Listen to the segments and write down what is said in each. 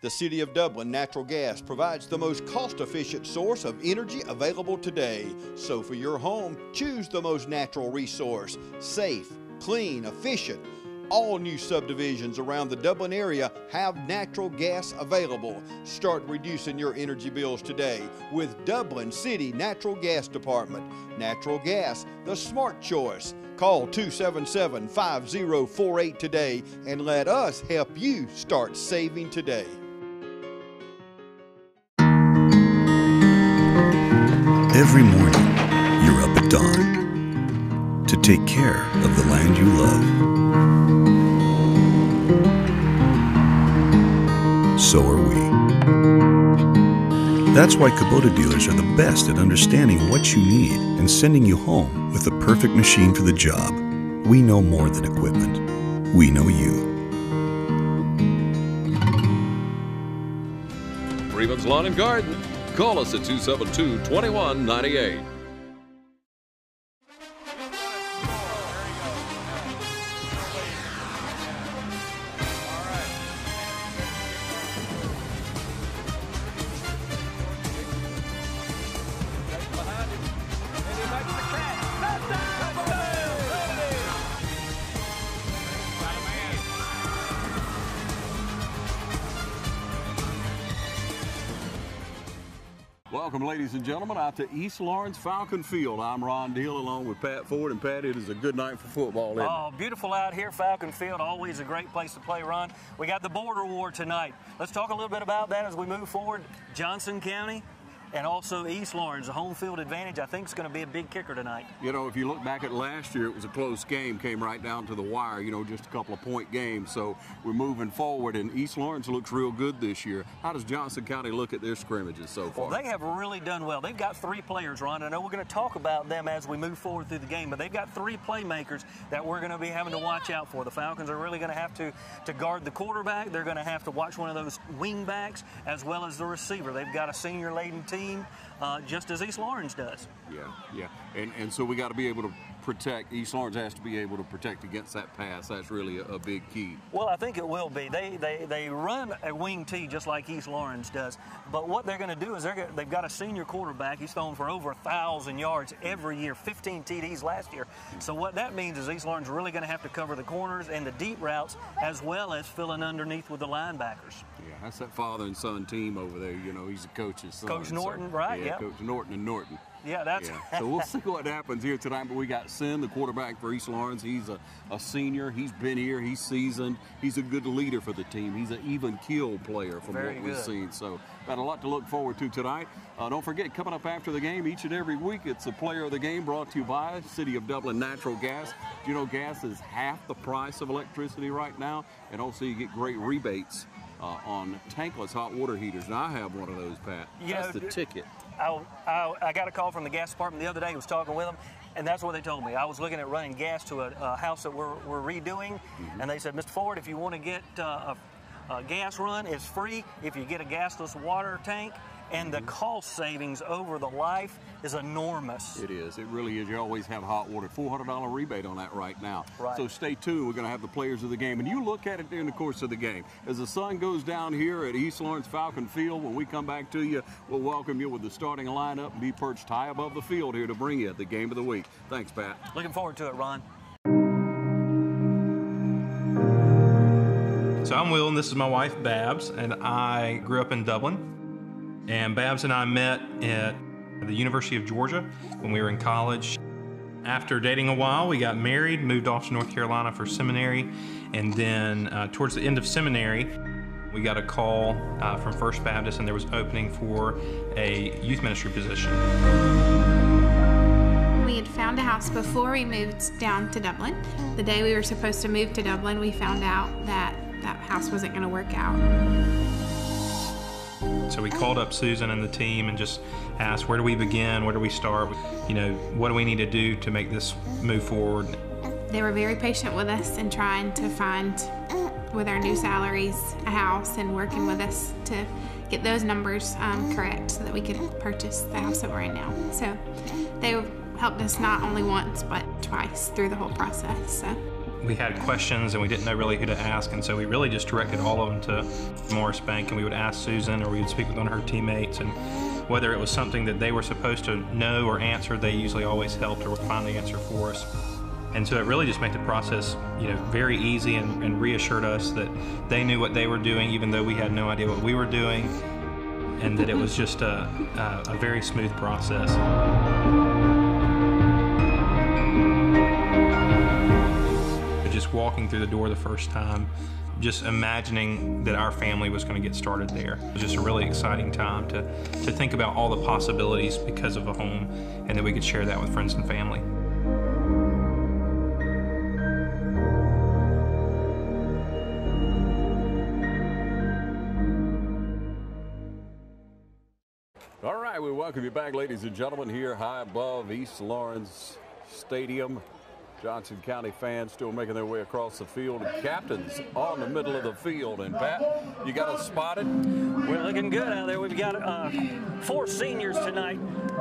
The City of Dublin Natural Gas provides the most cost-efficient source of energy available today. So for your home, choose the most natural resource. Safe, clean, efficient. All new subdivisions around the Dublin area have natural gas available. Start reducing your energy bills today with Dublin City Natural Gas Department. Natural gas, the smart choice. Call 277-5048 today and let us help you start saving today. Every morning, you're up at dawn to take care of the land you love. So are we. That's why Kubota dealers are the best at understanding what you need and sending you home with the perfect machine for the job. We know more than equipment. We know you. Freeman's Lawn and Garden. Call us at 272-2198. Welcome, ladies and gentlemen, out to East Lawrence Falcon Field. I'm Ron Deal along with Pat Ford. And Pat, it is a good night for football, isn't it? Oh, beautiful out here, Falcon Field. Always a great place to play, Ron. We got the border war tonight. Let's talk a little bit about that as we move forward. Johnson County and also East Lawrence, the home field advantage, I think is going to be a big kicker tonight. You know, if you look back at last year, it was a close game, came right down to the wire, you know, just a couple of point games. So we're moving forward, and East Lawrence looks real good this year. How does Johnson County look at their scrimmages so far? Well, they have really done well. They've got three players, Ron. I know we're going to talk about them as we move forward through the game, but they've got three playmakers that we're going to be having to watch out for. The Falcons are really going to have to guard the quarterback. They're going to have to watch one of those wing backs as well as the receiver. They've got a senior-laden team, just as East Lawrence does. Yeah. And so we got to be able to protect. East Lawrence has to be able to protect against that pass. That's really a big key. Well, I think it will be. They run a wing tee just like East Lawrence does. But what they're going to do is they've got a senior quarterback. He's thrown for over 1,000 yards every year, 15 TDs last year. So what that means is East Lawrence really going to have to cover the corners and the deep routes as well as filling underneath with the linebackers. Yeah, that's that father and son team over there. You know, he's a coach's son. Coach Norton, so, right? Yeah, Yep. Coach Norton and Norton. Yeah, that's So we'll see what happens here tonight. But we got Sin, the quarterback for East Lawrence. He's a senior. He's been here. He's seasoned. He's a good leader for the team. He's an even keel player from what we've seen. So got a lot to look forward to tonight. Don't forget, coming up after the game each and every week, it's a player of the game brought to you by City of Dublin Natural Gas. You know, gas is half the price of electricity right now, and also you get great rebates on tankless hot water heaters. Now, I have one of those, Pat. That's the ticket. I got a call from the gas department the other day. I was talking with them, and that's what they told me. I was looking at running gas to a house that we're redoing, and they said, Mr. Ford, if you want to get a gas run, it's free if you get a gasless water tank. And the cost savings over the life is enormous. It is. It really is. You always have hot water. $400 rebate on that right now. Right. So stay tuned. We're going to have the players of the game. And you look at it during the course of the game. As the sun goes down here at East Lawrence Falcon Field, when we come back to you, we'll welcome you with the starting lineup and be perched high above the field here to bring you the game of the week. Thanks, Pat. Looking forward to it, Ron. So I'm Will, and this is my wife, Babs, and I grew up in Dublin. And Babs and I met at the University of Georgia when we were in college. After dating a while, we got married, moved off to North Carolina for seminary, and then towards the end of seminary, we got a call from First Baptist, and there was opening for a youth ministry position. We had found a house before we moved down to Dublin. The day we were supposed to move to Dublin, we found out that that house wasn't going to work out. So we called up Susan and the team and just asked, where do we begin? Where do we start? You know, what do we need to do to make this move forward? They were very patient with us and trying to find, with our new salaries, a house and working with us to get those numbers correct so that we could purchase the house that we're in now. So they helped us not only once but twice through the whole process. So. we had questions and we didn't know really who to ask, and so we really just directed all of them to Morris Bank, and we would ask Susan or we would speak with one of her teammates, and whether it was something that they were supposed to know or answer, they usually always helped or would find the answer for us. And so it really just made the process, very easy, and reassured us that they knew what they were doing, even though we had no idea what we were doing, and that it was just a very smooth process. Just walking through the door the first time, just imagining that our family was going to get started there. It was just a really exciting time to think about all the possibilities because of a home, and that we could share that with friends and family. All right, we welcome you back, ladies and gentlemen, here high above East Lawrence Stadium. Johnson County fans still making their way across the field. Captains on the middle of the field. And Pat, you got us spotted? We're looking good out there. We've got 4 seniors tonight.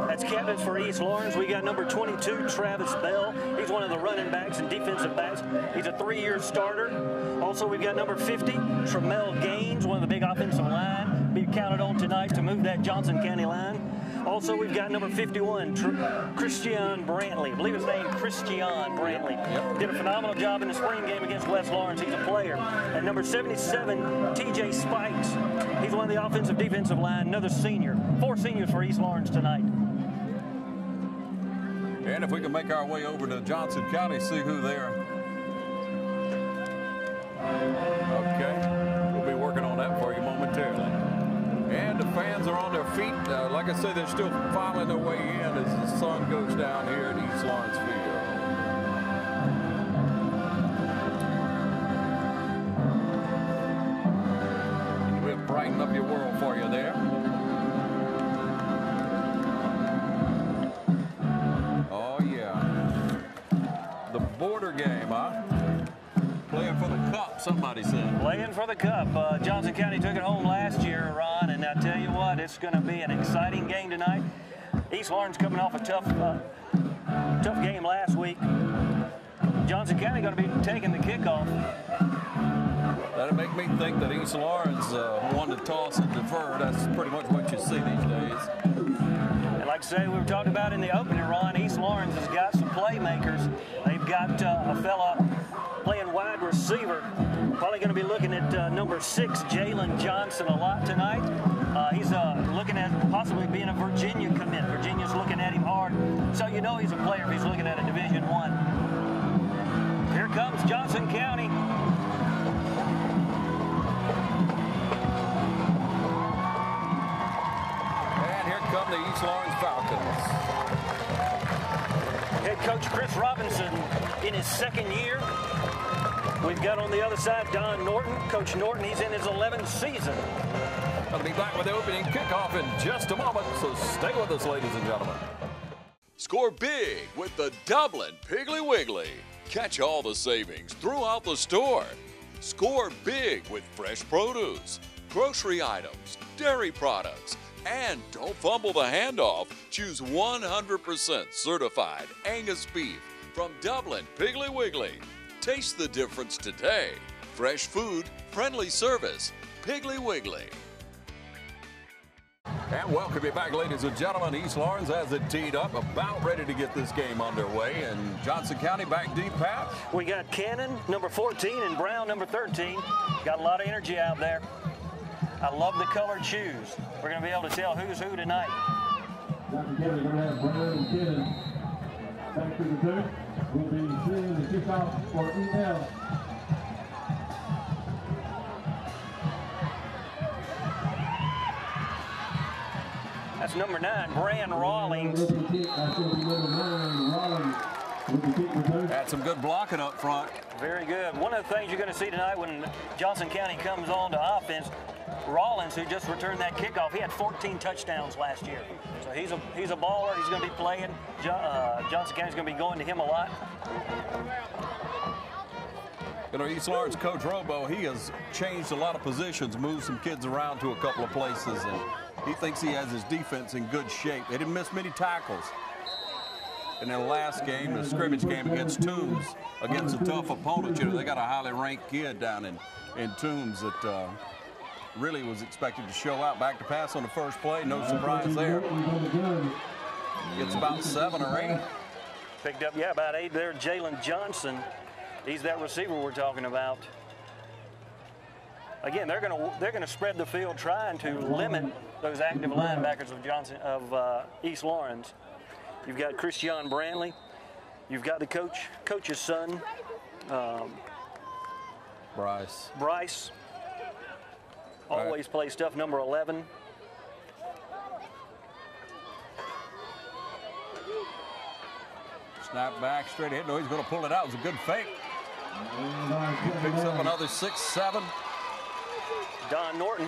That's captains for East Lawrence. We got number 22, Travis Bell. He's one of the running backs and defensive backs. He's a 3-year starter. Also, we've got number 50, Tremel Gaines, one of the big offensive line. Be counted on tonight to move that Johnson County line. Also, we've got number 51, Christian Brantley. I believe his name, Christian Brantley. Yep. Did a phenomenal job in the spring game against West Lawrence. He's a player. And number 77, TJ Spikes. He's one of the offensive defensive line, another senior. 4 seniors for East Lawrence tonight. And if we can make our way over to Johnson County, see who they're. Okay, we'll be working on that for you momentarily. And the fans are on their feet. Like I said, they're still filing their way in as the sun goes down here at East Lawrence Field. We'll brighten up your world for you there. Oh, yeah. The border game, huh? Playing for the cup, somebody said. Playing for the cup. Johnson County took it home last year, Ron, and I tell you what, it's going to be an exciting game tonight. East Lawrence coming off a tough game last week. Johnson County going to be taking the kickoff. That'll make me think that East Lawrence won the toss and defer. That's pretty much what you see these days. And like I say, we were talking about in the opening, Ron, East Lawrence has got some playmakers. They've got a fella playing wide receiver. Probably going to be looking at number 6, Jalen Johnson, a lot tonight. He's looking at possibly being a Virginia commit. Virginia's looking at him hard. So you know he's a player if he's looking at a Division I. Here comes Johnson County. And here come the East Lawrence Falcons. Head coach Chris Robinson in his 2nd year. We've got on the other side Don Norton. Coach Norton, he's in his 11th season. I'll be back with the opening kickoff in just a moment, so stay with us, ladies and gentlemen. Score big with the Dublin Piggly Wiggly. Catch all the savings throughout the store. Score big with fresh produce, grocery items, dairy products, and don't fumble the handoff. Choose 100% certified Angus beef from Dublin Piggly Wiggly. Taste the difference today. Fresh food, friendly service, Piggly Wiggly. And welcome you back, ladies and gentlemen. East Lawrence has it teed up, about ready to get this game underway. And Johnson County back deep, Pat. We got Cannon, number 14, and Brown, number 13. Got a lot of energy out there. I love the colored shoes. We're going to be able to tell who's who tonight. Johnson County going to have Brown and Cannon back to the booth. We'll be seeing the kickoff for email. That's number 9, Bran Rawlings. Had some good blocking up front. Very good. One of the things you're going to see tonight when Johnson County comes on to offense, Rawlings, who just returned that kickoff, he had 14 touchdowns last year. So he's a baller. He's going to be playing. Johnson County's going to be going to him a lot. You know, East Lawrence coach Robo, he has changed a lot of positions, moved some kids around to a couple of places, and he thinks he has his defense in good shape. They didn't miss many tackles. in their last game, the scrimmage game against Toombs, against a tough opponent. You know, they got a highly ranked kid down in Toombs that really was expected to show out. Back to pass on the first play, no surprise there. It's about 7 or 8. Picked up, yeah, about 8 there. Jalen Johnson, he's that receiver we're talking about. Again, they're gonna spread the field, trying to limit those active linebackers of East Lawrence. You've got Christian Brantley. You've got the coach's son, Bryce. Always plays tough, number 11. Snap back, straight ahead. No, he's going to pull it out. It was a good fake. He picks up another 6, 7. Don Norton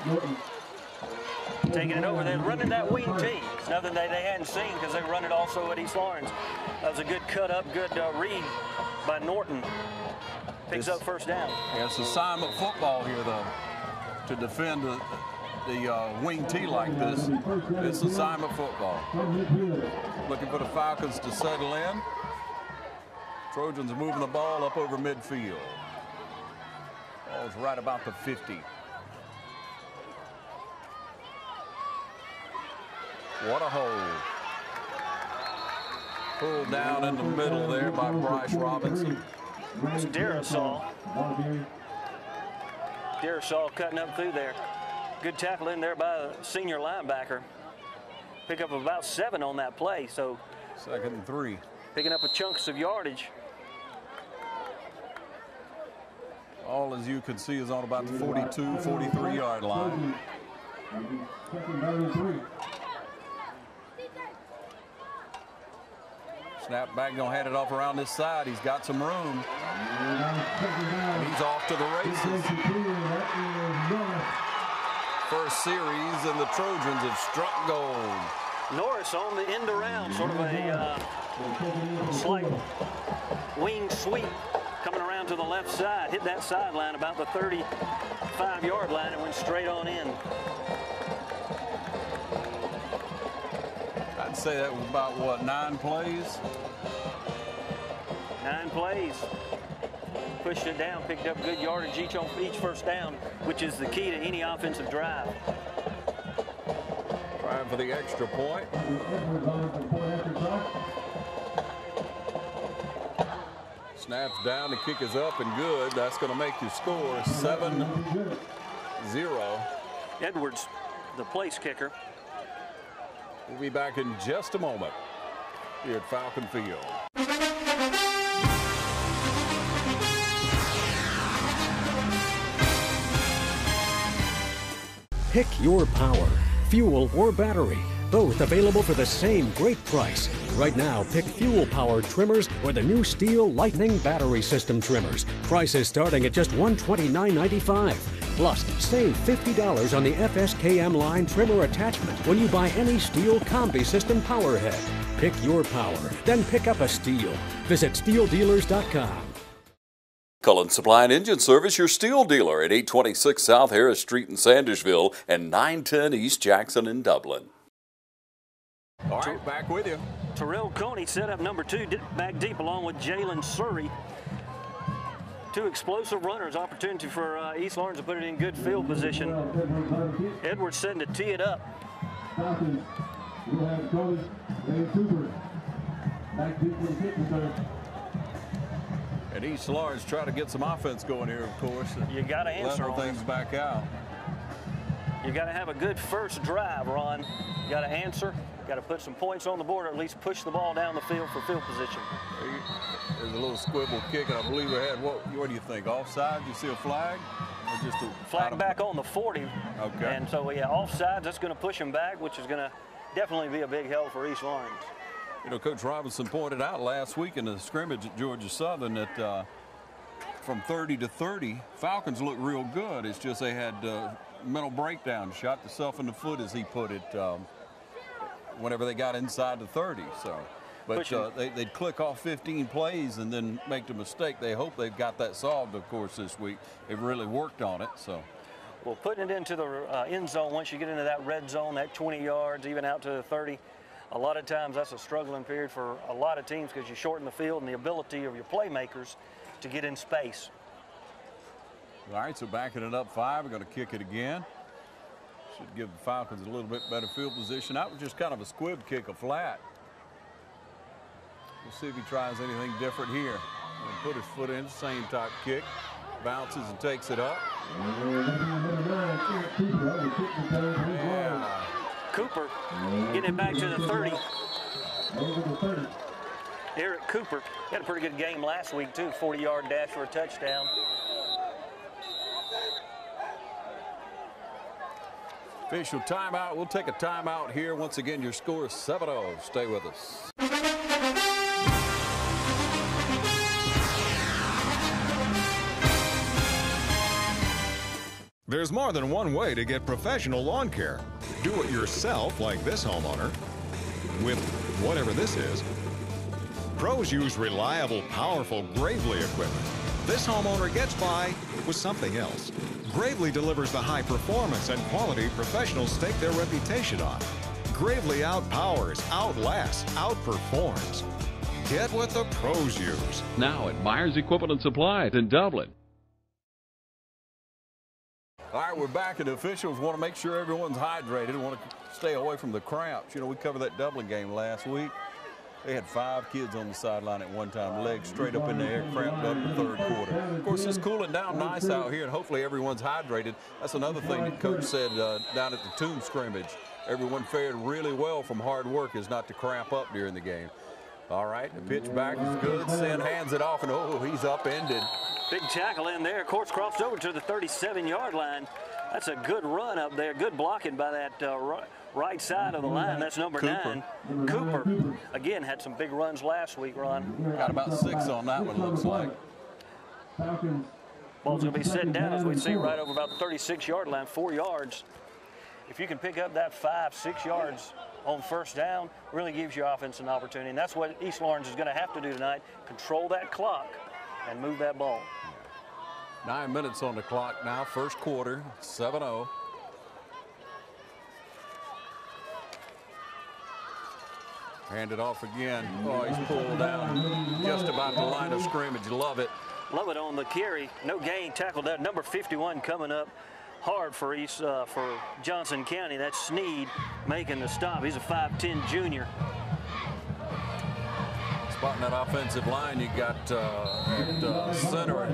taking it over. They're running that wing T. It's nothing they hadn't seen because they run it also at East Lawrence. That was a good cut up, good read by Norton. Picks up first down. Yeah, it's assignment football here, though, to defend the wing T like this. It's assignment football. Looking for the Falcons to settle in. Trojans are moving the ball up over midfield. Ball's right about the 50. What a hole. Pulled down in the middle there by Bryce Robinson. It's Darisaw cutting up through there. Good tackle in there by the senior linebacker. Pick up about 7 on that play, so. 2nd and 3. Picking up a chunks of yardage. All, as you can see, is on about the 42, 43-yard line. Snap back, gonna hand it off around this side. He's got some room. And he's off to the races. First series, and the Trojans have struck gold. Norris on the end around, sort of a slight wing sweep coming around to the left side. Hit that sideline about the 35-yard line and went straight on in. I'd say that was about, what, 9 plays? 9 plays. Pushed it down, picked up good yardage each on each first down, which is the key to any offensive drive. Trying for the extra point. Snaps down, the kick is up and good. That's going to make you score 7-0. Edwards, the place kicker. We'll be back in just a moment here at Falcon Field. Pick your power, fuel or battery. Both available for the same great price. Right now, pick Fuel Power trimmers or the new Steel Lightning Battery System trimmers. Prices starting at just $129.95. Plus, save $50 on the FSKM line trimmer attachment when you buy any Steel Combi System power head. Pick your power, then pick up a Steel. Visit SteelDealers.com. Cullen Supply and Engine Service, your steel dealer at 826 South Harris Street in Sandersville and 910 East Jackson in Dublin. All right, back with you. Terrell Coney set up number 2 back deep along with Jalen Surrey. 2 explosive runners. Opportunity for East Lawrence to put it in good field position. Edwards setting to tee it up. Falcons will have Cody and Cooper back deep for the kick return. And East Lawrence try to get some offense going here, of course. You got to answer level things back out. You got to have a good first drive, Ron. You got to answer. Got to put some points on the board, or at least push the ball down the field for field position. There's a little squibble kick, and I believe we had, what do you think, offside? You see a flag? Or just a flag back on the 40. Okay. And so, yeah, offsides, that's going to push him back, which is going to definitely be a big help for East Lawrence. You know, Coach Robinson pointed out last week in the scrimmage at Georgia Southern that from 30 to 30, Falcons looked real good. It's just they had mental breakdown, shot themselves in the foot, as he put it, whenever they got inside the 30. So, but they'd click off 15 plays and then make the mistake. They hope they've got that solved, of course, this week. They've really worked on it. So, well, putting it into the end zone, once you get into that red zone, that 20 yards, even out to the 30, a lot of times that's a struggling period for a lot of teams because you shorten the field and the ability of your playmakers to get in space. All right, so backing it up 5, we're going to kick it again. Should give the Falcons a little bit better field position. That was just kind of a squib kick, a flat. We'll see if he tries anything different here. He'll put his foot in, same type kick, bounces and takes it up. Yeah. Cooper getting it back to the 30. Eric Cooper had a pretty good game last week too, 40-yard dash for a touchdown. Official timeout. We'll take a timeout here. Once again, your score is 7-0. Stay with us. There's more than one way to get professional lawn care. Do it yourself, like this homeowner, with whatever this is. Pros use reliable, powerful Gravely equipment. This homeowner gets by with something else. Gravely delivers the high performance and quality professionals stake their reputation on. Gravely outpowers, outlasts, outperforms. Get what the pros use. Now at Myers Equipment and Supplies in Dublin. All right, we're back, and the officials want to make sure everyone's hydrated, want to stay away from the cramps. You know, we covered that Dublin game last week. They had 5 kids on the sideline at one time, legs straight up in the air, cramped up in the third quarter. Of course, it's cooling down nice out here, and hopefully everyone's hydrated. That's another thing that Coach said down at the Tomb scrimmage. Everyone fared really well from hard work is not to cramp up during the game. All right, the pitch back is good. Sin hands it off, and oh, he's upended. Big tackle in there. Courts crossed over to the 37-yard line. That's a good run up there. Good blocking by that right side of the line. That's number 9. Cooper, again, had some big runs last week, Ron. Got about 6 on that one, looks like. Ball's going to be set down, as we see, right over about the 36-yard line, 4 yards. If you can pick up that 5-6 yards on first down, really gives your offense an opportunity. And that's what East Lawrence is going to have to do tonight, control that clock and move that ball. 9 minutes on the clock now, first quarter, 7-0. Hand it off again. Oh, he's pulled down just about the line of scrimmage. Love it. Love it on the carry. No gain, tackled that. Number 51 coming up hard for for Johnson County. That's Sneed making the stop. He's a 5'10" junior. Spotting that offensive line, you got at center,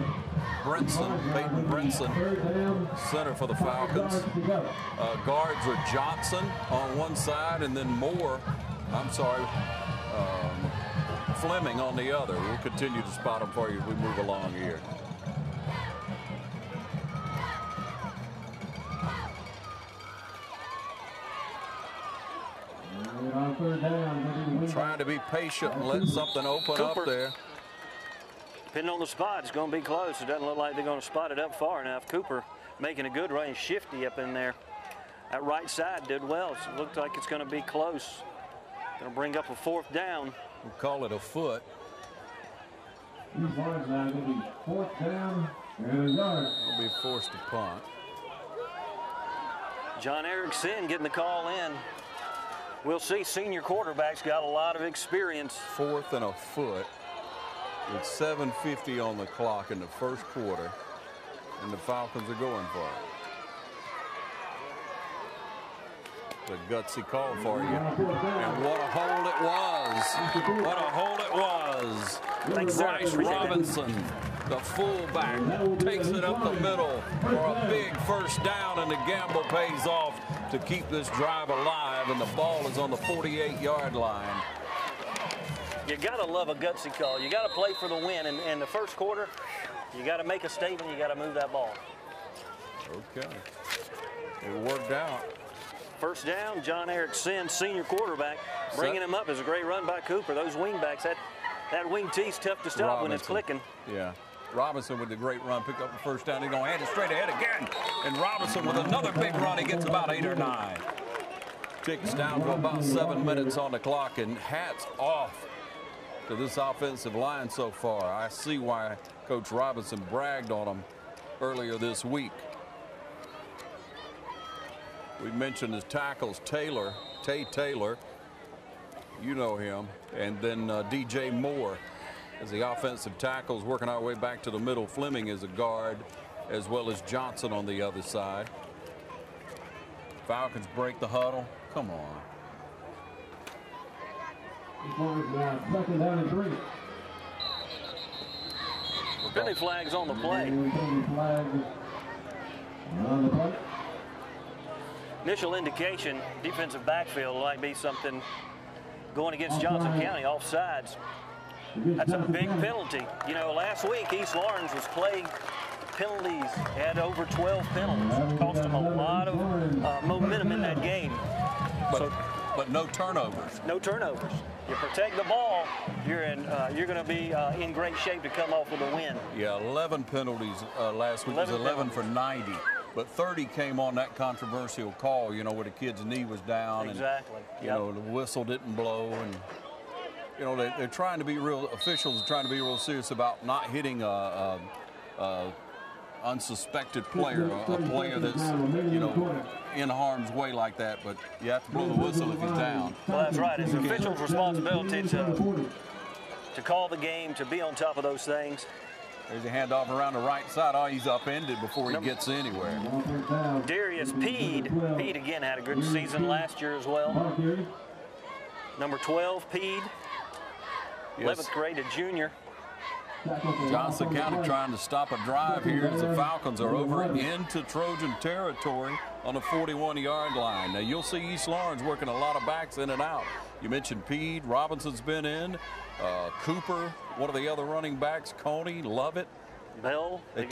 Peyton Brinson, center for the Falcons. Guards are Johnson on one side, and then Fleming on the other. We'll continue to spot them for you as we move along here. Trying to be patient and let something open Cooper, up there. Depending on the spot, it's going to be close. It doesn't look like they're going to spot it up far enough. Cooper making a good run, shifty up in there. That right side did well. It looked like it's going to be close. Going to bring up a 4th down. We'll call it a foot. These lines now going to be 4th down and a yard. They'll be forced to punt. John Erickson getting the call in. We'll see. Senior quarterback's got a lot of experience. 4th and a foot with 7:50 on the clock in the first quarter, and the Falcons are going for it. The gutsy call for you. And what a hold it was. What a hold it was. Bryce Robinson, the fullback, takes it up the middle for a big first down, and the gamble pays off to keep this drive alive, and the ball is on the 48-yard line. You got to love a gutsy call. You got to play for the win. In the first quarter, you got to make a statement. You got to move that ball. Okay. It worked out. First down, John Erickson, senior quarterback. Bringing him up is a great run by Cooper. Those wing backs, that wing tee's tough to stop when it's clicking. Yeah. Robinson with the great run, pick up the first down. He's going to hand it straight ahead again. And Robinson with another big run. He gets about 8 or 9. Ticks down to about 7 minutes on the clock, and hats off to this offensive line so far. I see why Coach Robinson bragged on them earlier this week. We mentioned his tackles, Tay Taylor, You know him. And then DJ Moore as the offensive tackles, working our way back to the middle. Fleming is a guard, as well as Johnson on the other side. Falcons break the huddle. Come on. Second down and 3. Penalty flags on the play. Initial indication, defensive backfield might be something going against Johnson County, offsides. That's a big penalty. You know, last week East Lawrence was playing penalties, had over 12 penalties. Cost them a lot of momentum in that game. But no turnovers. No turnovers. You protect the ball, you're going to be in great shape to come off with a win. Yeah, 11 penalties last week. It was 11 for 90. But 30 came on that controversial call, you know, where the kid's knee was down. Exactly. And, you know, the whistle didn't blow. And, you know, they're trying to be real, officials are trying to be real serious about not hitting a unsuspected player, a player that's, you know, in harm's way like that. But you have to blow the whistle if he's down. Well, that's right. It's the official's responsibility to call the game, to be on top of those things. There's a handoff around the right side. Oh, he's upended before he gets anywhere. Darius Peed. Peed again had a good season last year as well. Number 12, Peed. 11th grade, a junior. Johnson County trying to stop a drive here as the Falcons are over into Trojan territory on the 41-yard line. Now, you'll see East Lawrence working a lot of backs in and out. You mentioned Peed. Robinson's been in. Cooper, one of the other running backs, Coney, Lovett. Bell, they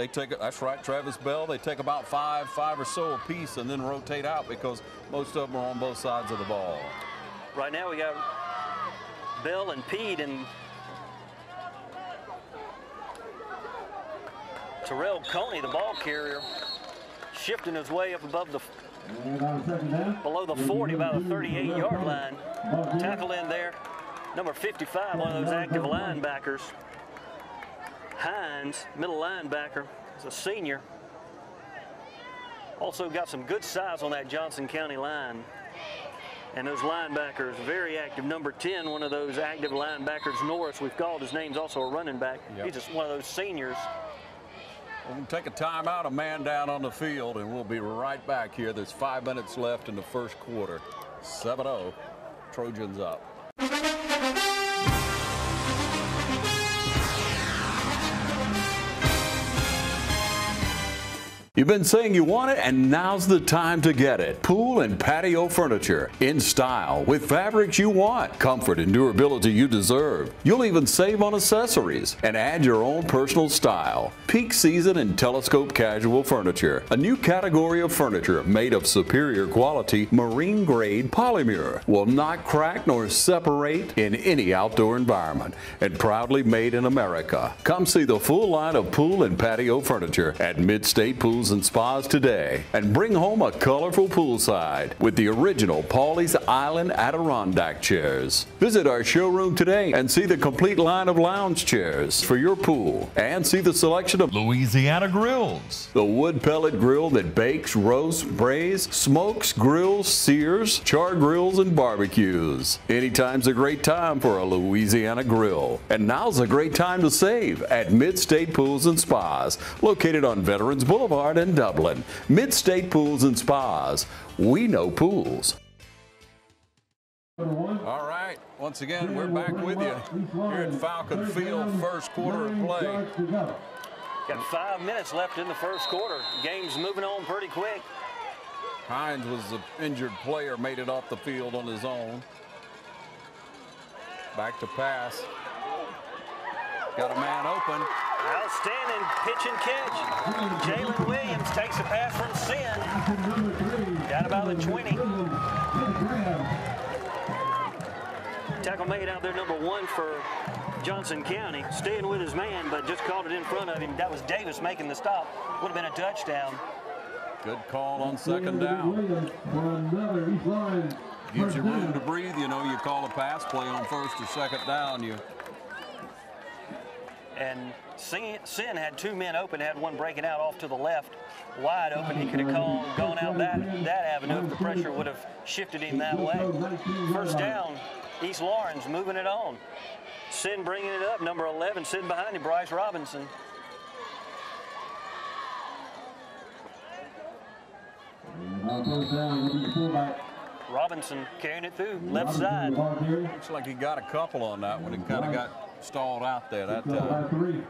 take that's right, Travis Bell. They take about five or so a piece and then rotate out because most of them are on both sides of the ball. Right now we got Bell and Peed, and Terrell Coney, the ball carrier, shifting his way up above the below the 40, about a 38-yard line. Tackle in there. Number 55, one of those active linebackers. Hines, middle linebacker, is a senior. Also got some good size on that Johnson County line. And those linebackers, very active. Number 10, one of those active linebackers, Norris, we've called. His name's also a running back. Yep. He's just one of those seniors. We'll take a timeout, a man down on the field, and we'll be right back here. There's 5 minutes left in the first quarter. 7-0, Trojans up. You've been saying you want it, and now's the time to get it. Pool and patio furniture in style with fabrics you want, comfort and durability you deserve. You'll even save on accessories and add your own personal style. Peak season and telescope casual furniture, a new category of furniture made of superior quality marine grade polymer, will not crack nor separate in any outdoor environment, and proudly made in America. Come see the full line of pool and patio furniture at Mid-State Pools and Spas today, and bring home a colorful poolside with the original Pawleys Island Adirondack chairs. Visit our showroom today and see the complete line of lounge chairs for your pool, and see the selection of Louisiana grills, the wood pellet grill that bakes, roasts, braise, smokes, grills, sears, char grills, and barbecues. Anytime's a great time for a Louisiana grill, and now's a great time to save at Mid-State Pools and Spas, located on Veterans Boulevard in Dublin. Mid-State Pools and Spas. We know pools. All right, once again, we're back with you here at Falcon Field, first quarter of play. Got 5 minutes left in the first quarter. Game's moving on pretty quick. Hines was the injured player, made it off the field on his own. Back to pass. Got a man open. Outstanding pitch and catch. Jalen Williams takes a pass from Sin. Down about the 20. Tackle made out there, number 1 for Johnson County. Staying with his man, but just caught it in front of him. That was Davis making the stop. Would have been a touchdown. Good call on second down. Gives you room to breathe. You know, you call a pass play on first or second down. And Sin had 2 men open, had one breaking out off to the left, wide open. He could have gone out that avenue if the pressure would have shifted him that way. First down, East Lawrence moving it on. Sin bringing it up, number 11, sitting behind him, Bryce Robinson. Robinson carrying it through, left side. Looks like he got a couple on that one and kind of got stalled out there that time.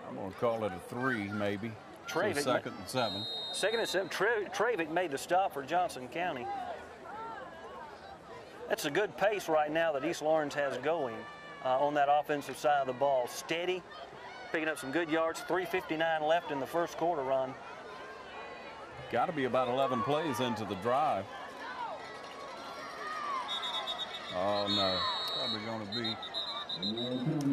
I'm going to call it a 3, maybe. So second and 7. Second and 7. Travick made the stop for Johnson County. That's a good pace right now that East Lawrence has going on that offensive side of the ball. Steady, picking up some good yards. 3:59 left in the first quarter run. Got to be about 11 plays into the drive. Oh, no. Probably going to be.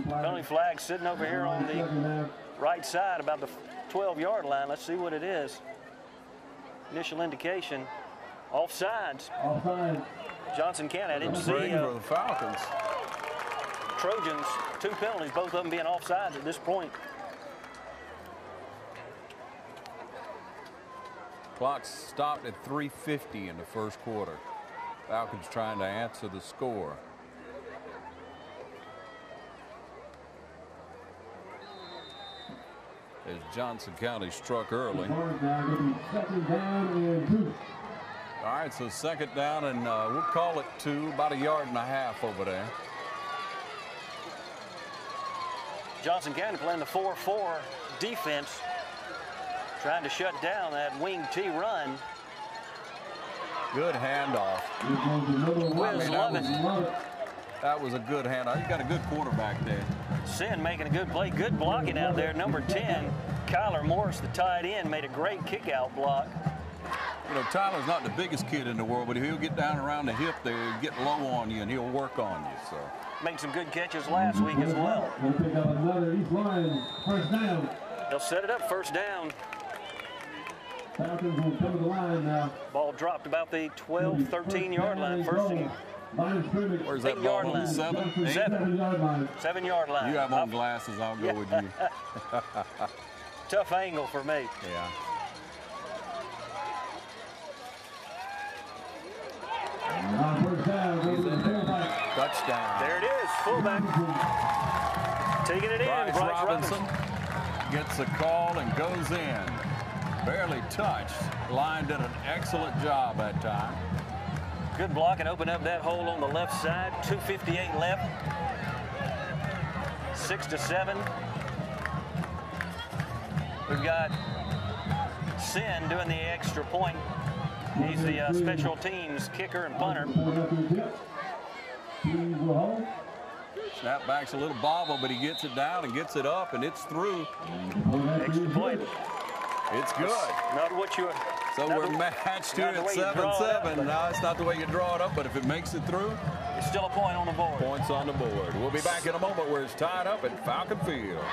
Penalty flag sitting over here on the right side about the 12-yard line. Let's see what it is. Initial indication. Offsides. Offside. Johnson County. I didn't see. For the Falcons. Trojans, 2 penalties, both of them being offsides at this point. Clock stopped at 3:50 in the first quarter. Falcons trying to answer the score. As Johnson County struck early. All right, so second down, and we'll call it 2, about 1.5 yards over there. Johnson County playing the 4-4 defense, trying to shut down that wing T run. Good handoff. That was a good handoff. You got a good quarterback there. Sin making a good play. Good blocking out there. Number 10, Kyler Morris, the tight end, made a great kick-out block. You know, Tyler's not the biggest kid in the world, but he'll get down around the hip there, get low on you, and he'll work on you. So made some good catches last week as well. We'll pick up another East Lawrence first down. They'll set it up, first down. Falcons will come to the line now. Ball dropped about the 12, 13-yard line. First and where's that ball? 8-yard line. 7? 7-yard line. You have on glasses, I'll go with you. Tough angle for me. Yeah. Touchdown. There it is, fullback. Taking it in, Bryce Robinson. Gets a call and goes in. Barely touched. Line did an excellent job that time. Good block and open up that hole on the left side. 2:58 left. 6-7. We've got Sin doing the extra point. He's the special teams kicker and punter. Snapback's a little bobble, but he gets it down and gets it up, and it's through. Extra point. It's good. Not what you. So we're matched here at 7-7. No, it's not the way you draw it up, but if it makes it through, it's still a point on the board. Points on the board. We'll be back in a moment where it's tied up at Falcon Field.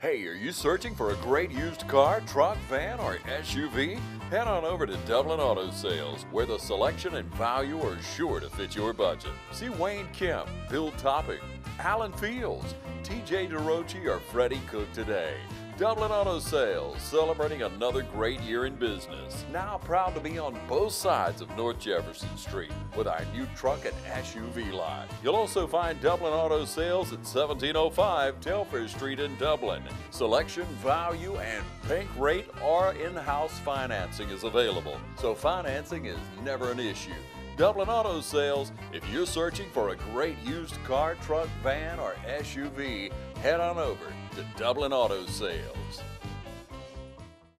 Hey, are you searching for a great used car, truck, van, or SUV? Head on over to Dublin Auto Sales, where the selection and value are sure to fit your budget. See Wayne Kemp, Bill Topping, Alan Fields, TJ DeRochi, or Freddie Cook today. Dublin Auto Sales, celebrating another great year in business. Now proud to be on both sides of North Jefferson Street with our new truck and SUV lot. You'll also find Dublin Auto Sales at 1705 Telfair Street in Dublin. Selection, value, and bank rate or in-house financing is available, so financing is never an issue. Dublin Auto Sales, if you're searching for a great used car, truck, van, or SUV, head on over to Dublin Auto Sales.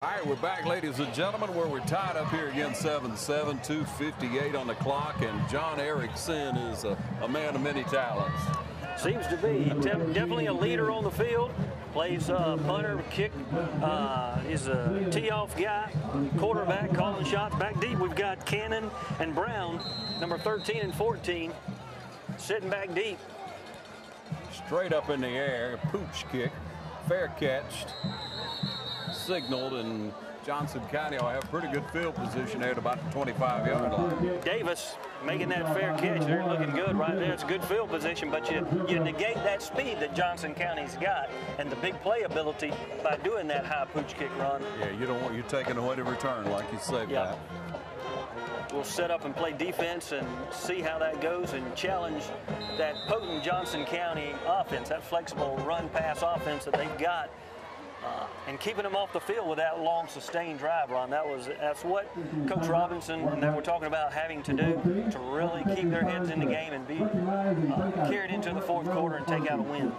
All right, we're back, ladies and gentlemen, where we're tied up here again, 7-7, 2:58 on the clock, and John Erickson is a man of many talents. Seems to be. Definitely a leader on the field. Plays punter, kick. He's a tee-off guy. Quarterback, calling shots. Back deep, we've got Cannon and Brown, number 13 and 14, sitting back deep. Straight up in the air, pooch kick, fair catched, signaled, and Johnson County will have pretty good field position there at about the 25-yard line. Davis making that fair catch. They're looking good right there. It's a good field position, but you negate that speed that Johnson County's got and the big playability by doing that high pooch kick run. Yeah, you don't want you taking away the return, like you said, yeah. We'll set up and play defense and see how that goes and challenge that potent Johnson County offense, that flexible run-pass offense that they've got, and keeping them off the field with that long sustained drive, Ron. That's what Coach Robinson and they were talking about having to do to really keep their heads in the game and be carried into the fourth quarter and take out a win.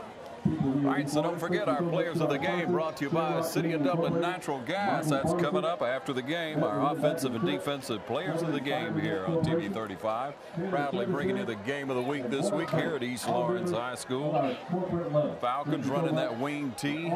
All right, so don't forget our Players of the Game brought to you by City of Dublin Natural Gas. That's coming up after the game. Our offensive and defensive Players of the Game here on TV 35. Proudly bringing you the game of the week this week here at East Lawrence High School. Falcons running that wing T.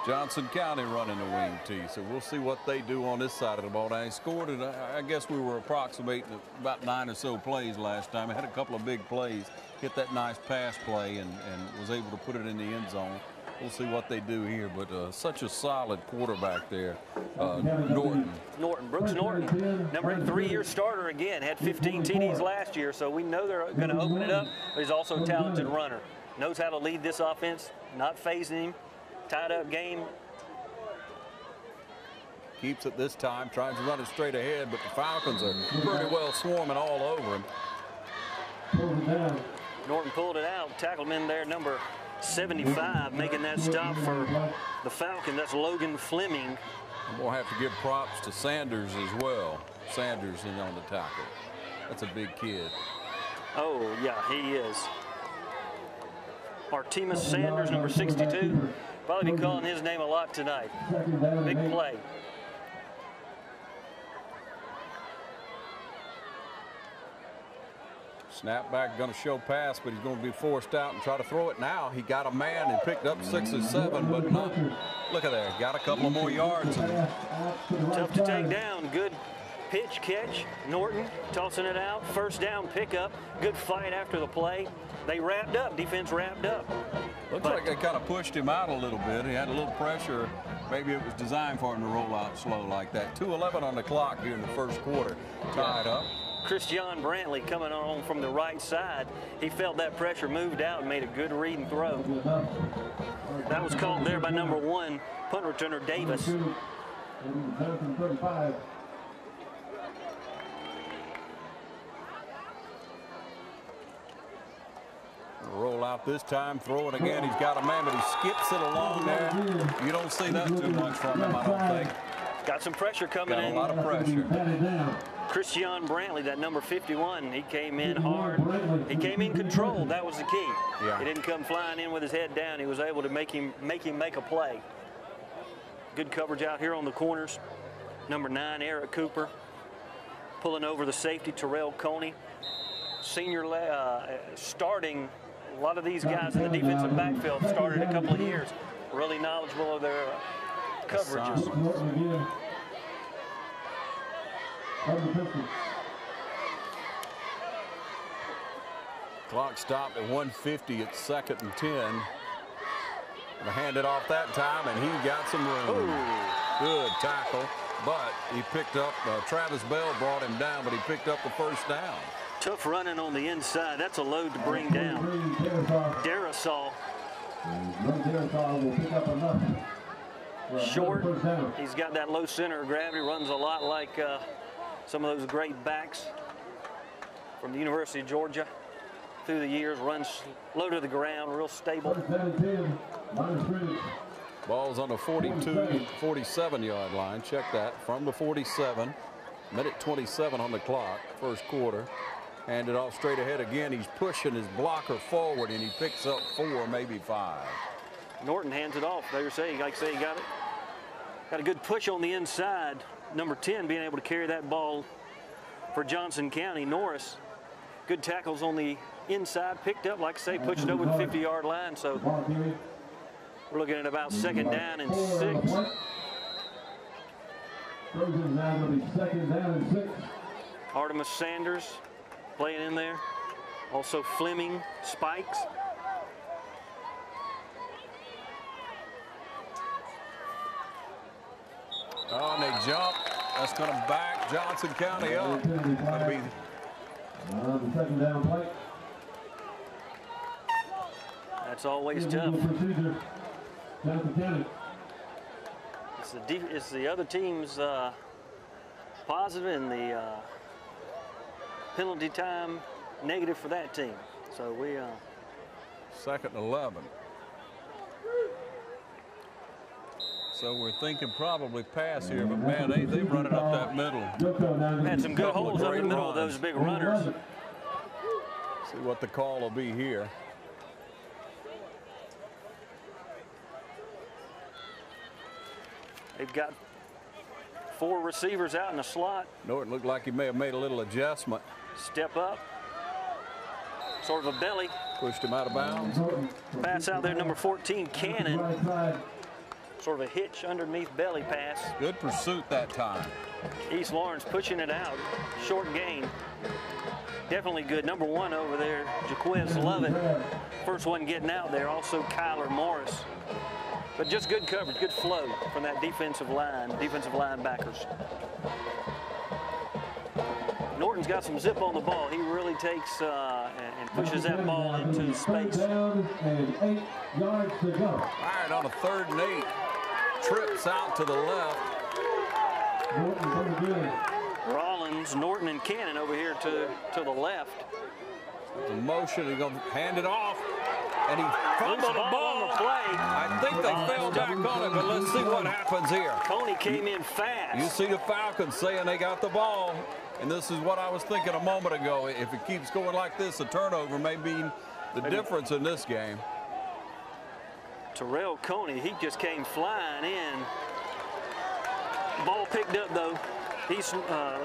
Johnson County running the wing T. So we'll see what they do on this side of the ball. They scored it. I guess we were approximating about 9 or so plays last time. I had a couple of big plays. Hit that nice pass play and was able to put it in the end zone. We'll see what they do here, but such a solid quarterback there, Norton. Brooks Norton, number 3-year starter again, had 15 TDs last year, so we know they're going to open it up, but he's also a talented runner. Knows how to lead this offense, not phasing him, tied up game. Keeps it this time, tries to run it straight ahead, but the Falcons are pretty well swarming all over him. Norton pulled it out, tackled him in there, number 75, making that stop for the Falcon. That's Logan Fleming. I'm going to have to give props to Sanders as well. Sanders in on the tackle. That's a big kid. Oh, yeah, he is. Artemus Sanders, number 62. Probably be calling his name a lot tonight. Big play. Snapback going to show pass, but he's going to be forced out and try to throw it now. He got a man and picked up 6 or 7, but not. Look at that. Got a couple of more yards. Tough to take down. Good pitch catch. Norton tossing it out. First down pickup. Good fight after the play. They wrapped up. Defense wrapped up. Looks like they kind of pushed him out a little bit. He had a little pressure. Maybe it was designed for him to roll out slow like that. 2:11 on the clock here in the first quarter. Tied up. Christian Brantley coming on from the right side. He felt that pressure, moved out, and made a good read and throw. That was caught there by number 1, punt returner Davis. Roll out this time, throw it again. He's got a man, but he skips it along there. You don't see that too much from him, I don't think. Got some pressure coming in. Got a lot of pressure. Christian Brantley, that number 51, he came in hard. He came in controlled. That was the key. Yeah. He didn't come flying in with his head down. He was able to make him make a play. Good coverage out here on the corners. Number 9, Eric Cooper, pulling over the safety, Terrell Coney. Senior starting. A lot of these guys in the defensive backfield started a couple of years. Really knowledgeable of their coverages. Clock stopped at 1:50 at 2nd and 10. Gonna hand it off that time, and he got some room. Ooh. Good tackle, but he picked up, Travis Bell brought him down, but he picked up the first down. Tough running on the inside. That's a load to bring down. Darasol. Short. He's got that low center of gravity. Runs a lot like some of those great backs from the University of Georgia through the years. Runs low to the ground, real stable. Ball's on the 42, 47-yard line. Check that. From the 47. Minute 27 on the clock, first quarter. Hand it off straight ahead again. He's pushing his blocker forward, and he picks up 4, maybe 5. Norton hands it off. Like I say, he got it. Got a good push on the inside. Number 10 being able to carry that ball for Johnson County. Norris, good tackles on the inside. Picked up, like I say, pushed over the 50-yard line. So we're looking at about 2nd down and 6. Trojans now going to be 2nd down and 6. Artemus Sanders playing in there. Also Fleming, Spikes. Oh, and they jump. That's going to back Johnson County up. Going to be the second down play. That's always tough. It's the other team's positive and the penalty time negative for that team. So we second and 11. So we're thinking probably pass here, but man, they run it up that middle. Had some good holes up in the middle of those big runners. See what the call will be here. They've got 4 receivers out in the slot. Norton looked like he may have made a little adjustment. Step up. Sort of a belly. Pushed him out of bounds. Pass out there, number 14, Cannon. Sort of a hitch underneath belly pass. Good pursuit that time. East Lawrence pushing it out. Short gain. Definitely good. Number 1 over there, Jaquiz Lovett. First one getting out there. Also Kyler Morris. But just good coverage, good flow from that defensive linebackers. Norton's got some zip on the ball. He really takes and pushes that ball into space. Down and 8 yards to go. All right, on a 3rd and 8. Trips out to the left. Rollins, Norton, and Cannon over here to the left. The motion, he's going to hand it off. And he fumbled the ball on the play. I think they fell back on it, but let's see what happens here. Coney came in fast. You see the Falcons saying they got the ball, and this is what I was thinking a moment ago. If it keeps going like this, a turnover may be the difference in this game. Terrell Coney, he just came flying in. Ball picked up, though.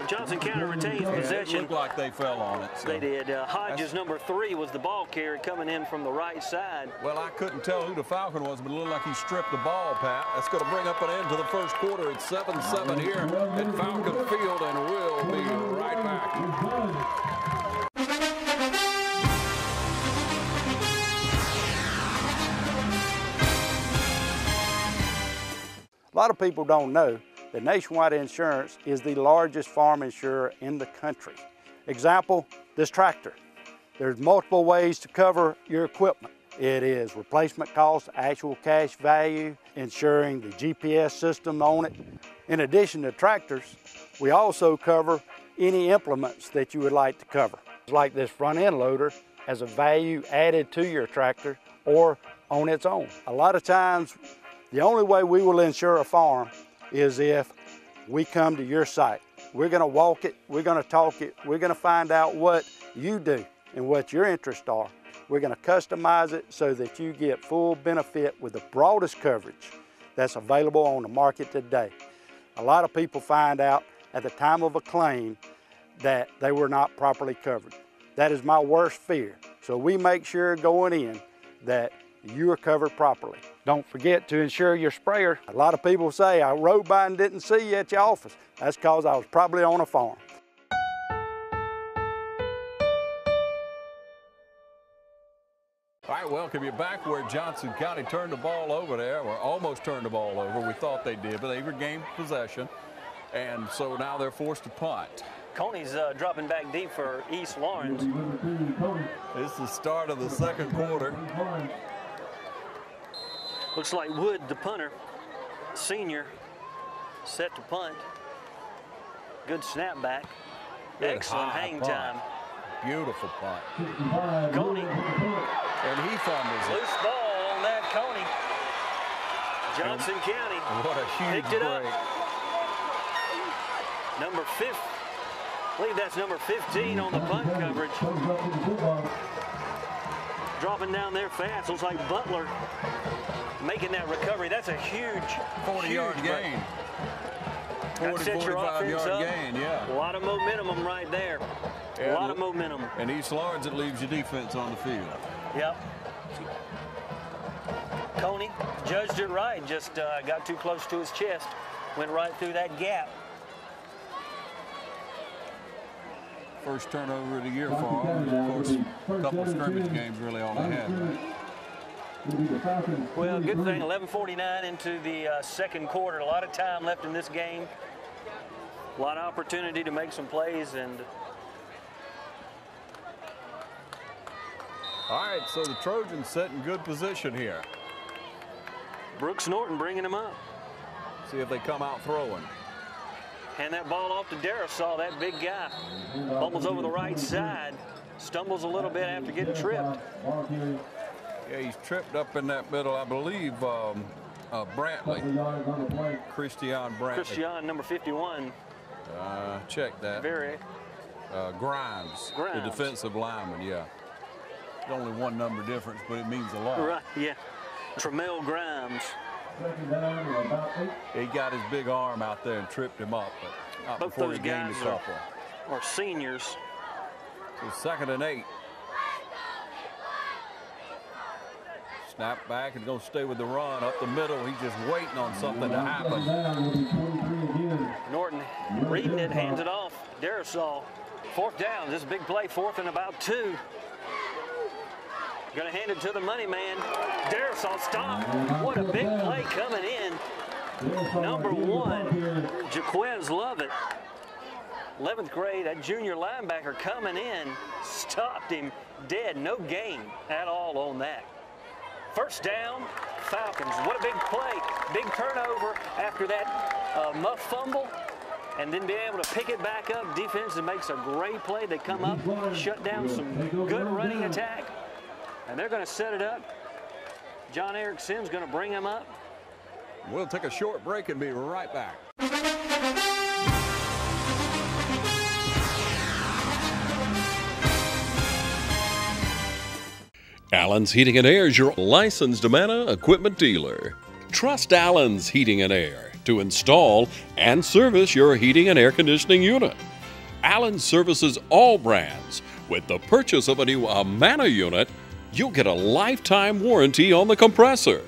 Johnson County retains possession. It looked like they fell on it. So. They did. Hodges, number 3, was the ball carrier coming in from the right side. Well, I couldn't tell who the Falcon was, but it looked like he stripped the ball, Pat. That's going to bring up an end to the first quarter. It's 7-7 here at Falcon Field, and we'll be right back. A lot of people don't know that Nationwide Insurance is the largest farm insurer in the country. Example, this tractor. There's multiple ways to cover your equipment. It is replacement cost, actual cash value, insuring the GPS system on it. In addition to tractors, we also cover any implements that you would like to cover. Like this front end loader has a value added to your tractor or on its own. A lot of times, the only way we will insure a farm is if we come to your site. We're going to walk it, we're going to talk it, we're going to find out what you do and what your interests are. We're going to customize it so that you get full benefit with the broadest coverage that's available on the market today. A lot of people find out at the time of a claim that they were not properly covered. That is my worst fear. So we make sure going in that you are covered properly. Don't forget to insure your sprayer. A lot of people say, I rode by and didn't see you at your office. That's because I was probably on a farm. All right, welcome you back where Johnson County turned the ball over there, or almost turned the ball over. We thought they did, but they regained possession. And so now they're forced to punt. Coney's dropping back deep for East Lawrence. It's the start of the second quarter. Looks like Wood, the punter, senior, set to punt. Good snap back. Excellent hang time. Beautiful punt. Coney. And he fumbles it. Loose ball on that, Coney. Johnson County. What a huge picked it break. up. Number 5, I believe that's number 15 on the punt coverage. Dropping down there fast. Looks like Butler making that recovery. That's a huge 40-yard gain. 40, 45-yard gain, yeah. A lot of momentum right there. A lot of momentum. And East Lawrence, it leaves your defense on the field. Yep. Coney judged it right. Just got too close to his chest. Went right through that gap. First turnover of the year for him. Of course, a couple of scrimmage games really all they had. Right? Well, good thing, 11:49 into the second quarter. A lot of time left in this game. A lot of opportunity to make some plays. And all right, so the Trojans set in good position here. Brooks Norton bringing him up. See if they come out throwing. Hand that ball off to Darisaw, that big guy. Bumbles over the right side. Stumbles a little bit after getting tripped. Yeah, he's tripped up in that middle, I believe, Brantley. Christian Brantley. Christian, number 51. Check that. Grimes, the defensive lineman, yeah. There's only one number difference, but it means a lot. Right, yeah. Tramel Grimes. He got his big arm out there and tripped him up, but not both before those he gained a guys couple. are seniors. So 2nd and 8. Snap back and going to stay with the run up the middle. He's just waiting on something to happen. Norton reading it, hands it off. Darisaw, 4th down. This is a big play, 4th and about 2. Going to hand it to the money man. Darisaw, stop. What a big play coming in. Number 1, Jaquez Lovett. 11th grade, that junior linebacker coming in, stopped him dead. No gain at all on that. 1st down, Falcons. What a big play. Big turnover after that muff fumble. And then being able to pick it back up. Defense makes a great play. They come up, shut down some good running attack. And they're going to set it up. John Eric Sims going to bring him up. We'll take a short break and be right back. Allen's Heating and Air is your licensed Amana equipment dealer. Trust Allen's Heating and Air to install and service your heating and air conditioning unit. Allen services all brands. With the purchase of a new Amana unit, you'll get a lifetime warranty on the compressor.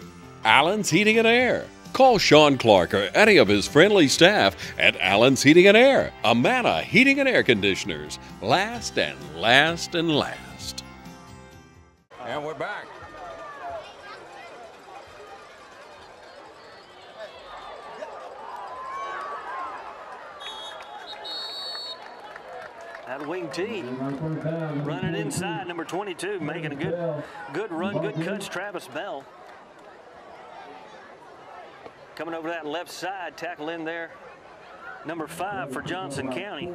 Allen's Heating and Air. Call Sean Clark or any of his friendly staff at Allen's Heating and Air. Amana Heating and Air Conditioners. Last and last and last. And we're back. That wing T running inside, number 22, making a good run, good cuts, Travis Bell. Coming over that left side, tackle in there, number 5 for Johnson County.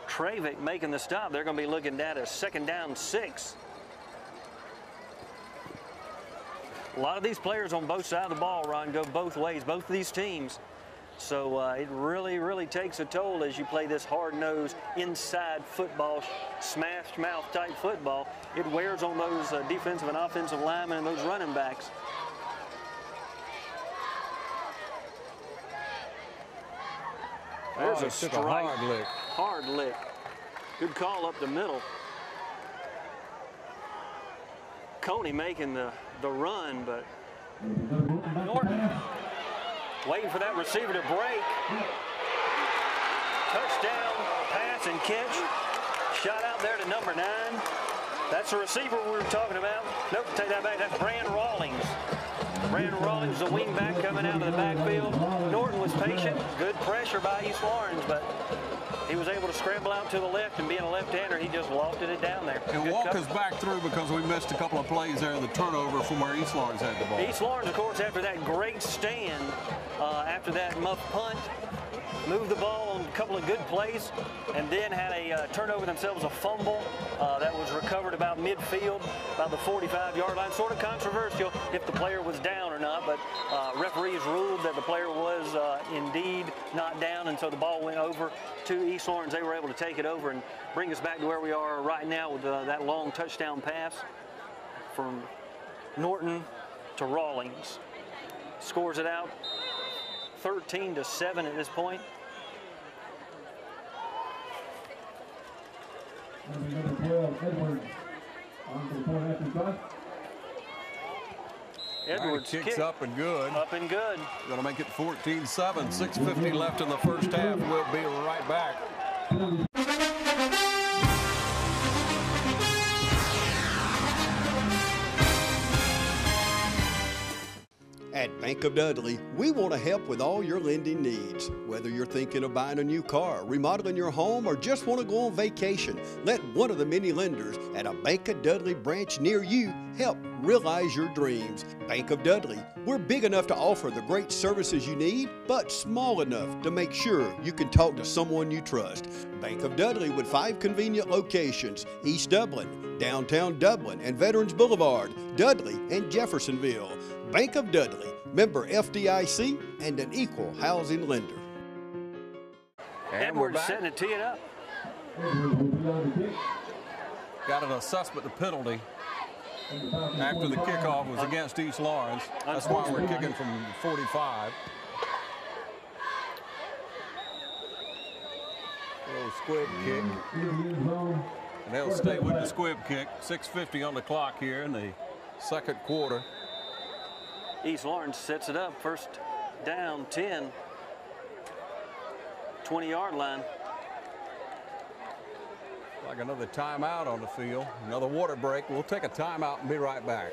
Travick making the stop. They're going to be looking at a 2nd down 6. A lot of these players on both sides of the ball, Ron, go both ways, both of these teams. So it really, really takes a toll as you play this hard-nosed inside football, smash-mouth type football. It wears on those defensive and offensive linemen and those running backs. There's a strike. Hard lick. Good call up the middle. Coney making the run, but Norton waiting for that receiver to break. Touchdown, pass and catch. Shot out there to number 9. That's the receiver we were talking about. Nope, take that back. That's Brandon Rawlings. Brandon Rawlings, the wing back coming out of the backfield. Norton was patient. Good pressure by East Lawrence, but he was able to scramble out to the left, and being a left-hander, he just lofted it down there. And walk us back through because we missed a couple of plays there in the turnover from where East Lawrence had the ball. East Lawrence, of course, after that great stand, after that muff punt, moved the ball on a couple of good plays, and then had a turnover themselves, a fumble that was recovered about midfield, about the 45-yard line. Sort of controversial if the player was down or not, but referees ruled that the player was indeed not down, and so the ball went over to East Lawrence. They were able to take it over and bring us back to where we are right now with that long touchdown pass from Norton to Rawlings. Scores it out 13-7 at this point. Edwards kicks up and good. Up and good. Going to make it 14-7. 6:50 left in the first half. We'll be right back. Bank of Dudley, we want to help with all your lending needs. Whether you're thinking of buying a new car, remodeling your home, or just want to go on vacation, let one of the many lenders at a Bank of Dudley branch near you help realize your dreams. Bank of Dudley, we're big enough to offer the great services you need, but small enough to make sure you can talk to someone you trust. Bank of Dudley with 5 convenient locations: East Dublin, downtown Dublin, and Veterans Boulevard, Dudley, and Jeffersonville. Bank of Dudley, member FDIC, and an equal housing lender. And Edwards setting it, tee it up. Got an assessment of penalty after the kickoff was against East Lawrence. That's why we're kicking from 45. A little squib kick. And they'll stay with the squib kick. 6:50 on the clock here in the second quarter. East Lawrence sets it up. First down, 10. 20-yard line. Like another timeout on the field. Another water break. We'll take a timeout and be right back.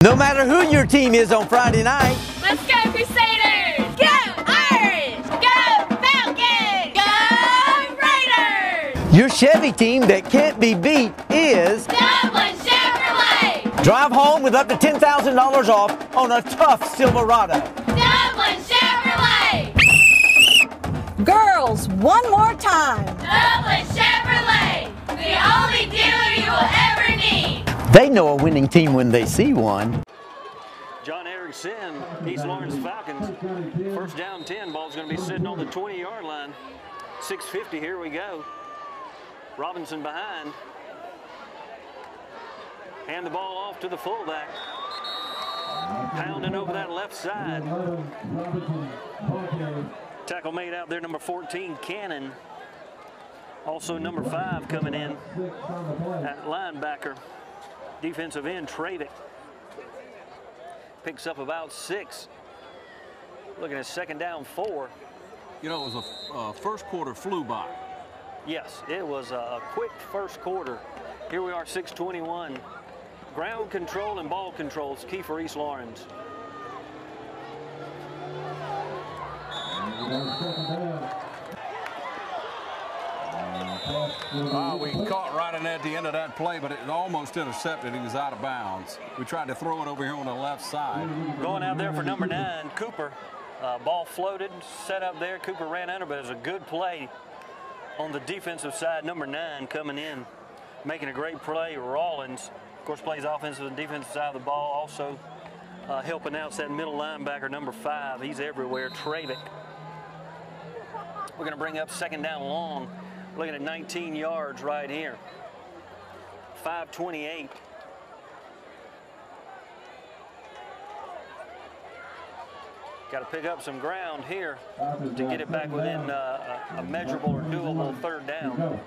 No matter who your team is on Friday night. Let's go Crusaders! Go Irish! Go Falcons! Go Raiders! Your Chevy team that can't be beat is Dublin Chevrolet! Drive home with up to $10,000 off on a tough Silverado. Dublin Chevrolet! Girls, one more time. Dublin Chevrolet! The only dealer you will ever need! They know a winning team when they see one. John Erickson, East Lawrence Falcons. First down 10, ball's going to be sitting on the 20-yard line. 6:50, here we go. Robinson behind. Hand the ball off to the fullback. Pounding over that left side. Tackle made out there, number 14, Cannon. Also number 5 coming in at linebacker. Defensive end, Travick. Picks up about 6. Looking at second down 4. You know, it was a first quarter flew by. Yes, it was a quick first quarter. Here we are, 6:21. Ground control and ball control is key for East Lawrence. We caught right in at the end of that play, but it almost intercepted. He was out of bounds. We tried to throw it over here on the left side. Going out there for number 9, Cooper. Ball floated, set up there. Cooper ran under, but it was a good play on the defensive side. Number 9 coming in, making a great play. Rawlins, of course, plays offensive and defensive side of the ball. Also helping out that middle linebacker, number 5. He's everywhere, Travick. We're going to bring up second down long. Looking at 19 yards right here. 5:28. Got to pick up some ground here to get it back within a measurable or doable third down.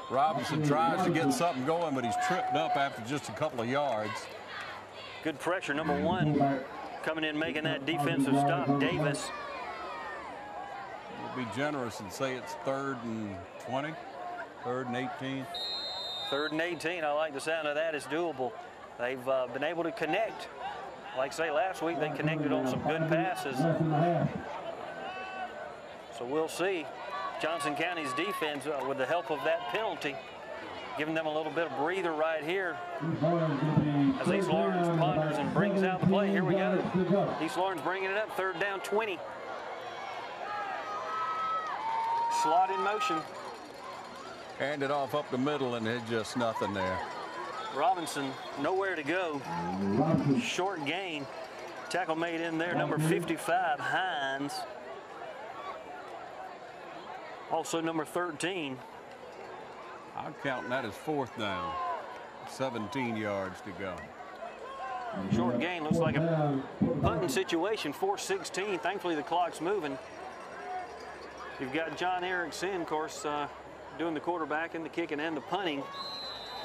Robinson tries to get something going, but he's tripped up after just a couple of yards. Good pressure, number 1 coming in making that defensive stop, Davis. We'll be generous and say it's 3rd and 20, 3rd and 18. 3rd and 18, I like the sound of that. It's doable. They've been able to connect. Like I say, last week they connected on some good passes. So we'll see. Johnson County's defense, with the help of that penalty, giving them a little bit of breather right here as East Lawrence ponders and brings out the play. Here we go. East Lawrence bringing it up, 3rd down 20. Slot in motion. Hand it off up the middle, and there's just nothing there. Robinson, nowhere to go. Short gain. Tackle made in there, number 55, Hines. Also number 13. I'm counting that as 4th down. 17 yards to go. Short gain, looks like a punting situation, 4:16. Thankfully, the clock's moving. You've got John Erickson, of course, doing the quarterbacking, the kicking, and the punting.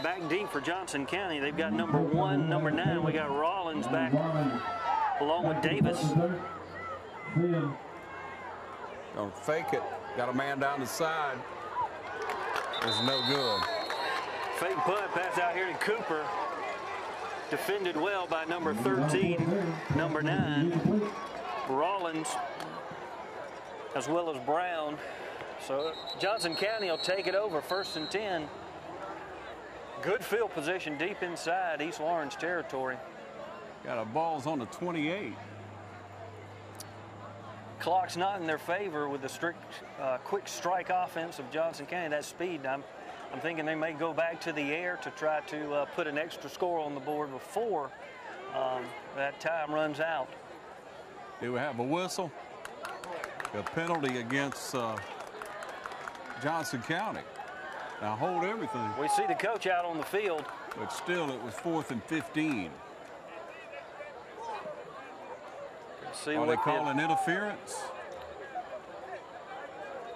Back deep for Johnson County. They've got number 1, number 9. We got Rawlins back along with Davis. Gonna fake it. Got a man down the side. It's no good. Fake punt, pass out here to Cooper. Defended well by number 13, number 9, Rollins, as well as Brown. So Johnson County will take it over, 1st and 10. Good field position deep inside East Lawrence territory. Got a ball's on the 28. Clock's not in their favor with the strict, quick strike offense of Johnson County. That speed, I'm thinking they may go back to the air to try to put an extra score on the board before that time runs out. Do we have a whistle? A penalty against Johnson County. Now hold everything. We see the coach out on the field. But still, it was 4th and 15. Are they calling interference?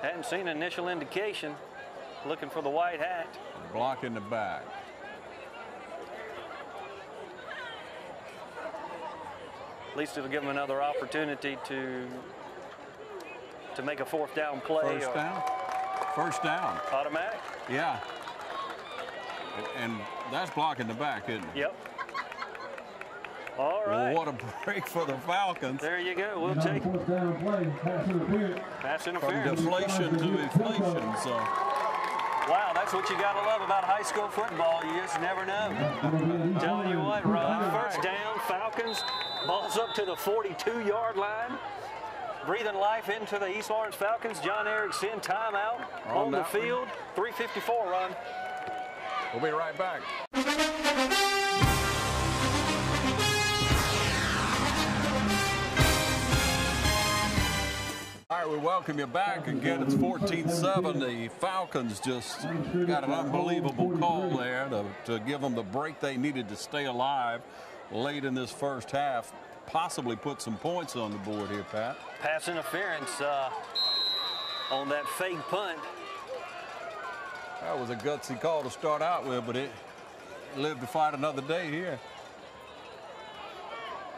Hadn't seen initial indication. Looking for the white hat. Block in the back. At least it'll give them another opportunity to make a 4th down play. First down? First down. Automatic? Yeah. And that's blocking the back, isn't it? Yep. All right. Well, what a break for the Falcons. There you go. We'll take pass interference. From deflation to inflation. So. Wow, that's what you got to love about high school football. You just never know. I'm telling you what, Ron. First down, Falcons. Ball's up to the 42-yard line. Breathing life into the East Lawrence Falcons. John Erickson, timeout on the field. 3:54 run. We'll be right back. All right, we welcome you back. Again, it's 14-7. The Falcons just got an unbelievable call there to give them the break they needed to stay alive late in this first half. Possibly put some points on the board here, Pat. Pass interference on that fake punt. That was a gutsy call to start out with, but it lived to fight another day here.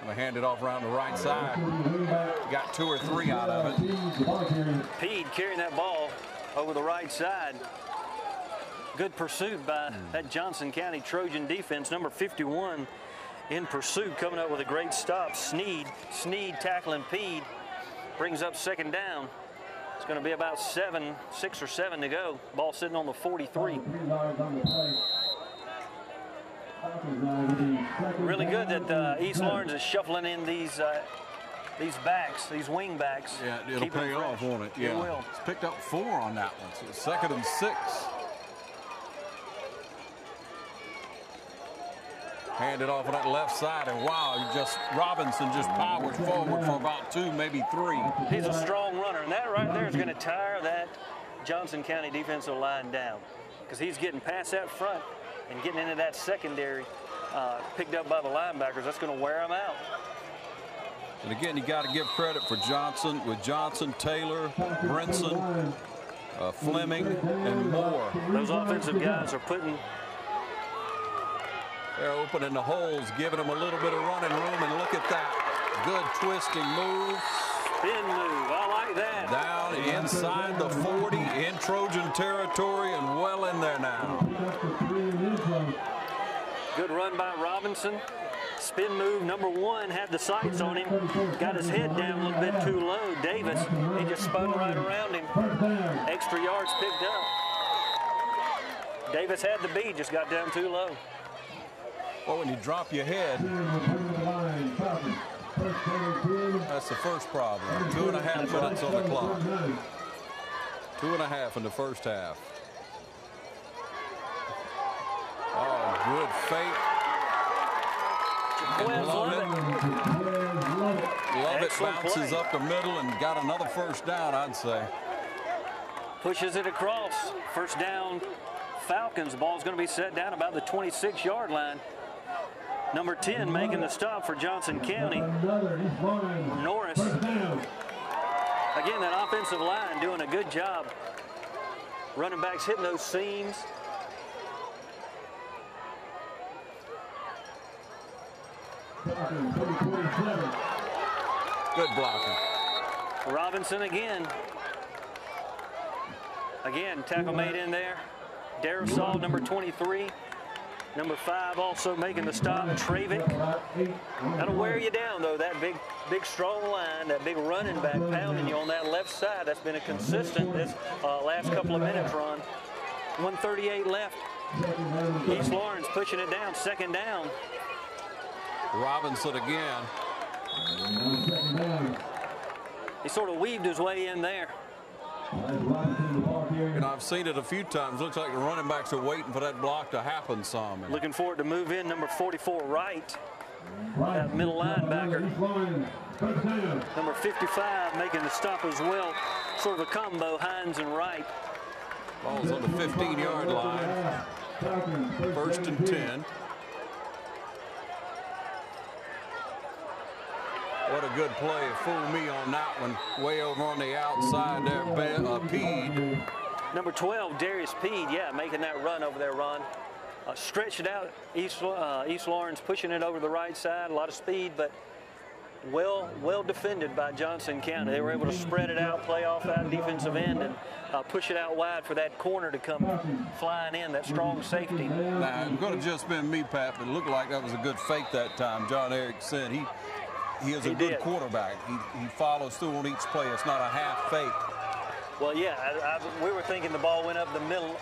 Gonna hand it off around the right side. Got 2 or 3 out of it. Pede carrying that ball over the right side. Good pursuit by that Johnson County Trojan defense. Number 51 in pursuit, coming up with a great stop. Sneed tackling Pede. Brings up 2nd down. It's going to be about 6 or 7 to go. Ball sitting on the 43. Really good that East Lawrence is shuffling in these backs, these wing backs. Yeah, it'll pay off, won't it? Yeah. It will. It's picked up 4 on that one, so it's 2nd and 6. Hand it off on that left side, and wow, Robinson just powers forward for about 2, maybe 3. He's a strong runner, and that right there is going to tire that Johnson County defensive line down, because he's getting past that front and getting into that secondary, picked up by the linebackers. That's going to wear them out. And again, you got to give credit for Johnson, with Johnson, Taylor, Brinson, Fleming, and Moore. Those offensive guys are they're opening the holes, giving them a little bit of running room, and look at that. Good twisting move. Spin move, I like that. Down inside the 40 in Trojan territory and well in there now. Good run by Robinson. Spin move, number 1 had the sights on him. Got his head down a little bit too low. Davis, he just spun right around him. Extra yards picked up. Davis had the beat, just got down too low. Well, when you drop your head, that's the first problem. 2.5 minutes on the clock. 2.5 in the first half. Oh, good fake. Love it. Bounces up the middle and got another first down, I'd say. Pushes it across. First down, Falcons. The ball's going to be set down about the 26-yard line. Number 10 making the stop for Johnson County. Norris. Again, that offensive line doing a good job. Running backs hitting those seams. Good blocking. Robinson again Again, tackle made in there. Darasol, number 23. Number 5 also making the stop, Travick. That'll wear you down, though, that big strong line, that big running back pounding you on that left side. That's been a consistent this last couple of minutes, Ron. 1:38 left. East Lawrence pushing it down, second down. Robinson again. He sort of weaved his way in there. And I've seen it a few times. Looks like the running backs are waiting for that block to happen some. Looking for it to move in, number 44, Wright. That middle linebacker. Number 55 making the stop as well. Sort of a combo, Hines and Wright. Ball's on the 15-yard line. First and 10. What a good play. Fooled me on that one. Way over on the outside there, Peed. Number 12, Darius Peed, yeah, making that run over there, Ron. Stretched it out. East Lawrence pushing it over the right side. A lot of speed, but well defended by Johnson County. They were able to spread it out, play off that defensive end, and push it out wide for that corner to come flying in, that strong safety. Now, it could have just been me, Pat, but it looked like that was a good fake that time. John Eric said he is a good quarterback. He follows through on each play. It's not a half fake. Well, yeah, we were thinking the ball went up the middle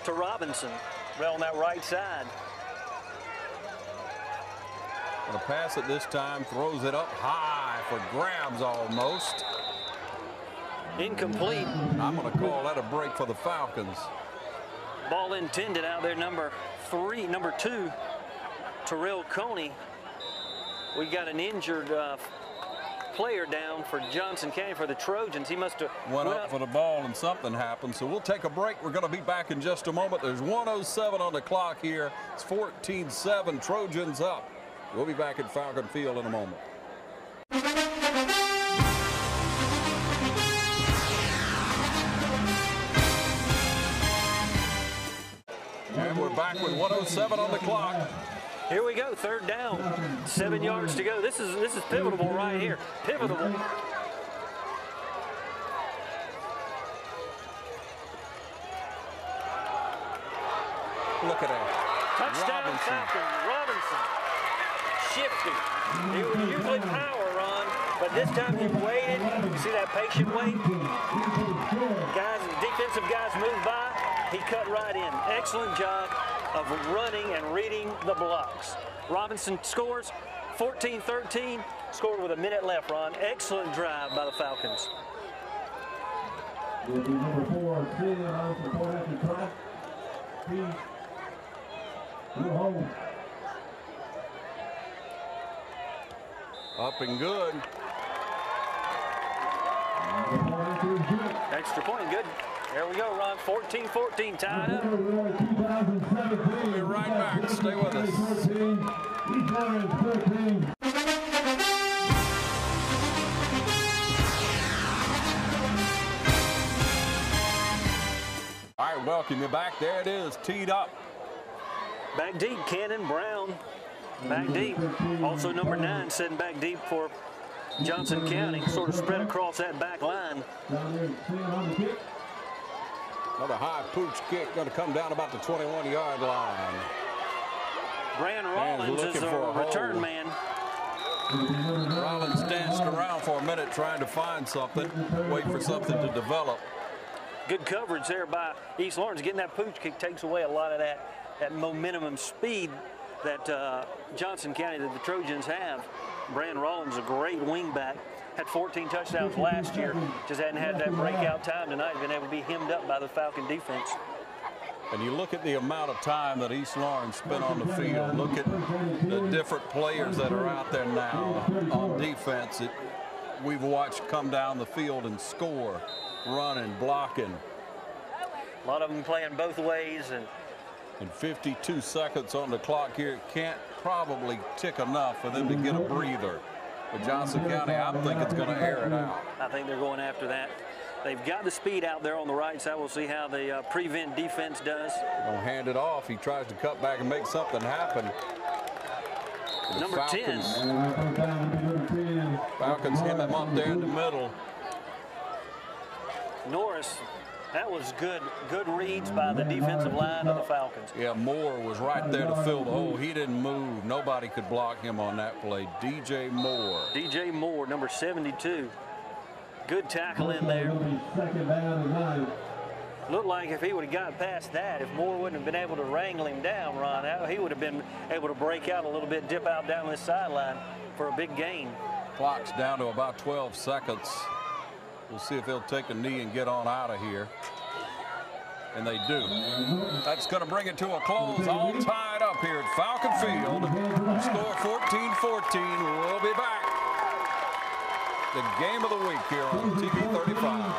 to Robinson, right on that right side. And a pass at this time, throws it up high for grabs almost. Incomplete. I'm going to call that a break for the Falcons. Ball intended out there, number 2, Terrell Coney. We got an injured player down for Johnson County for the Trojans. He must have went up for the ball and something happened. So we'll take a break. We're going to be back in just a moment. There's 1:07 on the clock here. It's 14-7. Trojans up. We'll be back at Falcon Field in a moment. And we're back with 1:07 on the clock. Here we go, third down, 7 yards to go. This is pivotal right here, pivotal. Look at that. Touchdown Falcons, Robinson. Shifty. He was usually power run, but this time he waited. You see that patient wait? Guys, defensive guys moved by. He cut right in. Excellent job of running and reading the blocks. Robinson scores 14-13, scored with a minute left, Ron. Excellent drive by the Falcons. Number 4, Up and good. Extra point, good. There we go, Ron. 14-14, tied up. We'll be right back. Stay with us. All right, welcome you back. There it is, teed up. Back deep, Cannon, Brown. Back deep. Also number 9 sitting back deep for Johnson County. Sort of spread across that back line. Another high pooch kick going to come down about the 21-yard line. Brand Rollins is a return man. Rollins danced around for a minute trying to find something, wait for something to develop. Good coverage there by East Lawrence. Getting that pooch kick takes away a lot of that momentum and speed that Johnson County, that the Trojans have. Brand Rollins, a great wingback. Had 14 touchdowns last year. Just hadn't had that breakout time tonight. Been able to be hemmed up by the Falcon defense. And you look at the amount of time that East Lawrence spent on the field. Look at the different players that are out there now on defense that we've watched come down the field and score, running, blocking. A lot of them playing both ways. And 52 seconds on the clock here. It can't probably tick enough for them to get a breather. But Johnson County, I think it's going to air it out. I think they're going after that. They've got the speed out there on the right side. We'll see how the prevent defense does. Going to hand it off. He tries to cut back and make something happen. Number Falcons, 10. Falcons hit him up there in the middle. Norris That was good reads by the defensive line of the Falcons. Yeah, Moore was right there to fill the hole. He didn't move. Nobody could block him on that play. DJ Moore. DJ Moore, number 72. Good tackle in there. Looked like if he would have gotten past that, if Moore wouldn't have been able to wrangle him down, Ron, he would have been able to break out a little bit, dip out down this sideline for a big gain. Clock's down to about 12 seconds. We'll see if they'll take a knee and get on out of here. And they do. That's going to bring it to a close. All tied up here at Falcon Field. Score 14-14. We'll be back. The game of the week here on TV 35.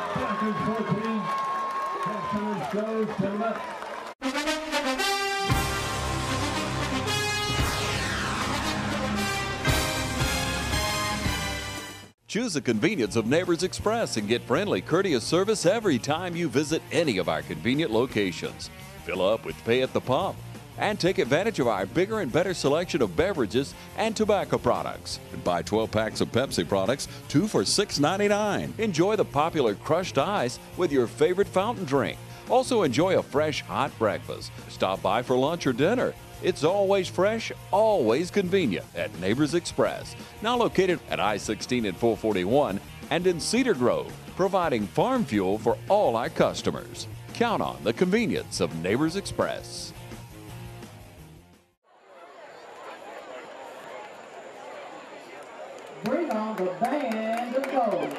Choose the convenience of Neighbors Express and get friendly, courteous service every time you visit any of our convenient locations. Fill up with pay at the pump and take advantage of our bigger and better selection of beverages and tobacco products. And buy 12 packs of Pepsi products, 2 for $6.99. Enjoy the popular crushed ice with your favorite fountain drink. Also enjoy a fresh, hot breakfast. Stop by for lunch or dinner. It's always fresh, always convenient at Neighbors Express. Now located at I-16 and 441 and in Cedar Grove, providing farm fuel for all our customers. Count on the convenience of Neighbors Express. Bring on the band of gold.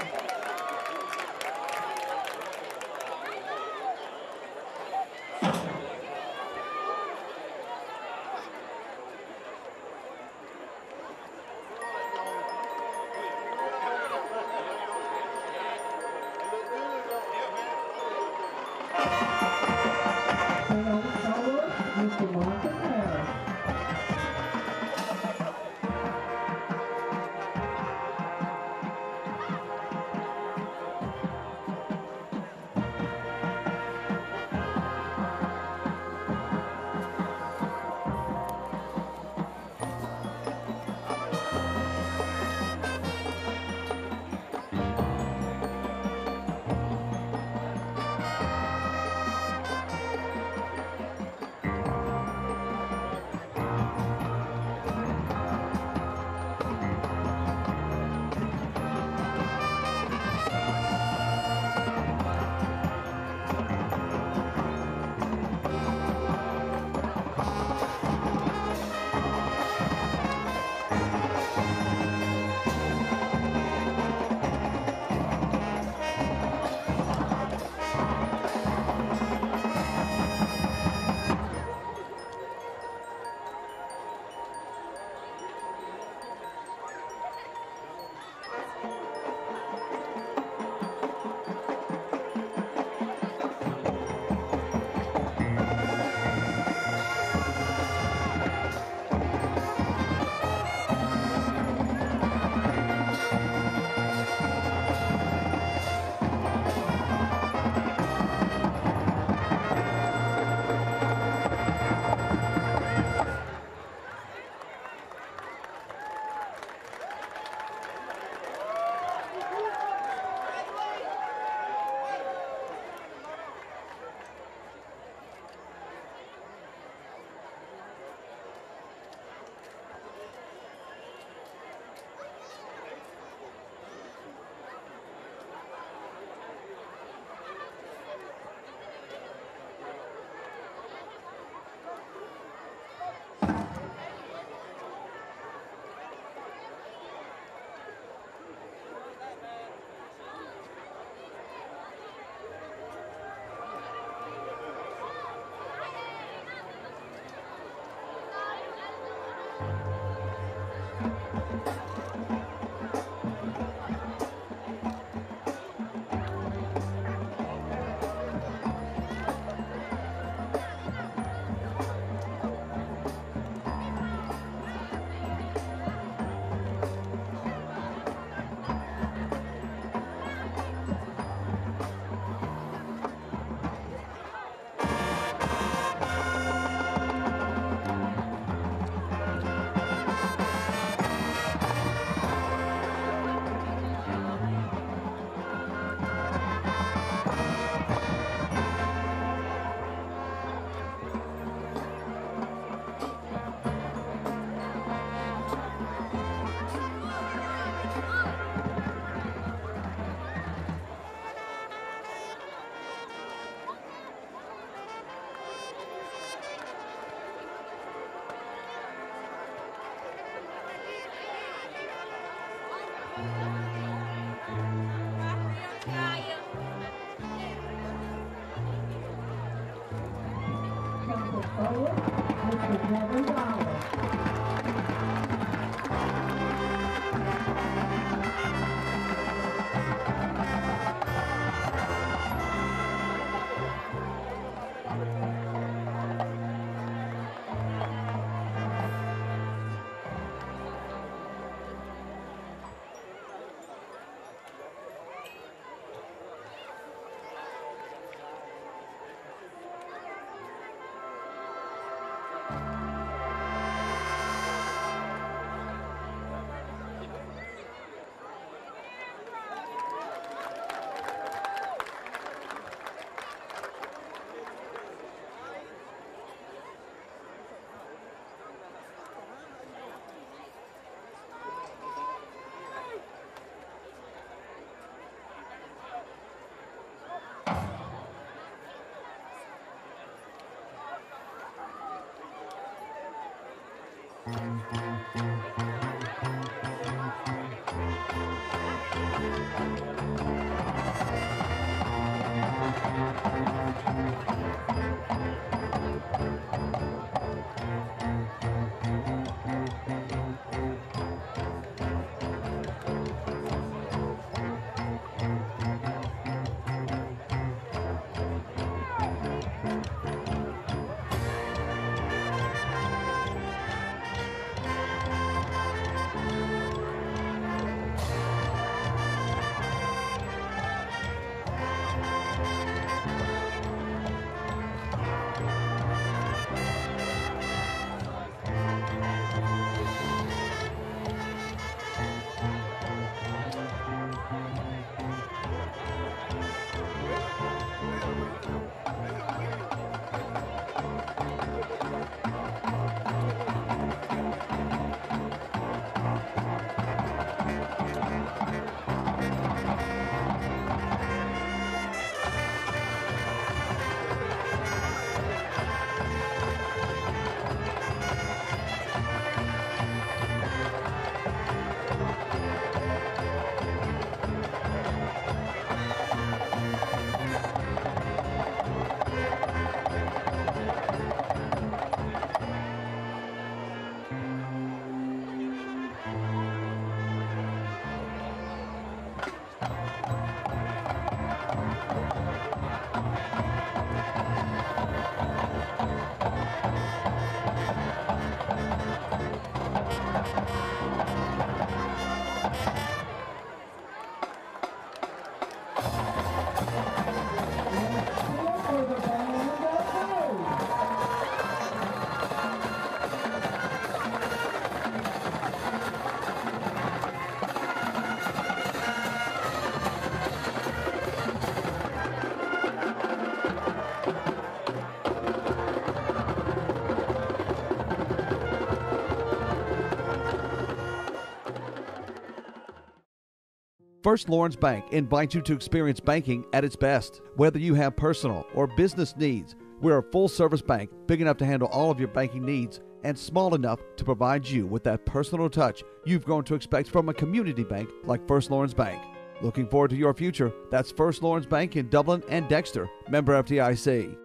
First Lawrence Bank invites you to experience banking at its best. Whether you have personal or business needs, we're a full-service bank big enough to handle all of your banking needs and small enough to provide you with that personal touch you've grown to expect from a community bank like First Lawrence Bank. Looking forward to your future. That's First Lawrence Bank in Dublin and Dexter. Member FDIC.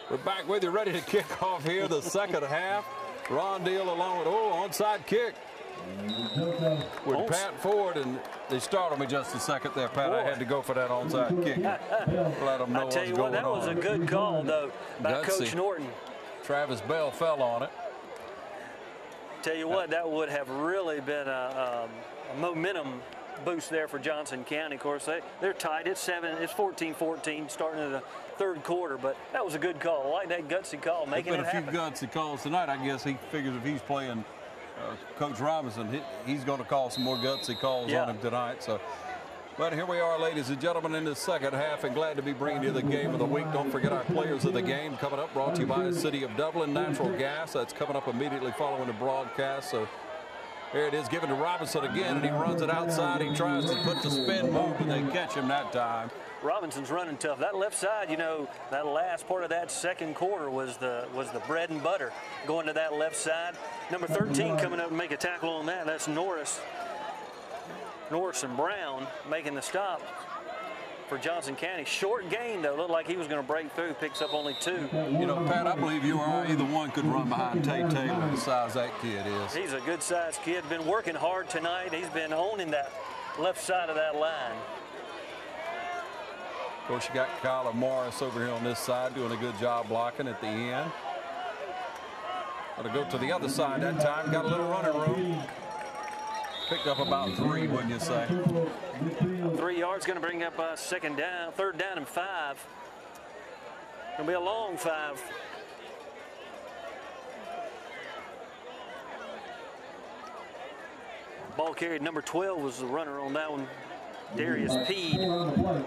We're back with you, ready to kick off here the second half. Ron Deal along with, onside kick. With Pat Ford, and they startled me just a second there, Pat. I had to go for that onside kick. Let them know I tell you what, that was a good call, though, by Coach Norton. Travis Bell fell on it. Tell you what, that would have really been a momentum boost there for Johnson County. Of course, they're tied. It's 14-14 starting in the third quarter, but that was a good call. I like that gutsy call, making it happen. There's been a few gutsy calls tonight. I guess he figures if he's playing Coach Robinson, he's going to call some more gutsy calls on him tonight. So, but here we are, ladies and gentlemen, in the second half, and glad to be bringing you the game of the week. Don't forget our players of the game coming up, brought to you by the City of Dublin Natural Gas. That's coming up immediately following the broadcast. So here it is, given to Robinson again, and he runs it outside. He tries to put the spin move, and they catch him that time. Robinson's running tough. That left side, you know, that last part of that second quarter was the bread and butter going to that left side. Number 13 coming up and make a tackle on that. That's Norris. Norris and Brown making the stop for Johnson County. Short gain, though. Looked like he was going to break through. Picks up only 2. You know, Pat, I believe you or I, either one could run behind Tate Taylor, the size that kid is. He's a good-sized kid. Been working hard tonight. He's been owning that left side of that line. Of course, you got Kyler Morris over here on this side doing a good job blocking at the end. Going to go to the other side that time. Got a little running room. Picked up about 3, wouldn't you say? 3 yards going to bring up third down and 5. Going to be a long 5. Ball carried. Number 12 was the runner on that one, Darius Peed.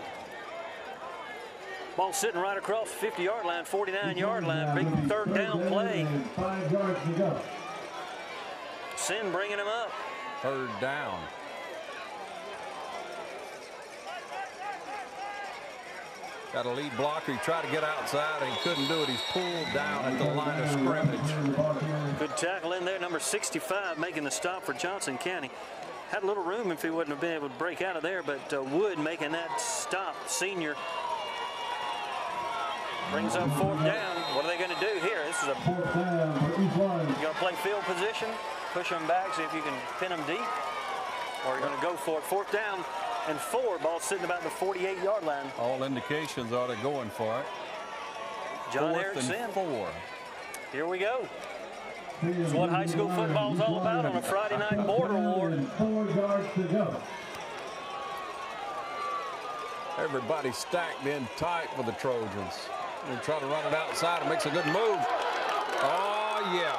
Ball sitting right across the 50-yard line, 49-yard line. Big third down play. Sin bringing him up. Third down. Got a lead blocker. He tried to get outside and he couldn't do it. He's pulled down at the line of scrimmage. Good tackle in there. Number 65 making the stop for Johnson County. Had a little room if he wouldn't have been able to break out of there, but Wood making that stop, senior. Brings up fourth down. What are they going to do here? This is a. You're going to play field position, push them back, see if you can pin them deep, or you're going to go for it. Fourth down and 4. Ball sitting about the 48-yard line. All indications are they're going for it. John Fourth Erickson. and 4. Here we go. It's what high school football is all about on a Friday night border war. 4 yards to go. Everybody stacked in tight for the Trojans. They try to run it outside. It makes a good move. Oh, yeah.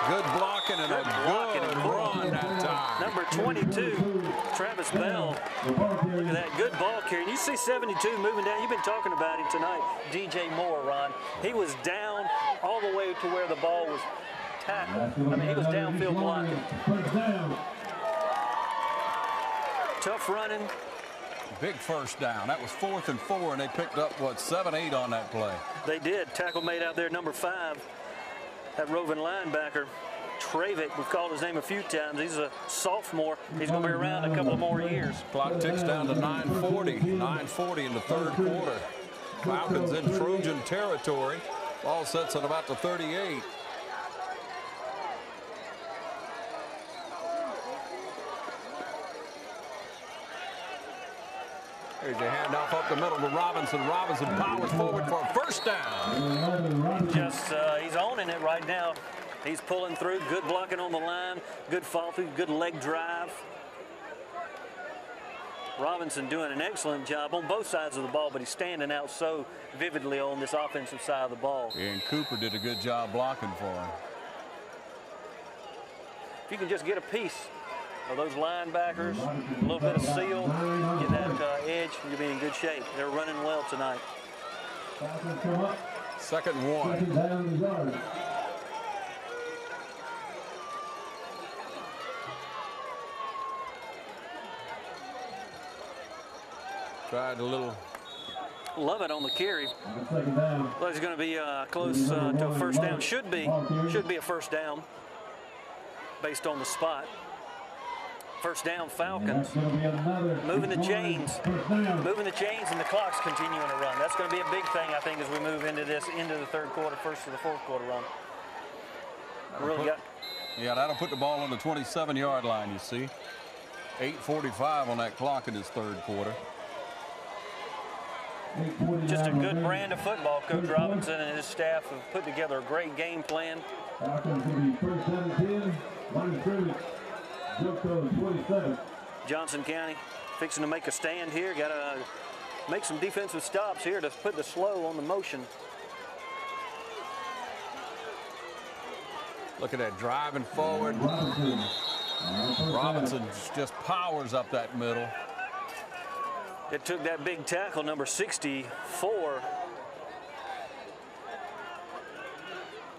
Good blocking and good run that time. Number 22, Travis Bell. Look at that. Good ball carry. And you see 72 moving down. You've been talking about him tonight. DJ Moore, Ron. He was down all the way to where the ball was tackled. I mean, he was downfield blocking. Tough running. Big first down. That was 4th and 4, and they picked up, what, 7-8 on that play. They did. Tackle made out there, number 5. That roving linebacker, Travick. We've called his name a few times. He's a sophomore. He's going to be around a couple more years. Clock ticks down to 9:40. 9:40 in the third quarter. Falcons in Trojan territory. Ball sets at about the 38. There's a handoff up the middle to Robinson. Robinson powers forward for a first down. He's owning it right now. He's pulling through. Good blocking on the line. Good fall through. Good leg drive. Robinson doing an excellent job on both sides of the ball, but he's standing out so vividly on this offensive side of the ball. And Cooper did a good job blocking for him. If you can just get a piece of those linebackers, a little bit of seal, get that edge, you'll be in good shape. They're running well tonight. Second and 1. Tried a little. Love it on the carry. Well, it's going to be close to a first down. Should be a first down based on the spot. First down, Falcons. Moving the chains. Moving the chains, and the clock's continuing to run. That's going to be a big thing, I think, as we move into the third quarter, first to the fourth quarter run. Yeah, that'll put the ball on the 27-yard line, you see. 8:45 on that clock in this third quarter. Just a good brand of football. Coach Robinson and his staff have put together a great game plan. Johnson County fixing to make a stand here. Got to make some defensive stops here to put the slow on the motion. Look at that, driving forward. Robinson just powers up that middle. It took that big tackle, number 64.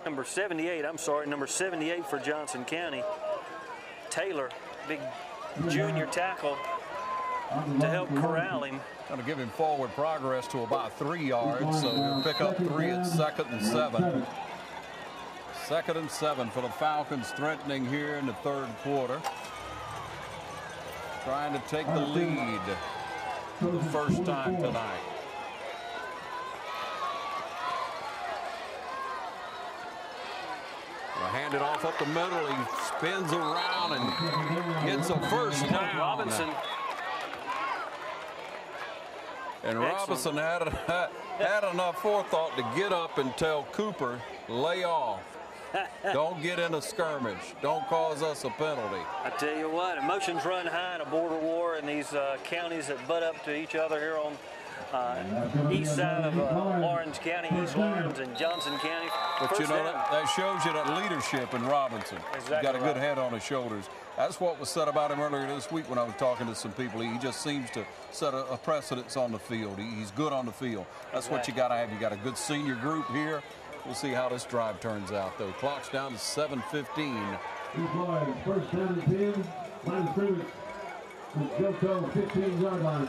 Number 78, I'm sorry, number 78 for Johnson County. Taylor, big junior tackle. to help corral him. Going to give him forward progress to about 3 yards, so he'll pick up 3 at 2nd and 7. 2nd and 7 for the Falcons, threatening here in the third quarter. Trying to take the lead for the first time tonight. Hand it off up the middle. He spins around and gets a first down. Robinson. And Robinson had enough forethought to get up and tell Cooper, lay off. Don't get in a skirmish. Don't cause us a penalty. I tell you what, emotions run high in a border war in these counties that butt up to each other here on east side of Lawrence County, East Lawrence and Johnson County. But you know, that shows you that leadership in Robinson. Exactly. He's got a good head on his shoulders. That's what was said about him earlier this week when I was talking to some people. He just seems to set a precedence on the field. He's good on the field. That's what you got to have. You got a good senior group here. We'll see how this drive turns out, though. Clock's down to 7:15. First down and 10. Line of scrimmage. Joco, 15-yard line.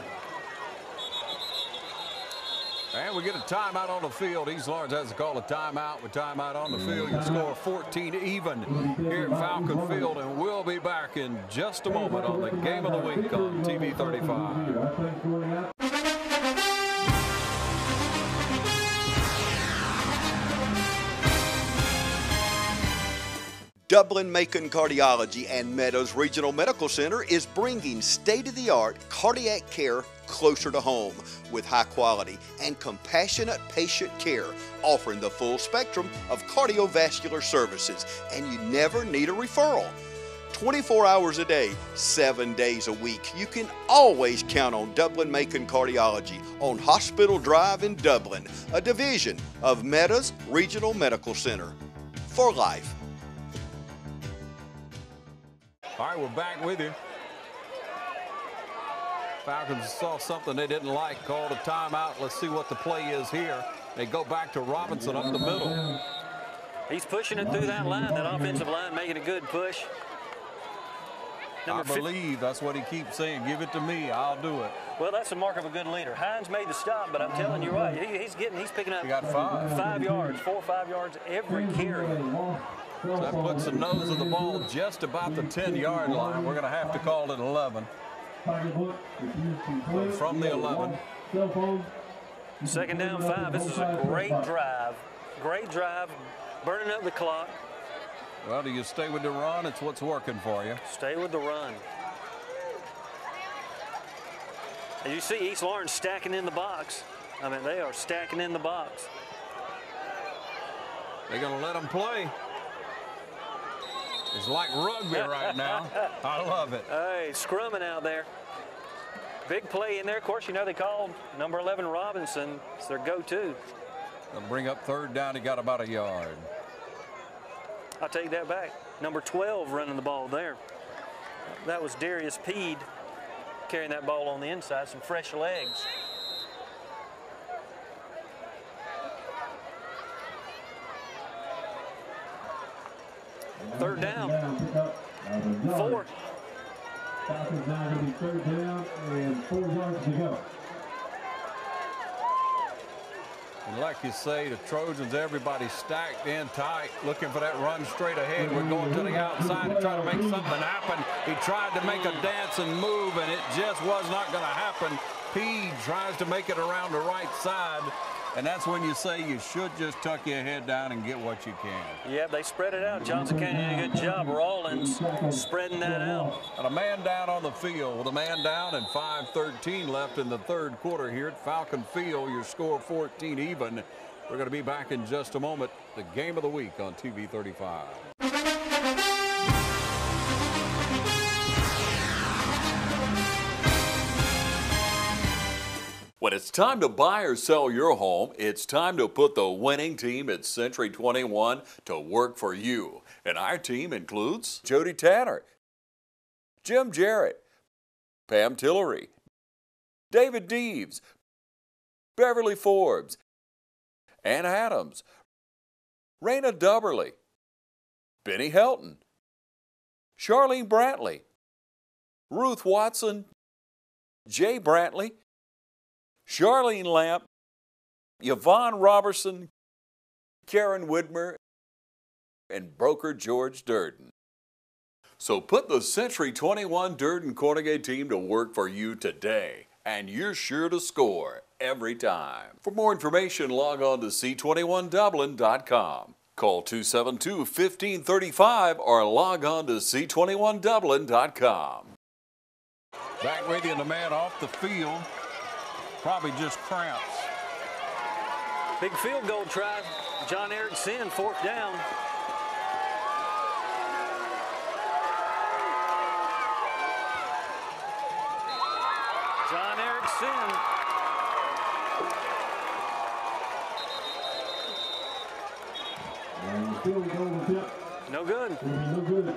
And we get a timeout on the field. East Lawrence has to call a timeout. With timeout on the field, you score 14 even here at Falcon Field. And we'll be back in just a moment on the Game of the Week on TV 35. Dublin-Macon Cardiology and Meadows Regional Medical Center is bringing state-of-the-art cardiac care closer to home with high quality and compassionate patient care, offering the full spectrum of cardiovascular services, and you never need a referral. 24 hours a day, 7 days a week. You can always count on Dublin-Macon Cardiology on Hospital Drive in Dublin, a division of Meadows Regional Medical Center. For life. All right, we're back with you. Falcons saw something they didn't like, called a timeout. Let's see what the play is here. They go back to Robinson up the middle. He's pushing it through that line, that offensive line, making a good push. I believe that's what he keeps saying. Give it to me, I'll do it. Well, that's the mark of a good leader. Hines made the stop, but I'm telling you right, he's picking up 5 yards, 4 or 5 yards every carry. So that puts the nose of the ball just about the 10-yard line. We're going to have to call it 11. From the 11. Second down 5. This is a great drive. Great drive, burning up the clock. Well, do you stay with the run? It's what's working for you. Stay with the run. As you see, East Lawrence stacking in the box. I mean, they are stacking in the box. They're going to let them play. It's like rugby right now. I love it. Hey, scrumming out there. Big play in there. Of course, you know they called number 11 Robinson. It's their go-to. They'll bring up third down. He got about a yard. I'll take that back. Number 12 running the ball there. That was Darius Peed carrying that ball on the inside. Some fresh legs. Third down. 4. Falcons now going to be third down and 4 yards to go. And like you say, the Trojans, everybody stacked in tight, looking for that run straight ahead. We're going to the outside to try to make something happen. He tried to make a dancing move, and it just was not going to happen. Peed tries to make it around the right side, and that's when you say you should just tuck your head down and get what you can. Yeah, they spread it out. Johnson County did a good job. Rawlins spreading that out. And a man down on the field with a man down and 5:13 left in the third quarter here at Falcon Field. Your score 14 even. We're going to be back in just a moment. The Game of the Week on TV 35. When it's time to buy or sell your home, it's time to put the winning team at Century 21 to work for you. And our team includes Jody Tanner, Jim Jarrett, Pam Tillery, David Deeves, Beverly Forbes, Ann Adams, Raina Dubberly, Benny Helton, Charlene Brantley, Ruth Watson, Jay Brantley, Charlene Lamp, Yvonne Robertson, Karen Widmer, and broker George Durden. So put the Century 21 Durden Cornegay team to work for you today, and you're sure to score every time. For more information, log on to c21dublin.com. Call 272-1535 or log on to c21dublin.com. Back with you, the man off the field. Probably just cramps. Big field goal try. John Erickson, fourth down. John Erickson. No good. No good.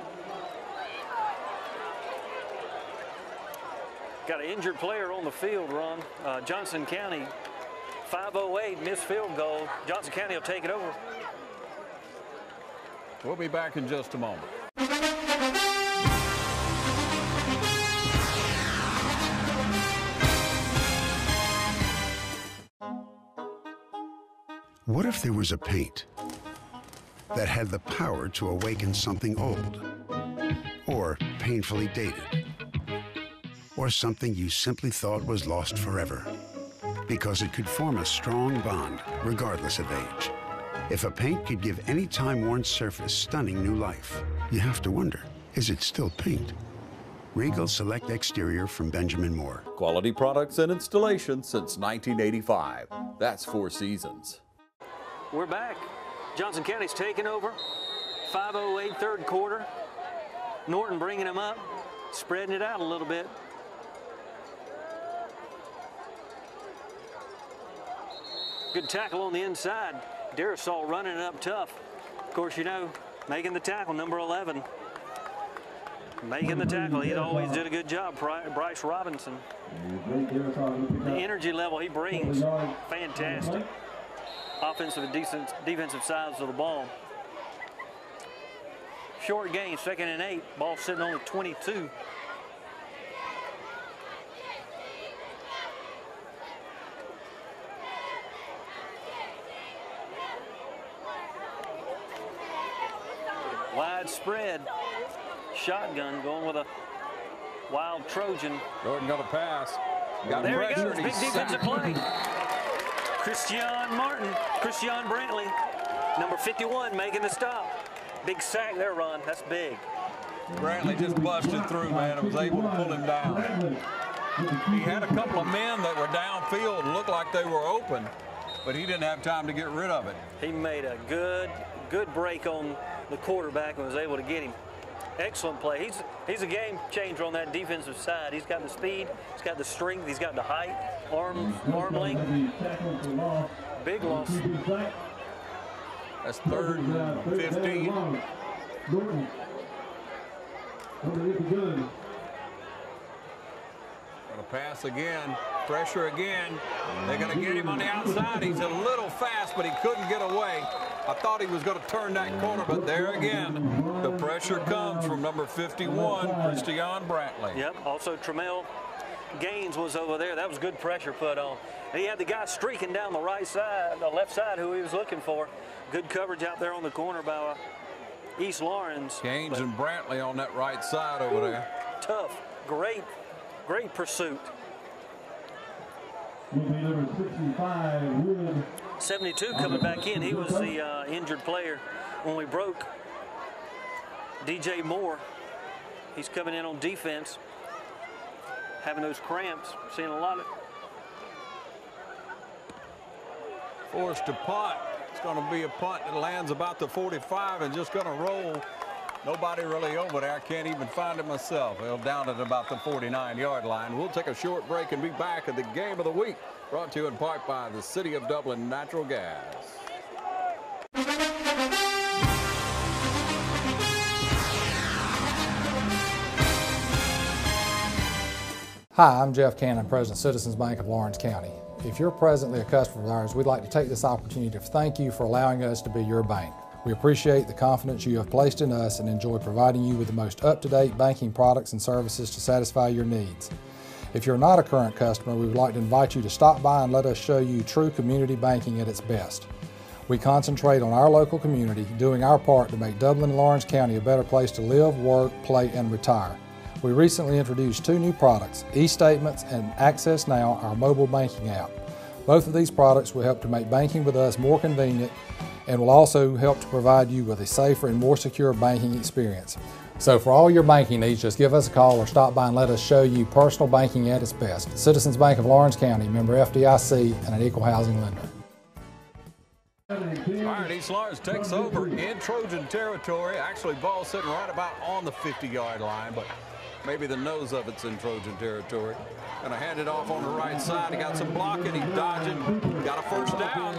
Got an injured player on the field, Ron. Johnson County, 5:08, missed field goal. Johnson County will take it over. We'll be back in just a moment. What if there was a paint that had the power to awaken something old, or painfully dated, or something you simply thought was lost forever, because it could form a strong bond regardless of age? If a paint could give any time-worn surface stunning new life, you have to wonder, is it still paint? Regal Select Exterior from Benjamin Moore. Quality products and installation since 1985. That's 4 seasons. We're back. Johnson County's taking over. 5:08, third quarter. Norton bringing them up, spreading it out a little bit. Good tackle on the inside. Darasol running it up tough. Of course, you know, making the tackle, number 11. Making the tackle. He always did a good job, Bryce Robinson. The energy level he brings, fantastic. Offensive and defensive sides of the ball. Short gain, 2nd and 8. Ball sitting on the 22. Wide spread. Shotgun going with a wild Trojan. Jordan got a pass. Got there he pressure. goes. Big defensive play. Christian Brantley, number 51, making the stop. Big sack there, Ron. That's big. Brantley just busted through, man, and was able to pull him down. He had a couple of men that were downfield, looked like they were open, but he didn't have time to get rid of it. He made a good break on the quarterback and was able to get him. Excellent play. He's a game changer on that defensive side. He's got the speed, he's got the strength, he's got the height, arm length. Big loss. That's 3rd and 15. Gonna pass again. Pressure again. They're going to get him on the outside. He's a little fast, but he couldn't get away. I thought he was going to turn that corner, but there again, the pressure comes from number 51, Christian Brantley. Yep, also Tremel Gaines was over there. That was good pressure put on. And he had the guy streaking down the right side, the left side, who he was looking for. Good coverage out there on the corner by East Lawrence. Gaines and Brantley on that right side over there. Tough, great pursuit. 72 coming back in. He was the injured player when we broke. DJ Moore, he's coming in on defense, having those cramps, seeing a lot of. Forced to punt. It's going to be a punt that lands about the 45 and just going to roll. Nobody really over there. I can't even find it myself. Well, down at about the 49-yard line. We'll take a short break and be back at the game of the week, brought to you in part by the City of Dublin Natural Gas. Hi, I'm Jeff Cannon, President of Citizens Bank of Lawrence County. If you're presently a customer of ours, we'd like to take this opportunity to thank you for allowing us to be your bank. We appreciate the confidence you have placed in us and enjoy providing you with the most up-to-date banking products and services to satisfy your needs. If you're not a current customer, we would like to invite you to stop by and let us show you true community banking at its best. We concentrate on our local community, doing our part to make Dublin and Lawrence County a better place to live, work, play, and retire. We recently introduced 2 new products, eStatements and Access Now, our mobile banking app. Both of these products will help to make banking with us more convenient and will also help to provide you with a safer and more secure banking experience. So for all your banking needs, just give us a call or stop by and let us show you personal banking at its best. Citizens Bank of Lawrence County, member FDIC, and an equal housing lender. All right, East Lawrence takes over in Trojan territory. Actually, ball sitting right about on the 50-yard line, but maybe the nose of it's in Trojan territory. Gonna hand it off on the right side. He got some blocking, he's dodging, got a first down.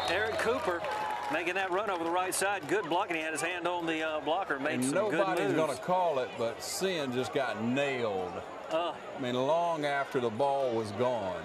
Eric Cooper making that run over the right side. Good blocking. He had his hand on the blocker, made some good moves. Nobody's gonna call it, but Sin just got nailed. I mean, long after the ball was gone.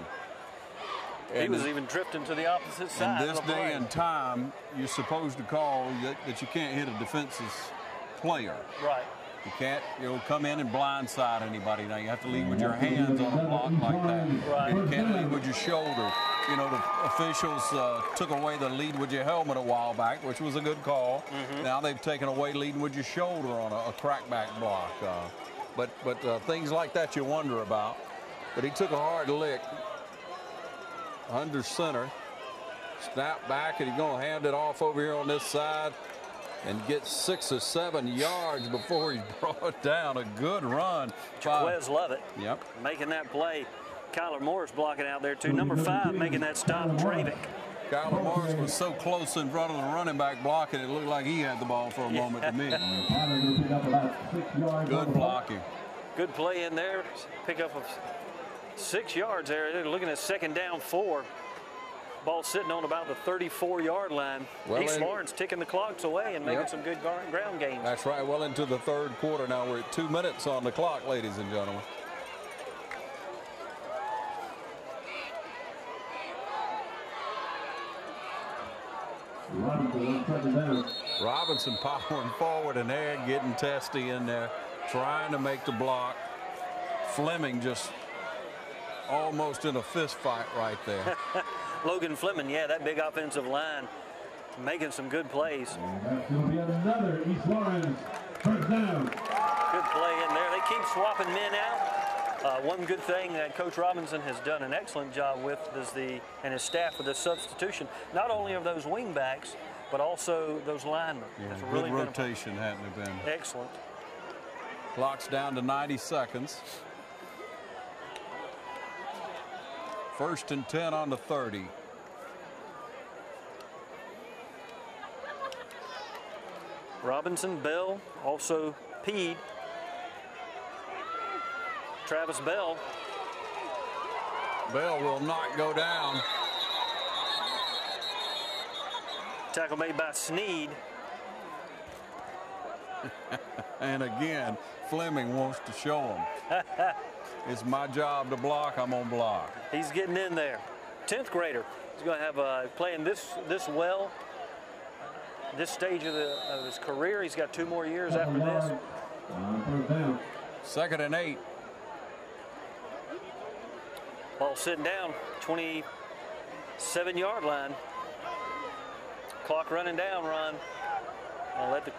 He was even drifting to the opposite side. In this day and time, you're supposed to call that you can't hit a defense's player. Right. You can't, come in and blindside anybody. Now you have to lead with your hands on a block like that. Right. You can't lead with your shoulder. The officials took away the lead with your helmet a while back, which was a good call. Now they've taken away leading with your shoulder on a crackback block. But things like that you wonder about. But he took a hard lick under center. Snap back, and he's going to hand it off over here on this side and get 6 or 7 yards before he's brought down. A good run. Jaquez Lovett. Yep. Making that play. Kyler Morris blocking out there too. Number 5 making that stop, Dravick. Kyler Morris was so close in front of the running back blocking, it looked like he had the ball for a moment to me. Good blocking. Good play in there. Pick up of 6 yards there. They're looking at 2nd down 4. Ball sitting on about the 34-yard line. East Lawrence ticking the clocks away and making some good ground gains. That's right. Well into the 3rd quarter now. We're at 2 minutes on the clock, ladies and gentlemen. Robinson powering forward and there, getting testy in there, trying to make the block. Fleming just almost in a fist fight right there. Logan Fleming, yeah, that big offensive line making some good plays. That's going to be another East Lawrence first down. Good play in there. They keep swapping men out. One good thing that Coach Robinson has done an excellent job with and his staff with the substitution, not only of those wing backs, but also those linemen. Yeah, good really rotation hadn't it been. Excellent. Clock's down to 90 seconds. 1st and 10 on the 30. Robinson, Bell, also Peed. Travis Bell. Bell will not go down. Tackle made by Sneed. And again, Fleming wants to show him. It's my job to block, I'm on block. He's getting in there. 10th grader. He's going to have playing this well. This stage of his career. He's got 2 more years after this. 2nd and 8. Ball sitting down, 27-yard line. Clock running down, Ron. I'll let the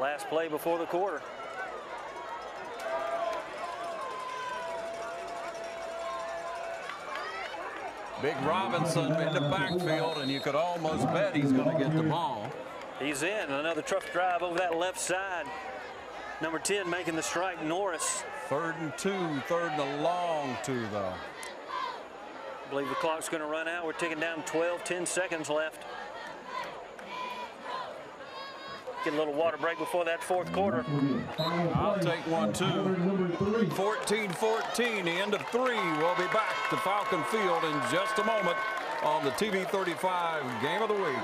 last play before the quarter. Big Robinson in the backfield, and you could almost bet he's going to get the ball. He's in. Another tough drive over that left side. Number 10 making the strike, Norris. 3rd and 2, 3rd and a long 2, though. I believe the clock's going to run out. We're ticking down 10 seconds left. Get a little water break before that 4th quarter. I'll take one, too. 14-14, the end of 3. We'll be back to Falcon Field in just a moment on the TV 35 Game of the Week.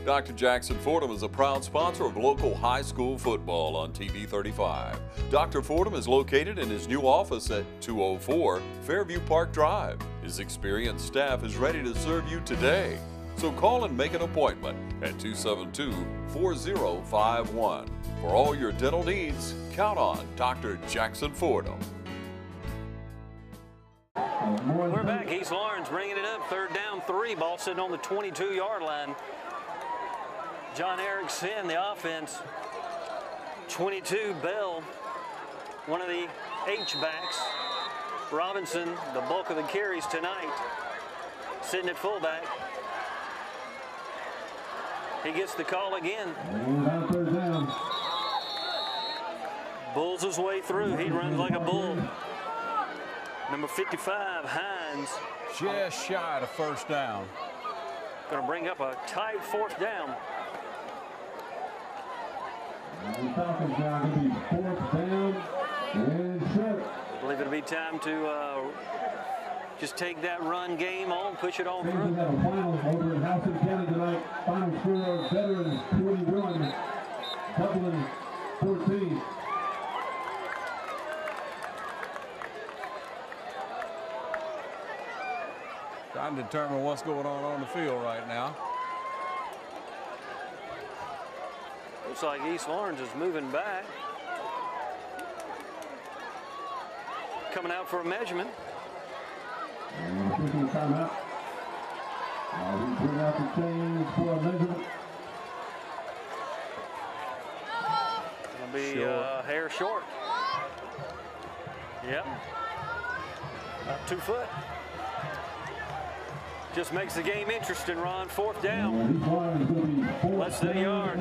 Dr. Jackson Fordham is a proud sponsor of local high school football on TV 35. Dr. Fordham is located in his new office at 204 Fairview Park Drive. His experienced staff is ready to serve you today. So call and make an appointment at 272-4051. For all your dental needs, count on Dr. Jackson Fordham. We're back. East Lawrence bringing it up. 3rd down, 3. Ball sitting on the 22-yard line. John Erickson, the offense. 22, Bell, one of the H-backs. Robinson, the bulk of the carries tonight, sitting at fullback. He gets the call again. Bulls his way through. He runs like a bull. Number 55, Hines. Just shy of 1st down. Going to bring up a tight 4th down. Falcons now going to be 4th down and short. I believe it'll be time to just take that run game on, push it on through. We have a final over in Houston County tonight. Final score: Veterans 21, Dublin 14. Trying to determine what's going on the field right now. Looks like East Lawrence is moving back. Coming out for a measurement. Taking a timeout. We bring out the change for a measurement. It'll be hair short. Yep. About 2 foot. Just makes the game interesting, Ron. 4th down. Less than a yard.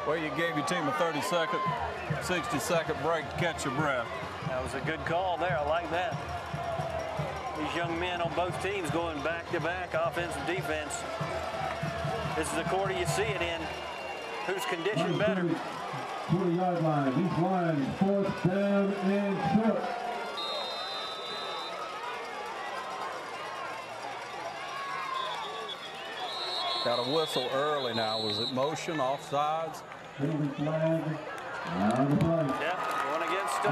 Well, you gave your team a 30-second, 60-second break to catch your breath. That was a good call there. I like that. These young men on both teams going back-to-back, offense and defense. This is the quarter you see it in. Who's conditioned better? 20-yard line. East line, 4th down and short. Got a whistle early now. Was it motion, offsides? Penalty flag on the play. Yeah, going against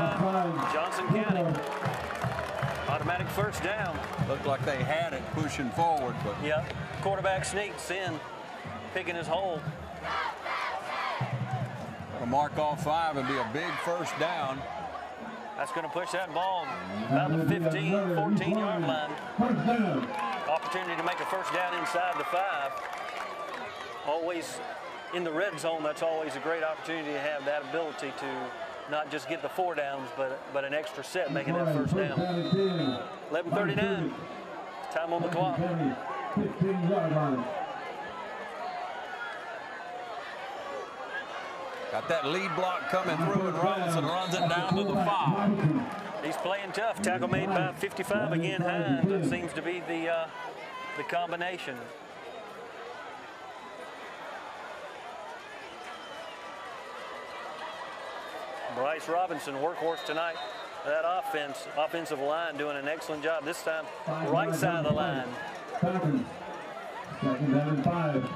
Johnson County. Automatic 1st down. Looked like they had it pushing forward, but yeah, quarterback sneaks in, picking his hole. A mark off 5 and be a big 1st down. That's going to push that ball about the 15, 14-yard line. Opportunity to make a 1st down inside the 5. Always in the red zone, that's always a great opportunity to have that ability to not just get the 4 downs, but an extra set, making that 1st down. 11:39, time on the clock. 15-yard line. Got that lead block coming through, and Robinson runs it down to the 5. He's playing tough. Tackle made by 55 again. Hines. That seems to be the combination. Bryce Robinson, workhorse tonight. That offensive line doing an excellent job. This time, right side of the line. Falcons, 2nd down and 5.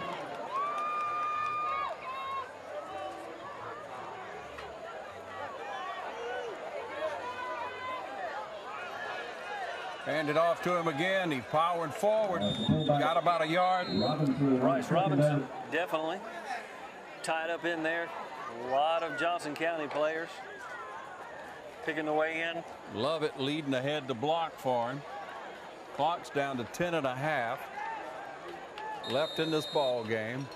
Hand it off to him again. He's powering forward. Got about a yard. Bryce Robinson, definitely tied up in there. A lot of Johnson County players picking the way in. Love it, leading ahead to block for him. Clock's down to 10.5 left in this ball game.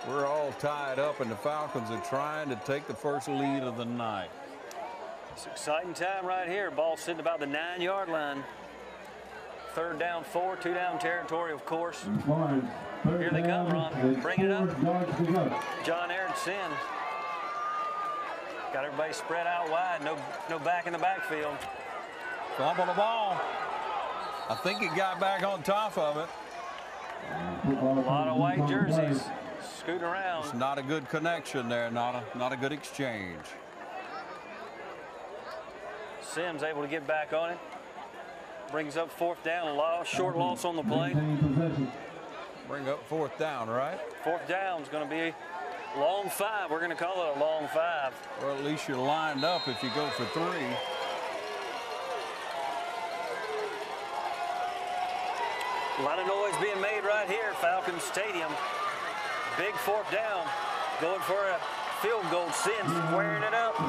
We're all tied up, and the Falcons are trying to take the first lead of the night. It's an exciting time right here. Ball sitting about the 9-yard line. 3rd down, 4, 2 down territory, of course. Here they come, Ron. Bring it up. John Erickson. Got everybody spread out wide. No back in the backfield. Fumble the ball. I think he got back on top of it. A lot of white jerseys scooting around. It's not a good connection there. Not a good exchange. Sims able to get back on it. Brings up 4th down. A short loss on the play. Bring up 4th down, right? 4th down is going to be long 5. We're going to call it a long 5. Or at least you're lined up if you go for 3. A lot of noise being made right here at Falcons Stadium. Big fourth down. Going for a field goal. Sin squaring it up.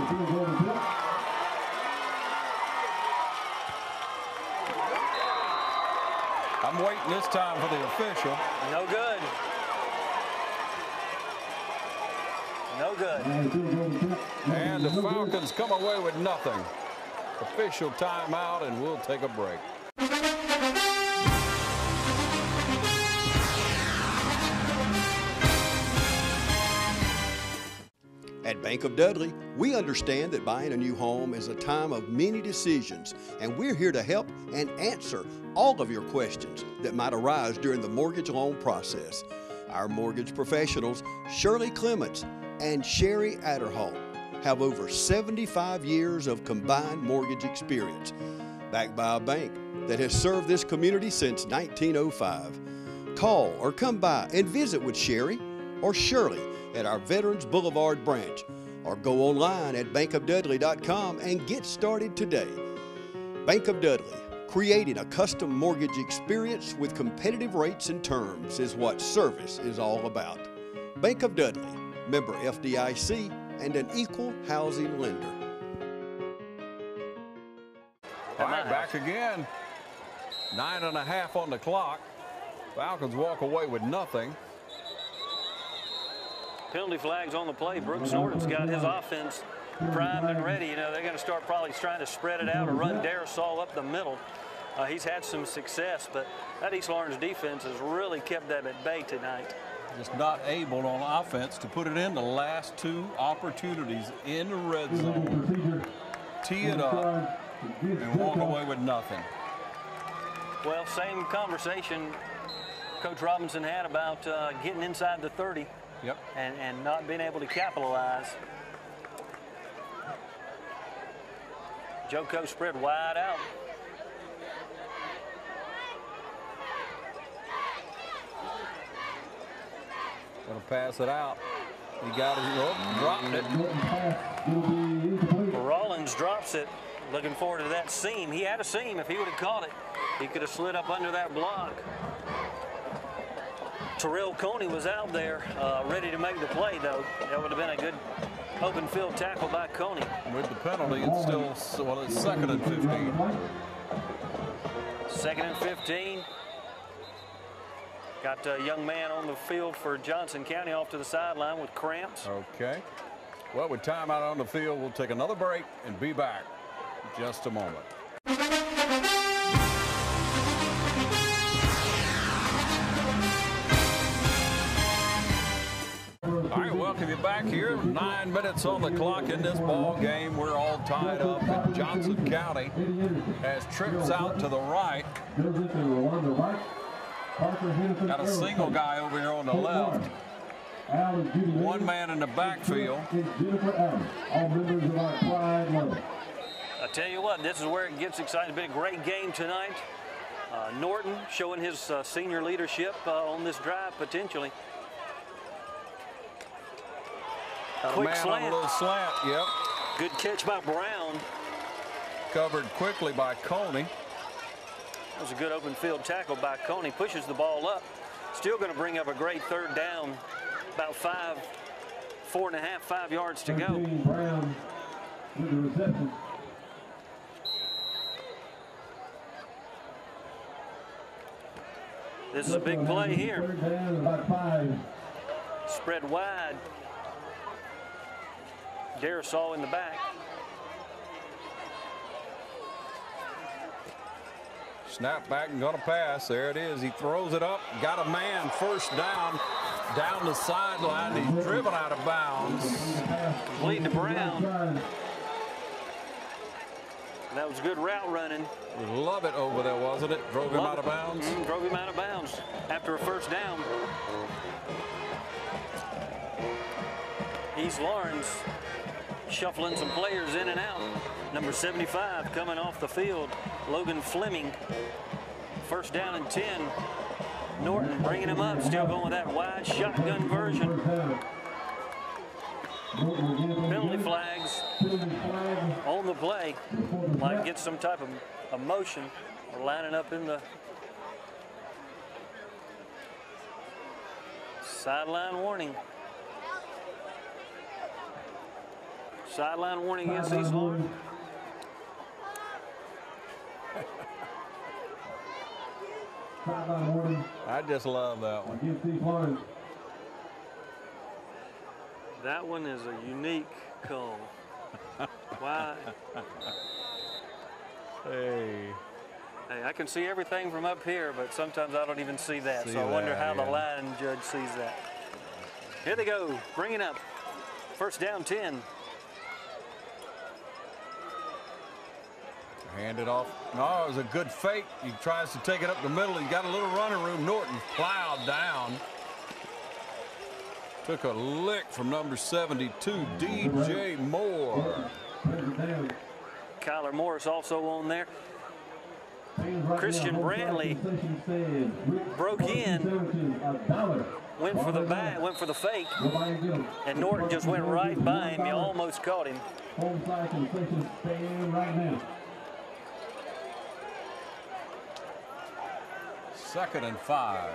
I'm waiting this time for the official. No good. No good. And the Falcons come away with nothing. Official timeout, and we'll take a break. At Bank of Dudley, we understand that buying a new home is a time of many decisions, and we're here to help and answer all of your questions that might arise during the mortgage loan process. Our mortgage professionals, Shirley Clements and Sherry Adderhall, have over 75 years of combined mortgage experience, backed by a bank that has served this community since 1905. Call or come by and visit with Sherry or Shirley at our Veterans Boulevard branch, or go online at bankofdudley.com and get started today. Bank of Dudley, creating a custom mortgage experience with competitive rates and terms is what service is all about. Bank of Dudley, member FDIC, and an equal housing lender. All right, back again. 9.5 on the clock. Falcons walk away with nothing. Penalty flags on the play. Brooks Norton's got his offense primed and ready. You know, they're going to start probably trying to spread it out or run Darasol up the middle. He's had some success, but that East Lawrence defense has really kept them at bay tonight. Just not able on offense to put it in the last two opportunities in the red zone. Tee it up and walk away with nothing. Well, same conversation Coach Robinson had about getting inside the 30. Yep. And not being able to capitalize. Joko spread wide out. Gonna pass it out. He got it, dropped it. Rollins drops it. Looking forward to that seam. He had a seam. If he would have caught it, he could have slid up under that block. Terrell Coney was out there ready to make the play, though. That would have been a good open field tackle by Coney. With the penalty, it's still, well, it's 2nd and 15. 2nd and 15. Got a young man on the field for Johnson County off to the sideline with cramps. Okay. Well, with timeout on the field, we'll take another break and be back in just a moment. All right, welcome you back here. 9 minutes on the clock in this ball game. We're all tied up, and Johnson County has trips out to the right. Got a single guy over here on the left. One man in the backfield. I tell you what, this is where it gets exciting. It's been a great game tonight. Norton showing his senior leadership on this drive potentially. Quick slant. On a little slant, yep. Good catch by Brown. Covered quickly by Coney. That was a good open field tackle by Coney. Pushes the ball up. Still going to bring up a great 3rd down. About 5 yards to go. Brown with the reception. This is a big play here. 3rd down, about 5. Spread wide. Darasol in the back. Snap back and gonna pass. There it is. He throws it up. Got a man. 1st down. Down the sideline. He's driven out of bounds. Complete to Brown. That was good route running. Love it over there, wasn't it? Drove him out of bounds. Drove him out of bounds after a 1st down. East Lawrence shuffling some players in and out. Number 75 coming off the field, Logan Fleming. 1st down and 10. Norton bringing him up, still going with that wide shotgun version. Penalty flags on the play. Might get some type of motion. We're lining up in the Sideline warning. Sideline warning against East Lawrence. I just love that one. That one is a unique call. Why? Hey. Hey, I can see everything from up here, but sometimes I don't even see that. So I wonder how the line judge sees that. Here they go, bringing up. First down 10. Hand it off. No, it was a good fake. He tries to take it up the middle. He got a little running room. Norton plowed down. Took a lick from number 72, DJ Moore. Kyler Morris also on there. Christian Brantley broke in, went for the back, went for the fake, and Norton just went right by him. He almost caught him. Second and 5.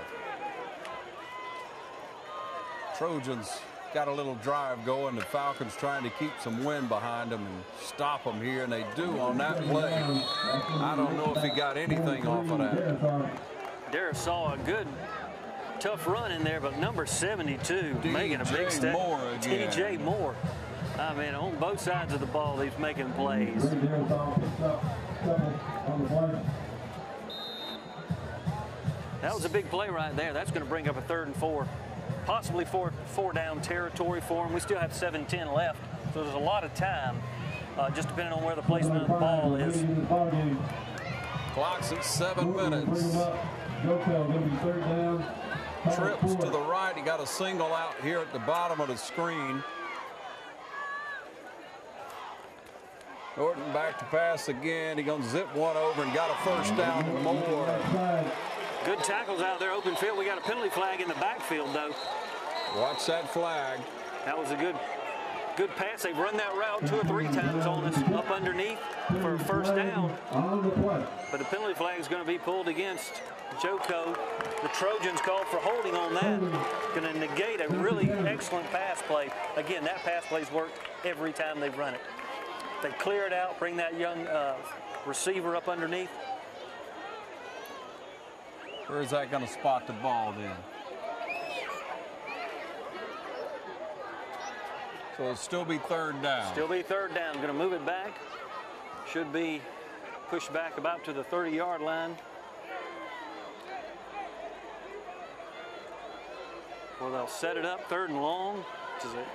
Trojans got a little drive going. The Falcons trying to keep some wind behind them and stop them here, and they do on that play. I don't know if he got anything off of that. Darius saw a good, tough run in there, but number 72 making a big step. DJ Moore. I mean, on both sides of the ball, he's making plays. That was a big play right there. That's going to bring up a 3rd and 4. Possibly four down territory for him. We still have 7:10 left, so there's a lot of time, just depending on where the placement of the ball is. Clock's at 7 minutes. Trips to the right. He got a single out here at the bottom of the screen. Norton back to pass again. He's going to zip one over and got a first down to Moore. Good tackles out there, open field. We got a penalty flag in the backfield, though. Watch that flag. That was a good pass. They've run that route 2 or 3 times on us up underneath for a first down. But the penalty flag is going to be pulled against Joko. The Trojans called for holding on that. Going to negate a really excellent pass play. Again, that pass play's worked every time they've run it. They clear it out, bring that young receiver up underneath. Where is that going to spot the ball then? So it'll still be 3rd down. Still be 3rd down. Going to move it back. Should be pushed back about to the 30-yard line. Well, they'll set it up 3rd and long. Which is it.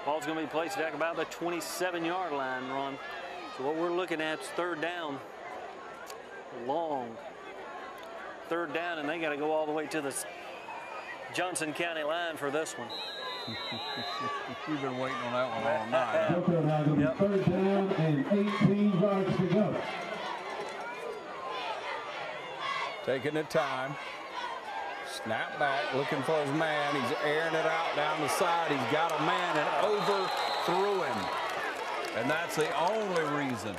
Ball's going to be placed back about the 27-yard line, Ron. So what we're looking at is 3rd down. Long. 3rd down, and they got to go all the way to the Johnson County line for this one. You've been waiting on that one all night. Yep. 3rd down and 18 yards to go. Taking the time. Snap back, looking for his man. He's airing it out down the side. He's got a man and overthrew him. And that's the only reason.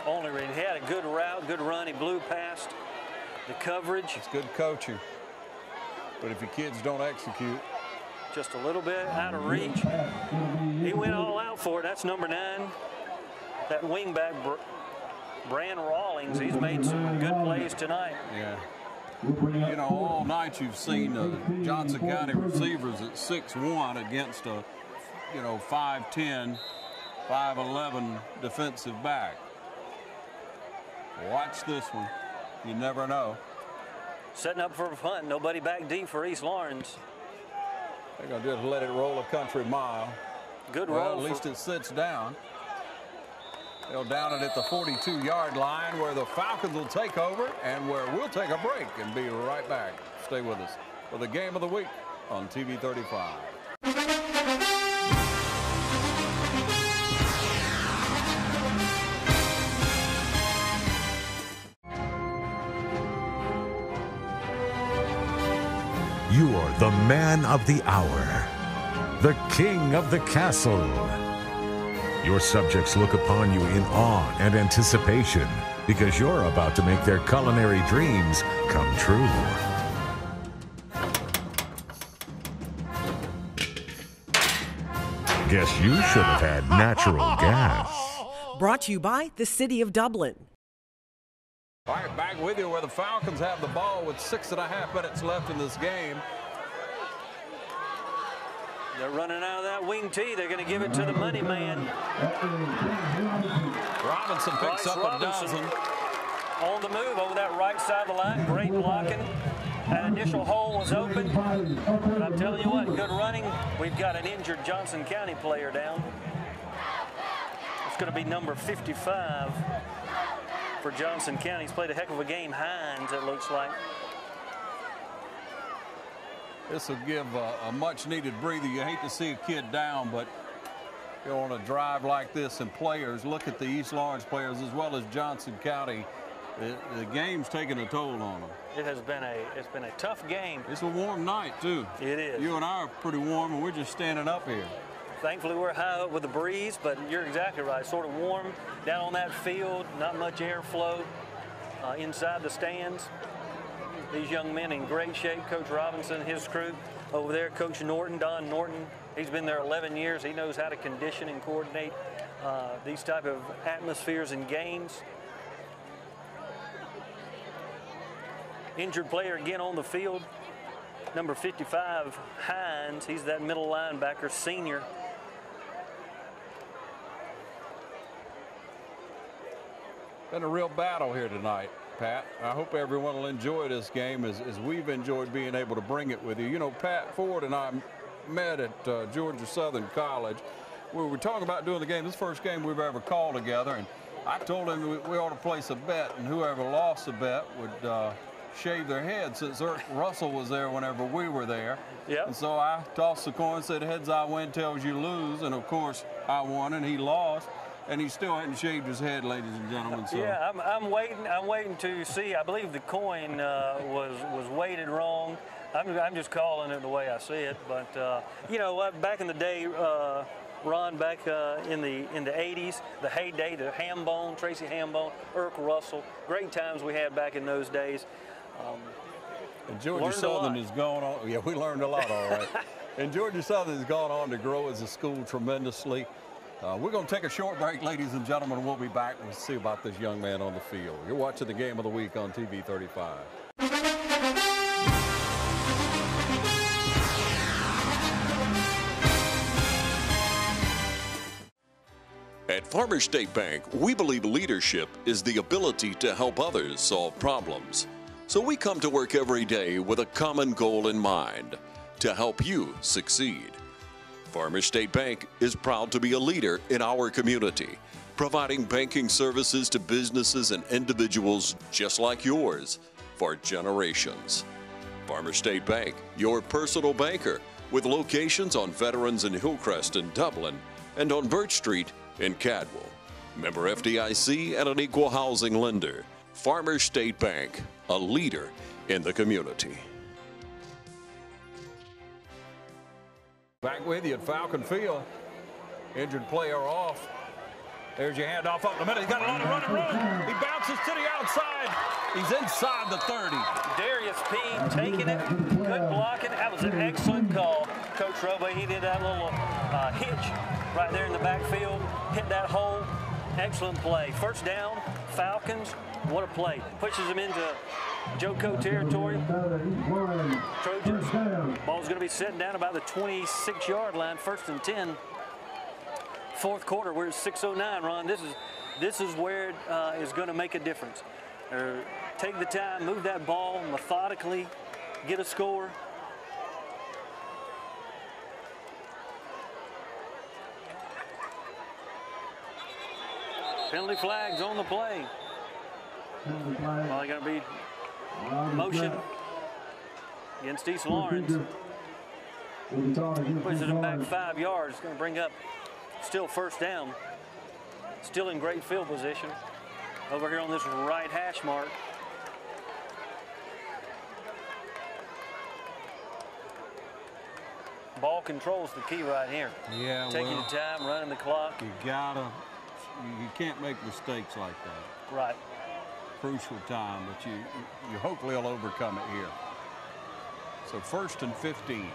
Only reason. He had a good route, good run. He blew past the coverage. It's good coaching. But if your kids don't execute. Just a little bit out of reach. He went all out for it. That's number 9. That wingback, Bran Rawlings. He's made some good plays tonight. Yeah. You know, all night you've seen Johnson County receivers at 6'1" against a, 5'10", 5'11" defensive back. Watch this one. You never know. Setting up for a punt. Nobody back deep for East Lawrence. They're going to just let it roll a country mile. Good roll. roll. At least it sits down. They'll down it at the 42-yard line where the Falcons will take over and where we'll take a break and be right back. Stay with us for the game of the week on TV 35. You are the man of the hour, the king of the castle. Your subjects look upon you in awe and anticipation because you're about to make their culinary dreams come true. Guess you should have had natural gas. Brought to you by the City of Dublin. All right, back with you where the Falcons have the ball with 6.5 minutes left in this game. They're running out of that wing tee. They're going to give it to the money man. Robinson picks up a dozen. On the move over that right side of the line. Great blocking. That initial hole was open. But I'm telling you what, good running. We've got an injured Johnson County player down. It's going to be number 55 for Johnson County. He's played a heck of a game. Hines, it looks like. This will give a much-needed breather. You hate to see a kid down, but you know, on a drive like this, and players, look at the East Lawrence players as well as Johnson County. The game's taking a toll on them. It's been a tough game. It's a warm night, too. It is. You and I are pretty warm, and we're just standing up here. Thankfully, we're high up with the breeze, but you're exactly right. Sort of warm down on that field, not much airflow inside the stands. These young men in great shape. Coach Robinson, his crew over there. Coach Norton, Don Norton, he's been there 11 years. He knows how to condition and coordinate these type of atmospheres and games. Injured player again on the field. Number 55, Hines. He's that middle linebacker, senior. Been a real battle here tonight, Pat. I hope everyone will enjoy this game as we've enjoyed being able to bring it with you. You know, Pat Ford and I met at Georgia Southern College. We were talking about doing the game. This is the first game we've ever called together, and I told him we ought to place a bet, and whoever lost the bet would shave their head, since Russell was there whenever we were there. Yep. And so I tossed the coin, said heads I win, tails you lose, and of course I won and he lost, and he still hadn't shaved his head, ladies and gentlemen. So. Yeah, I'm waiting to see. I believe the coin was weighted wrong. I'm just calling it the way I see it, but you know what? Back in the day, Ron, back in the 80s, the heyday, the Hambone, Tracy Hambone, Irk Russell, great times we had back in those days. And Georgia Southern has gone on. Yeah, we learned a lot, all right. And Georgia Southern has gone on to grow as a school tremendously. We're going to take a short break, ladies and gentlemen. We'll be back and see about this young man on the field. You're watching the Game of the Week on TV 35. At Farmers State Bank, we believe leadership is the ability to help others solve problems. So we come to work every day with a common goal in mind, to help you succeed. Farmers State Bank is proud to be a leader in our community, providing banking services to businesses and individuals just like yours for generations. Farmers State Bank, your personal banker, with locations on Veterans and Hillcrest in Dublin and on Birch Street in Cadwell. Member FDIC and an equal housing lender. Farmers State Bank, a leader in the community. Back with you at Falcon Field. Injured player off. There's your handoff up the middle. He's got a lot of run and run. He bounces to the outside. He's inside the 30. Darius P. taking it. Good blocking. That was an excellent call. Coach Robo, he did that little hitch right there in the backfield. Hit that hole. Excellent play. First down, Falcons. What a play. Pushes them into Joco territory. Trojans. Ball's going to be sitting down about the 26-yard line, 1st and 10. Fourth quarter, we're at 6:09, Ron. This is where it is going to make a difference. Take the time, move that ball methodically, get a score. Penalty flags on the play. Well, they're going to be motion against East Lawrence. Pushes them back 5 yards. It's going to bring up still first down. Still in great field position over here on this right hash mark. Ball control's the key right here. Yeah, taking your time, running the clock. You can't make mistakes like that. Right. Crucial time, but you hopefully will overcome it here. So 1st and 15.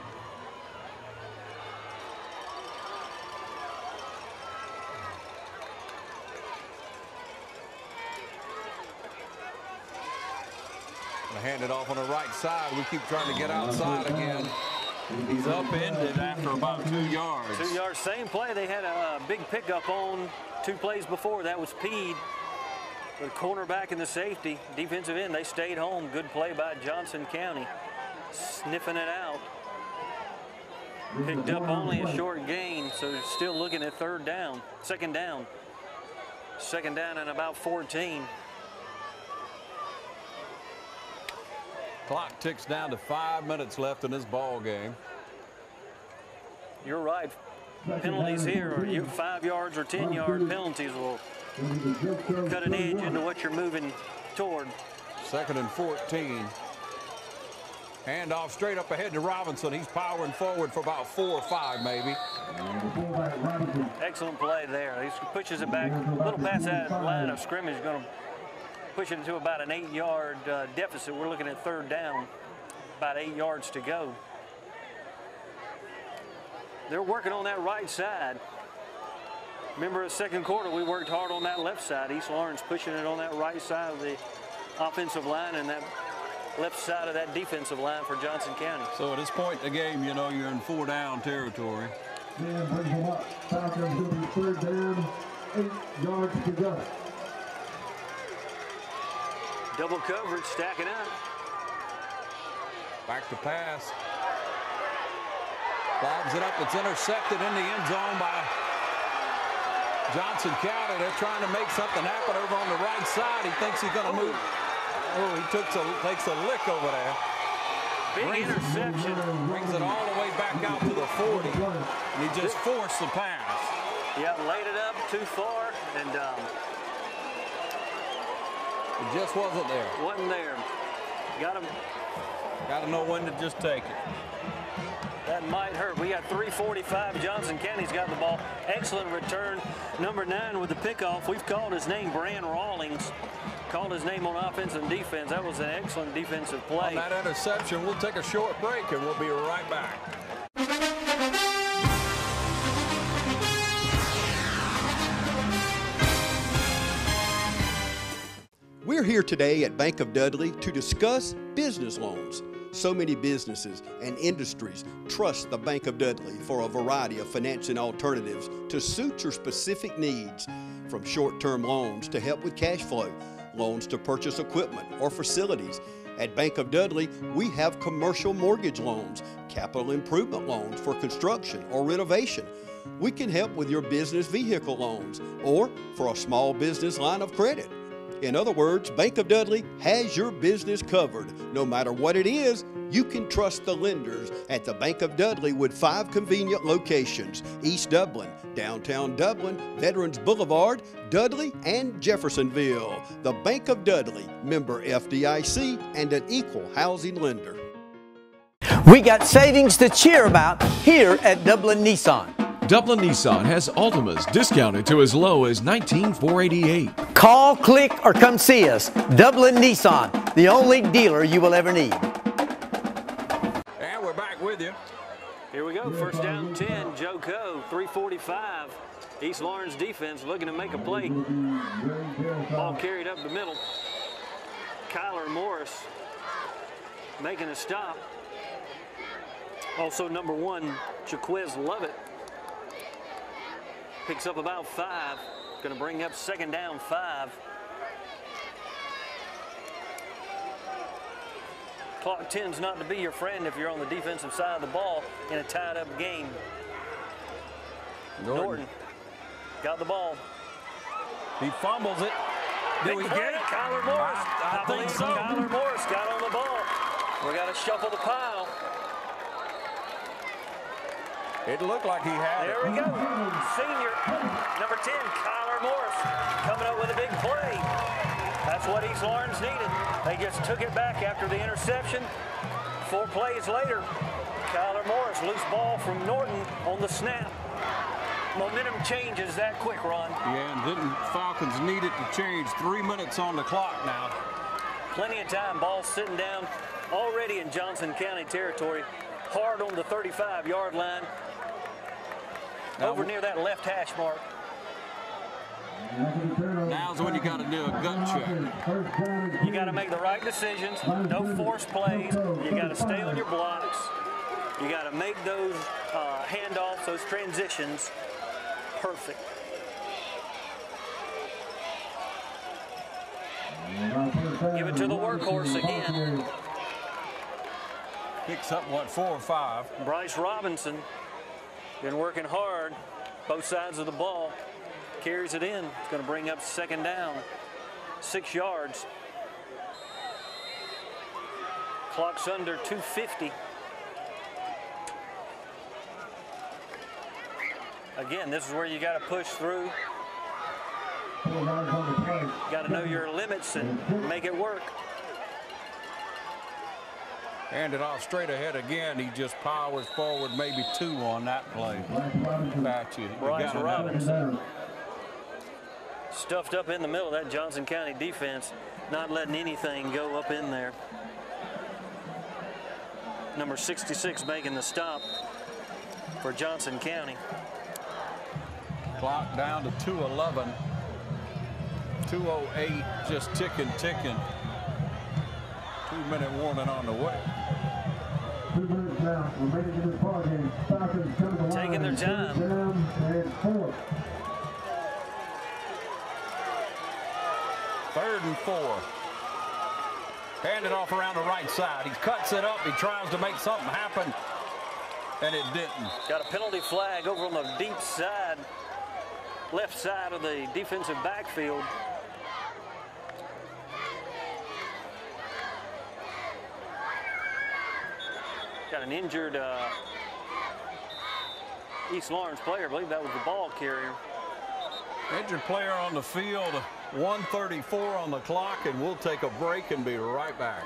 hand it off on the right side. We keep trying to get outside again. He's upended after about 2 yards. 2 yards, same play. They had a big pickup on 2 plays before. That was Pede. The cornerback and the safety, defensive end, they stayed home. Good play by Johnson County. Sniffing it out. Picked up only a short gain, so still looking at second down. Second down and about 14. Clock ticks down to 5 minutes left in this ball game. You're right. Penalties here, or 5 yards or 10-yard penalties will cut an edge into what you're moving toward. 2nd and 14. Hand off straight up ahead to Robinson. He's powering forward for about 4 or 5 maybe. Excellent play there. He pushes it back a little past that line of scrimmage. Going to push it into about an 8-yard deficit. We're looking at 3rd down. About 8 yards to go. They're working on that right side. Remember, the second quarter, we worked hard on that left side. East Lawrence pushing it on that right side of the offensive line and that left side of that defensive line for Johnson County. So at this point in the game, you know you're in 4-down territory. Man brings him up. Falcons will be 3rd down, 8 yards to go. Double coverage, stacking up. Back to pass. Lobs it up. It's intercepted in the end zone by Johnson County. They're trying to make something happen over on the right side. He thinks he's going to move. Oh, he takes a lick over there. Big interception. Brings it all the way back out to the 40. And he just forced the pass. Yeah, laid it up too far, and it just wasn't there. Wasn't there. Got to know when to just take it. That might hurt. We got 3:45. Johnson County's got the ball. Excellent return. Number 9 with the pickoff. We've called his name, Bran Rawlings. Called his name on offense and defense. That was an excellent defensive play. On that interception, we'll take a short break and we'll be right back. We're here today at Bank of Dudley to discuss business loans. So many businesses and industries trust the Bank of Dudley for a variety of financing alternatives to suit your specific needs, from short-term loans to help with cash flow, loans to purchase equipment or facilities. At Bank of Dudley, we have commercial mortgage loans, capital improvement loans for construction or renovation. We can help with your business vehicle loans or for a small business line of credit. In other words, Bank of Dudley has your business covered. No matter what it is, you can trust the lenders at the Bank of Dudley with 5 convenient locations: East Dublin, downtown Dublin, Veterans Boulevard, Dudley, and Jeffersonville. The Bank of Dudley, member FDIC, and an equal housing lender. We got savings to cheer about here at Dublin Nissan. Dublin Nissan has Altimas discounted to as low as $19,488. Call, click, or come see us. Dublin Nissan, the only dealer you will ever need. And we're back with you. Here we go, 1st down 10, Joe Coe, 3:45. East Lawrence defense looking to make a play. Ball carried up the middle. Kyler Morris making a stop. Also number 1, Jaquiz Lovett. Picks up about 5. Going to bring up 2nd down 5. Clock tends not to be your friend if you're on the defensive side of the ball in a tied-up game. Norton got the ball. He fumbles it. Did we get it? Kyler Morris. I think so. Kyler Morris got on the ball. We got to shuffle the pile. It looked like he had it. There we go. Senior, number 10, Kyler Morris, coming up with a big play. That's what East Lawrence needed. They just took it back after the interception. 4 plays later, Kyler Morris, loose ball from Norton on the snap. Momentum changes that quick, Ron. Yeah, and didn't Falcons need it to change? 3 minutes on the clock now. Plenty of time. Ball sitting down already in Johnson County territory. Hard on the 35-yard line. Over near that left hash mark. Now's when you got to do a gut check. You got to make the right decisions. No forced plays. You got to stay on your blocks. You got to make those handoffs, those transitions perfect. Give it to the workhorse again. Picks up, what, 4 or 5. Bryce Robinson been working hard, both sides of the ball. Carries it in. It's going to bring up 2nd down. 6 yards. Clock's under 2:50. Again, this is where you got to push through. Got to know your limits and make it work. Hand it off straight ahead again. He just powers forward, maybe 2 on that play. Got you. Bryce Robinson stuffed up in the middle of that Johnson County defense, not letting anything go up in there. Number 66 making the stop for Johnson County. Clock down to 2:11. 2:08, just ticking. 2-minute warning on the way. 2 minutes now. We're making it to the ball game. Falcons come to the line. Taking their time. Down and 4. 3rd and 4. Hand it off around the right side. He cuts it up. He tries to make something happen, and it didn't. Got a penalty flag over on the deep side, left side of the defensive backfield. Got an injured East Lawrence player. I believe that was the ball carrier. Injured player on the field. 1:34 on the clock, and we'll take a break and be right back.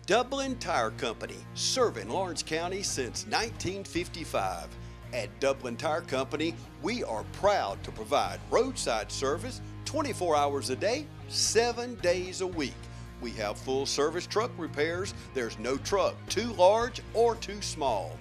Dublin Tire Company, serving Lawrence County since 1955. At Dublin Tire Company, we are proud to provide roadside service 24 hours a day, 7 days a week. We have full service truck repairs. There's no truck too large or too small.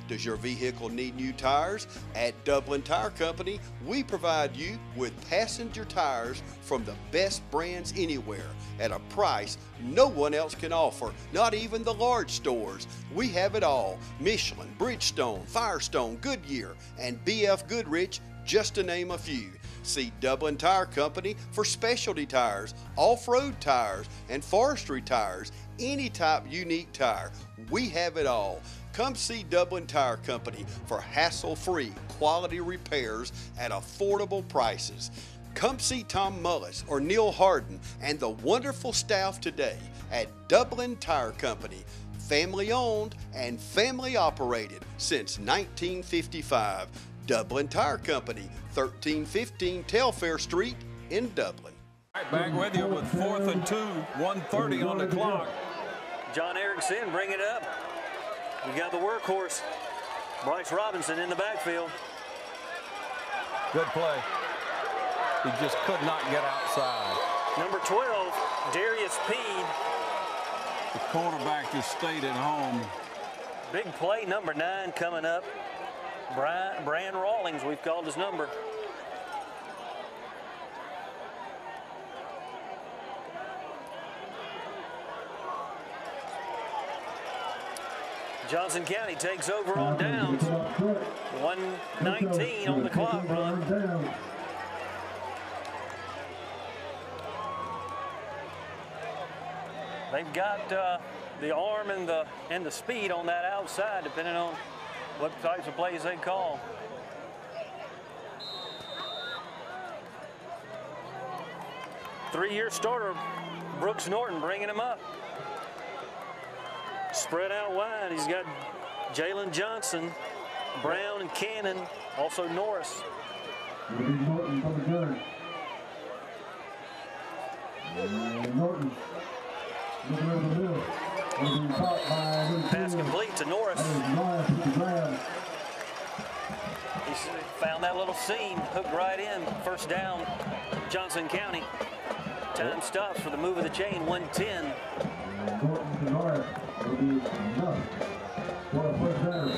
Does your vehicle need new tires? At Dublin Tire Company, we provide you with passenger tires from the best brands anywhere at a price no one else can offer, not even the large stores. We have it all: Michelin, Bridgestone, Firestone, Goodyear, and BF Goodrich, just to name a few. See Dublin Tire Company for specialty tires, off-road tires, and forestry tires. Any type unique tire, we have it all. Come see Dublin Tire Company for hassle-free quality repairs at affordable prices. Come see Tom Mullis or Neil Harden and the wonderful staff today at Dublin Tire Company. Family owned and family operated since 1955. Dublin Tire Company, 1315 Telfair Street in Dublin. Right back with you with 4th and 2, 1:30 on the clock. John Erickson bring it up. You got the workhorse, Bryce Robinson, in the backfield. Good play. He just could not get outside. Number 12, Darius Peed. The quarterback just stayed at home. Big play, number 9 coming up. Brian Rawlings, we've called his number. Johnson County takes over on downs. 1:19 on the clock run. They've got the arm and the speed on that outside, depending on what types of plays they call. Three-year starter, Brooks Norton, bringing him up. Spread out wide, he's got Jalen Johnson, Brown, and Cannon, also Norris. Norton from the gun. Norton. Looking over the middle. Pass complete to Norris. He found that little seam, hooked right in. First down, Johnson County. Time stops for the move of the chain, 1:10. for a first down.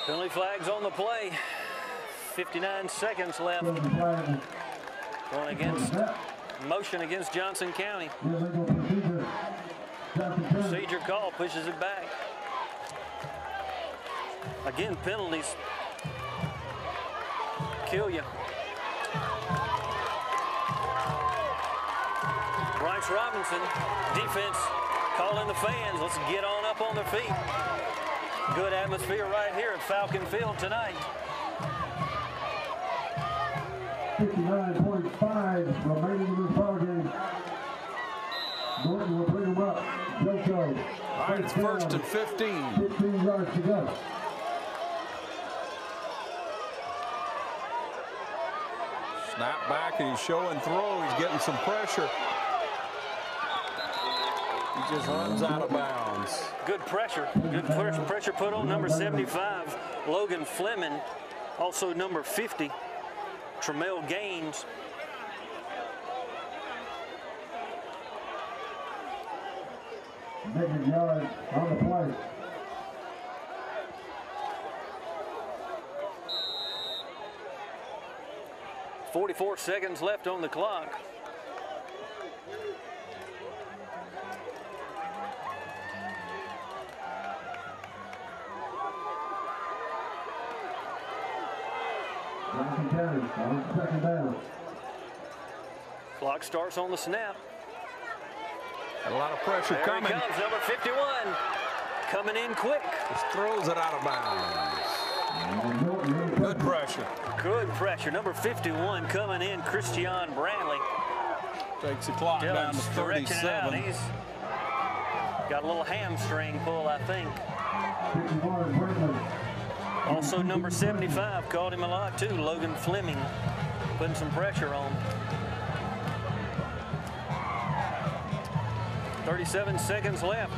Penalty flags on the play. 59 seconds left. Going against motion against Johnson County. Procedure call, pushes it back. Again, penalties kill you. Bryce Robinson, defense calling the fans. Let's get on up on their feet. Good atmosphere right here at Falcon Field tonight. 59.5 remaining in this ball game. Norton will bring them up. Joko. All right, it's first and 15. 15 yards to go. Snap back, and he's showing throw. He's getting some pressure. He just runs out of bounds. Good pressure. Good pressure put on number 75, Logan Fleming. Also number 50, Tremel Gaines. Negative yard on the play. .44 seconds left on the clock. Johnson County on second down. Clock starts on the snap. Got a lot of pressure There coming. He comes, number 51, coming in quick. Just throws it out of bounds. Good pressure. Good pressure. Number 51 coming in, Christian Brantley. Takes the clock down to 37. He's got a little hamstring pull, I think. Also number 75 called him a lot too, Logan Fleming, putting some pressure on. 37 seconds left.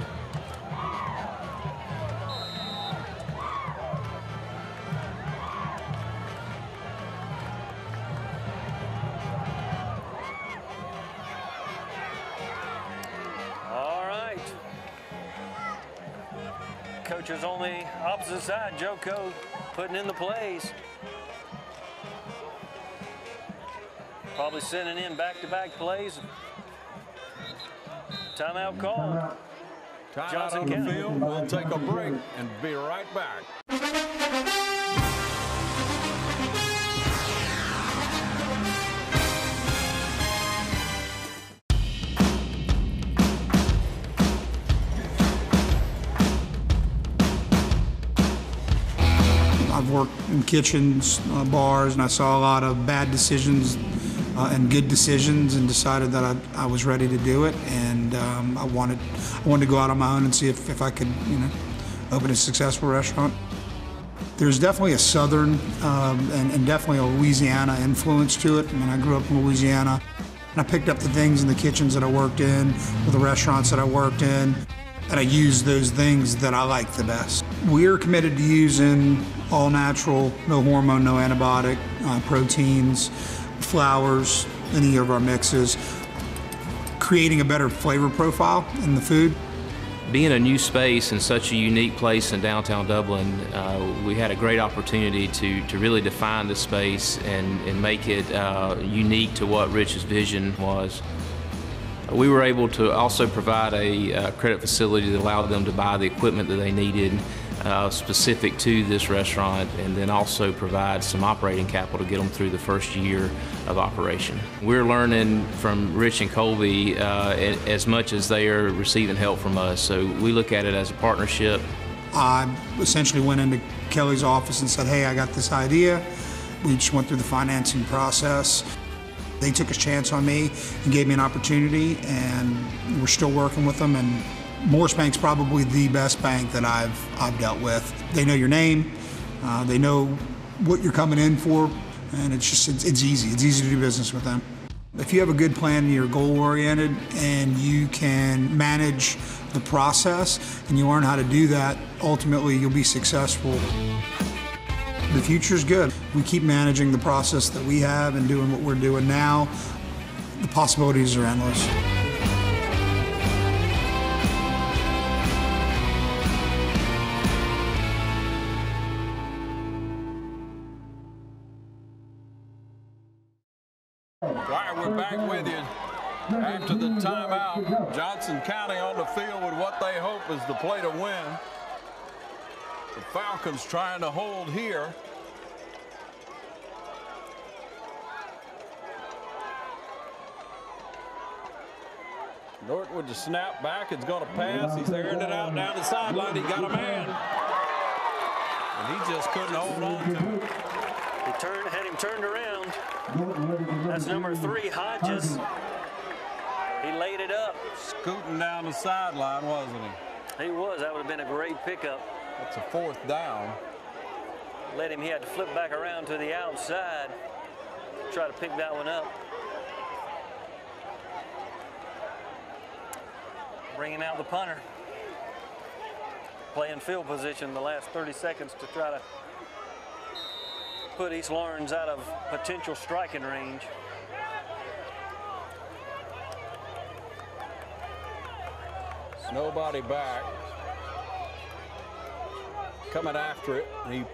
All right. Coaches on the opposite side, Joko putting in the plays. Probably sending in back-to-back plays. Timeout call. Johnson on the field. We'll take a break and be right back. I've worked in kitchens, bars, and I saw a lot of bad decisions and good decisions, and decided that I was ready to do it. And I wanted to go out on my own and see if I could, open a successful restaurant. There's definitely a Southern and definitely a Louisiana influence to it. I mean, I grew up in Louisiana, and I picked up the things in the kitchens that I worked in, or the restaurants that I worked in, and I used those things that I like the best. We're committed to using all natural, no hormone, no antibiotic, proteins, flours, any of our mixes, creating a better flavor profile in the food. Being a new space in such a unique place in downtown Dublin, we had a great opportunity to really define the space and make it unique to what Rich's vision was. We were able to also provide a credit facility that allowed them to buy the equipment that they needed specific to this restaurant, and then also provide some operating capital to get them through the first year of operation. We're learning from Rich and Colby as much as they are receiving help from us, so we look at it as a partnership. I essentially went into Kelly's office and said, hey, I got this idea. We just went through the financing process. They took a chance on me and gave me an opportunity, and we're still working with them. And Morris Bank's probably the best bank that I've dealt with. They know your name, they know what you're coming in for, and it's easy. It's easy to do business with them. If you have a good plan and you're goal-oriented and you can manage the process and you learn how to do that, ultimately you'll be successful. The future's good. We keep managing the process that we have and doing what we're doing now. The possibilities are endless. All right, we're back with you after the timeout. Johnson County on the field with what they hope is the play to win. The Falcons trying to hold here. Norton with the snap back. It's going to pass. He's airing it out down the sideline. He got a man. And he just couldn't hold on to it. He had him turned around. That's number 3, Hodges. He laid it up. Scooting down the sideline, wasn't he? He was. That would have been a great pickup. That's a 4th down. He had to flip back around to the outside. Try to pick that one up. Bringing out the punter. Playing field position the last 30 seconds to try to put East Lawrence out of potential striking range. Nobody back. Coming after it. He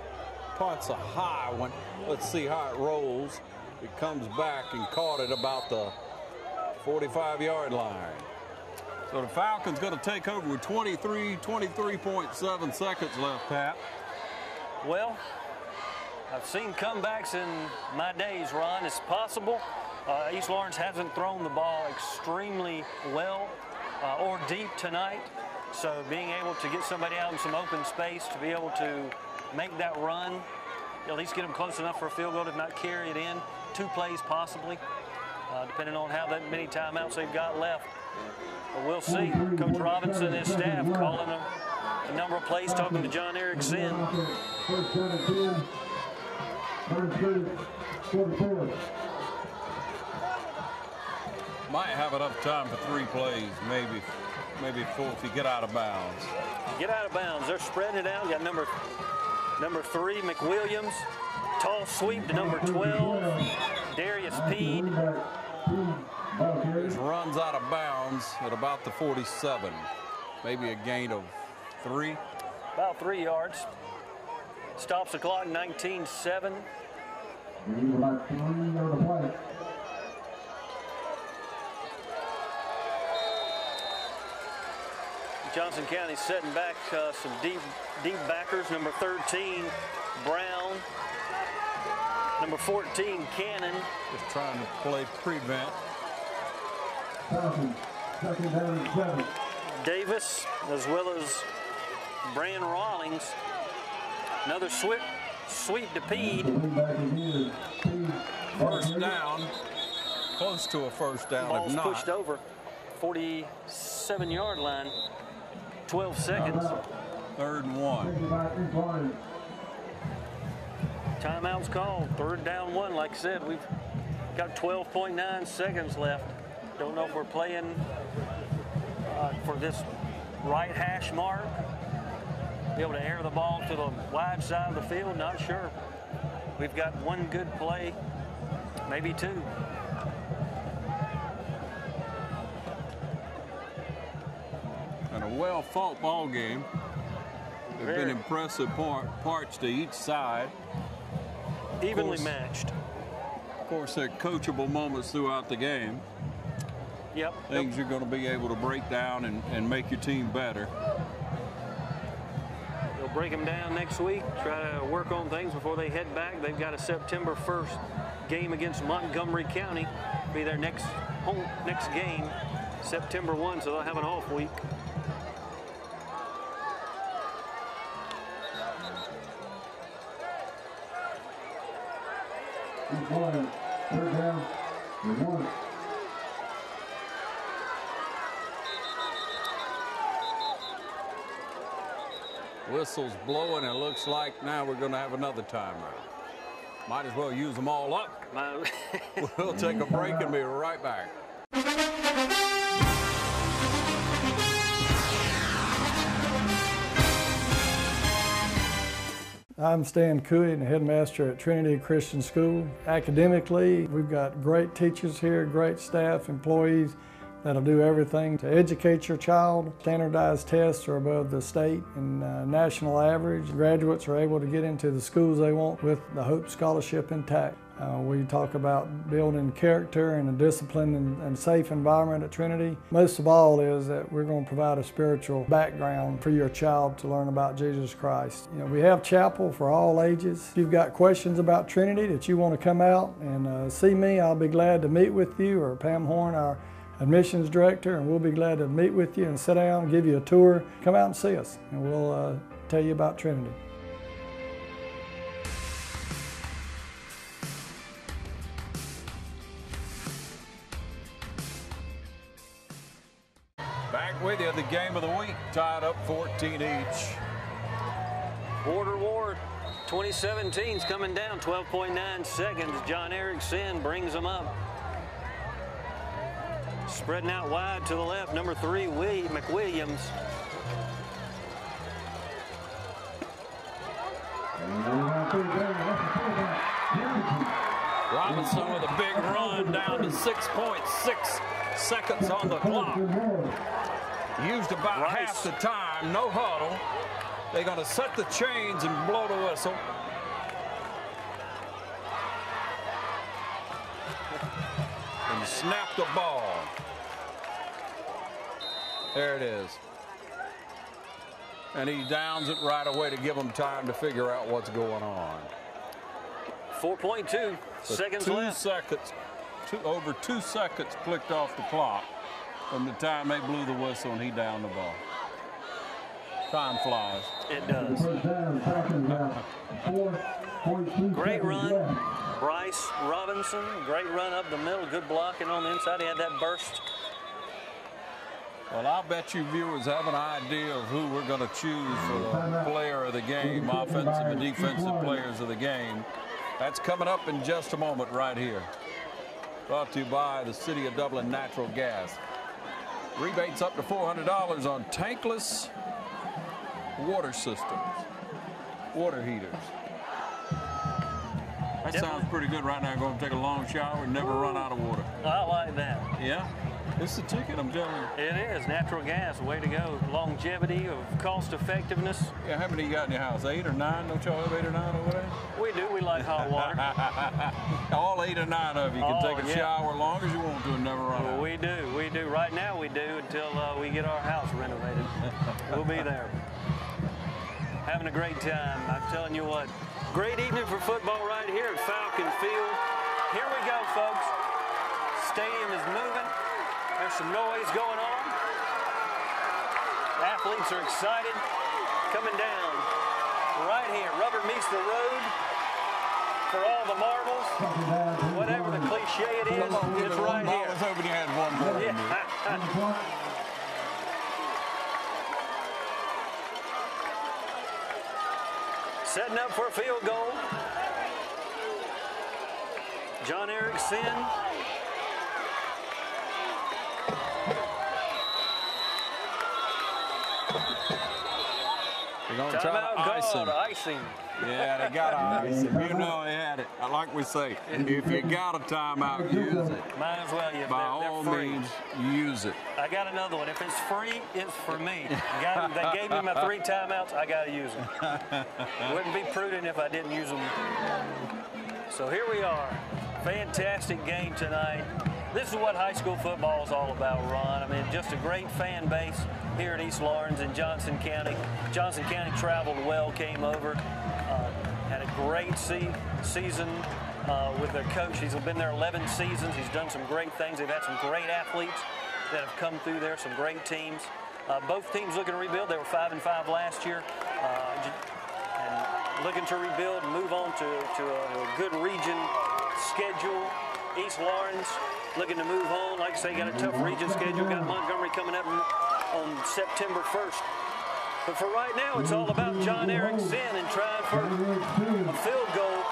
punts a high one. Let's see how it rolls. It comes back and caught it about the 45-yard line. So the Falcons going to take over with 23.7 seconds left, Pat. Well, I've seen comebacks in my days, Ron. It's possible. East Lawrence hasn't thrown the ball extremely well or deep tonight. So being able to get somebody out in some open space to be able to make that run, at least get them close enough for a field goal, if not carry it in. 2 plays possibly, depending on how that many timeouts they've got left. But we'll see. Coach Robinson and his staff calling a number of plays, talking to John Erickson. Might have enough time for 3 plays, maybe 4 if you get out of bounds. Get out of bounds. They're spreading it out. You got number 3, McWilliams. Tall sweep to number 12, Darius Peed. Just runs out of bounds at about the 47. Maybe a gain of 3. About 3 yards. Stops the clock, 19-7. Johnson County setting back some deep backers. Number 13, Brown. Number 14, Cannon. Just trying to play prevent. Davis, as well as Brand Rawlings. Another sweep to Peed. First down. Close to a first down. Ball's pushed over. 47-yard line. 12 seconds. 3rd and 1. Timeout's called. 3rd down 1. Like I said, we've got 12.9 seconds left. Don't know if we're playing for this right hash mark. Be able to air the ball to the wide side of the field. Not sure. We've got 1 good play, maybe 2. And a well-fought ball game. There have been impressive parts to each side. Evenly matched. Of course, there are coachable moments throughout the game. Yep. Things you're going to be able to break down and make your team better. They'll break them down next week, try to work on things before they head back. They've got a September 1st game against Montgomery County. Be their next game, September 1, so they'll have an off week. Whistle's blowing. It looks like now we're going to have another timeout. Might as well use them all up. We'll take a break and be right back. I'm Stan Cooey, the headmaster at Trinity Christian School. Academically, we've got great teachers here, great staff, employees that'll do everything to educate your child. Standardized tests are above the state and national average. Graduates are able to get into the schools they want with the Hope Scholarship intact. We talk about building character and a disciplined and safe environment at Trinity. Most of all is that we're going to provide a spiritual background for your child to learn about Jesus Christ. You know, we have chapel for all ages. If you've got questions about Trinity that you want to come out and see me, I'll be glad to meet with you, or Pam Horn, our admissions director, and we'll be glad to meet with you and sit down and give you a tour. Come out and see us, and we'll tell you about Trinity. Back with you, the game of the week, tied up 14 each. Ward, 2017's coming down, 12.9 seconds. John Erickson brings them up. Spreading out wide to the left, number 3, McWilliams. Robinson with a big run down to 6.6 seconds on the clock. Used about half the time, no huddle. They're going to set the chains and blow the whistle. And snap the ball. There it is. And he downs it right away to give them time to figure out what's going on. 4.2 seconds left. Over 2 seconds clicked off the clock from the time they blew the whistle and he downed the ball. Time flies. It does. Great run. Bryce Robinson, great run up the middle, good blocking on the inside. He had that burst. Well, I'll bet you viewers have an idea of who we're going to choose for the player of the game, offensive and defensive players of the game. That's coming up in just a moment right here. Brought to you by the City of Dublin Natural Gas. Rebates up to $400 on tankless water systems, water heaters. That sounds pretty good right now. Going to take a long shower and never run out of water. I like that. Yeah? It's the ticket, I'm telling you. It is. Natural gas, way to go. Longevity, of cost effectiveness. Yeah, how many you got in your house? 8 or 9? Don't y'all have 8 or 9 over there? We do. We like hot water. All 8 or 9 of you can take a shower as long as you want to and never run out. We do. We do. Right now we do until we get our house renovated. We'll be there. Having a great time. I'm telling you what. Great evening for football right here at Falcon Field. Here we go, folks. Stadium is moving. There's some noise going on. Athletes are excited. Coming down right here. Rubber meets the road for all the marbles. Whatever the cliche it is, it's right here. I was hoping you had one more. Yeah. Setting up for a field goal. John Erickson. They're going to try to ice him. Icing. Yeah, they got to ice him. You know they had it. Like we say, if you got a timeout, use it. Might as well. By all means, use it. I got another one. If it's free, it's for me. They gave me my 3 timeouts. I got to use them. Wouldn't be prudent if I didn't use them. So here we are. Fantastic game tonight. This is what high school football is all about, Ron. I mean, just a great fan base here at East Lawrence and Johnson County. Johnson County traveled well, came over, had a great season with their coach. He's been there 11 seasons. He's done some great things. They've had some great athletes that have come through there, some great teams. Both teams looking to rebuild. They were 5-5 last year. And looking to rebuild and move on to a good region schedule. East Lawrence looking to move on. Like I say, got a tough region schedule. Got Montgomery coming up on September 1st. But for right now, it's all about John Erickson and trying for a field goal,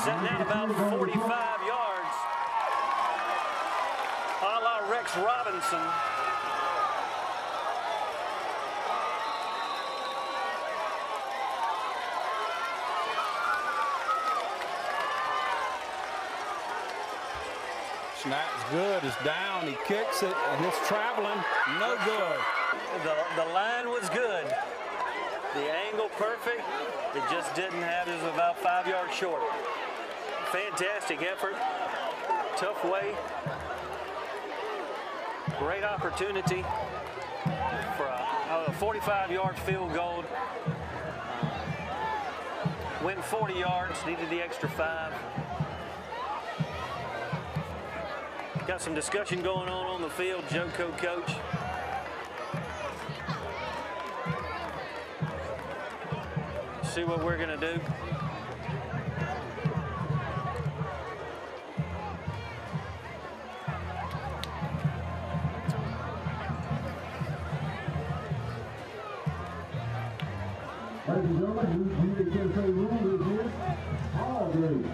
setting out about 45 yards. A la Rex Robinson. Snap's good. It's down. He kicks it, and it's traveling. No good. The line was good. The angle perfect. It just didn't have. It was about 5 yards short. Fantastic effort. Tough way. Great opportunity for a 45-yard field goal. Went 40 yards, needed the extra 5. Got some discussion going on the field, JoCo coach. See what we're going to do. Ladies and gentlemen, WDIG rule is here. All grade.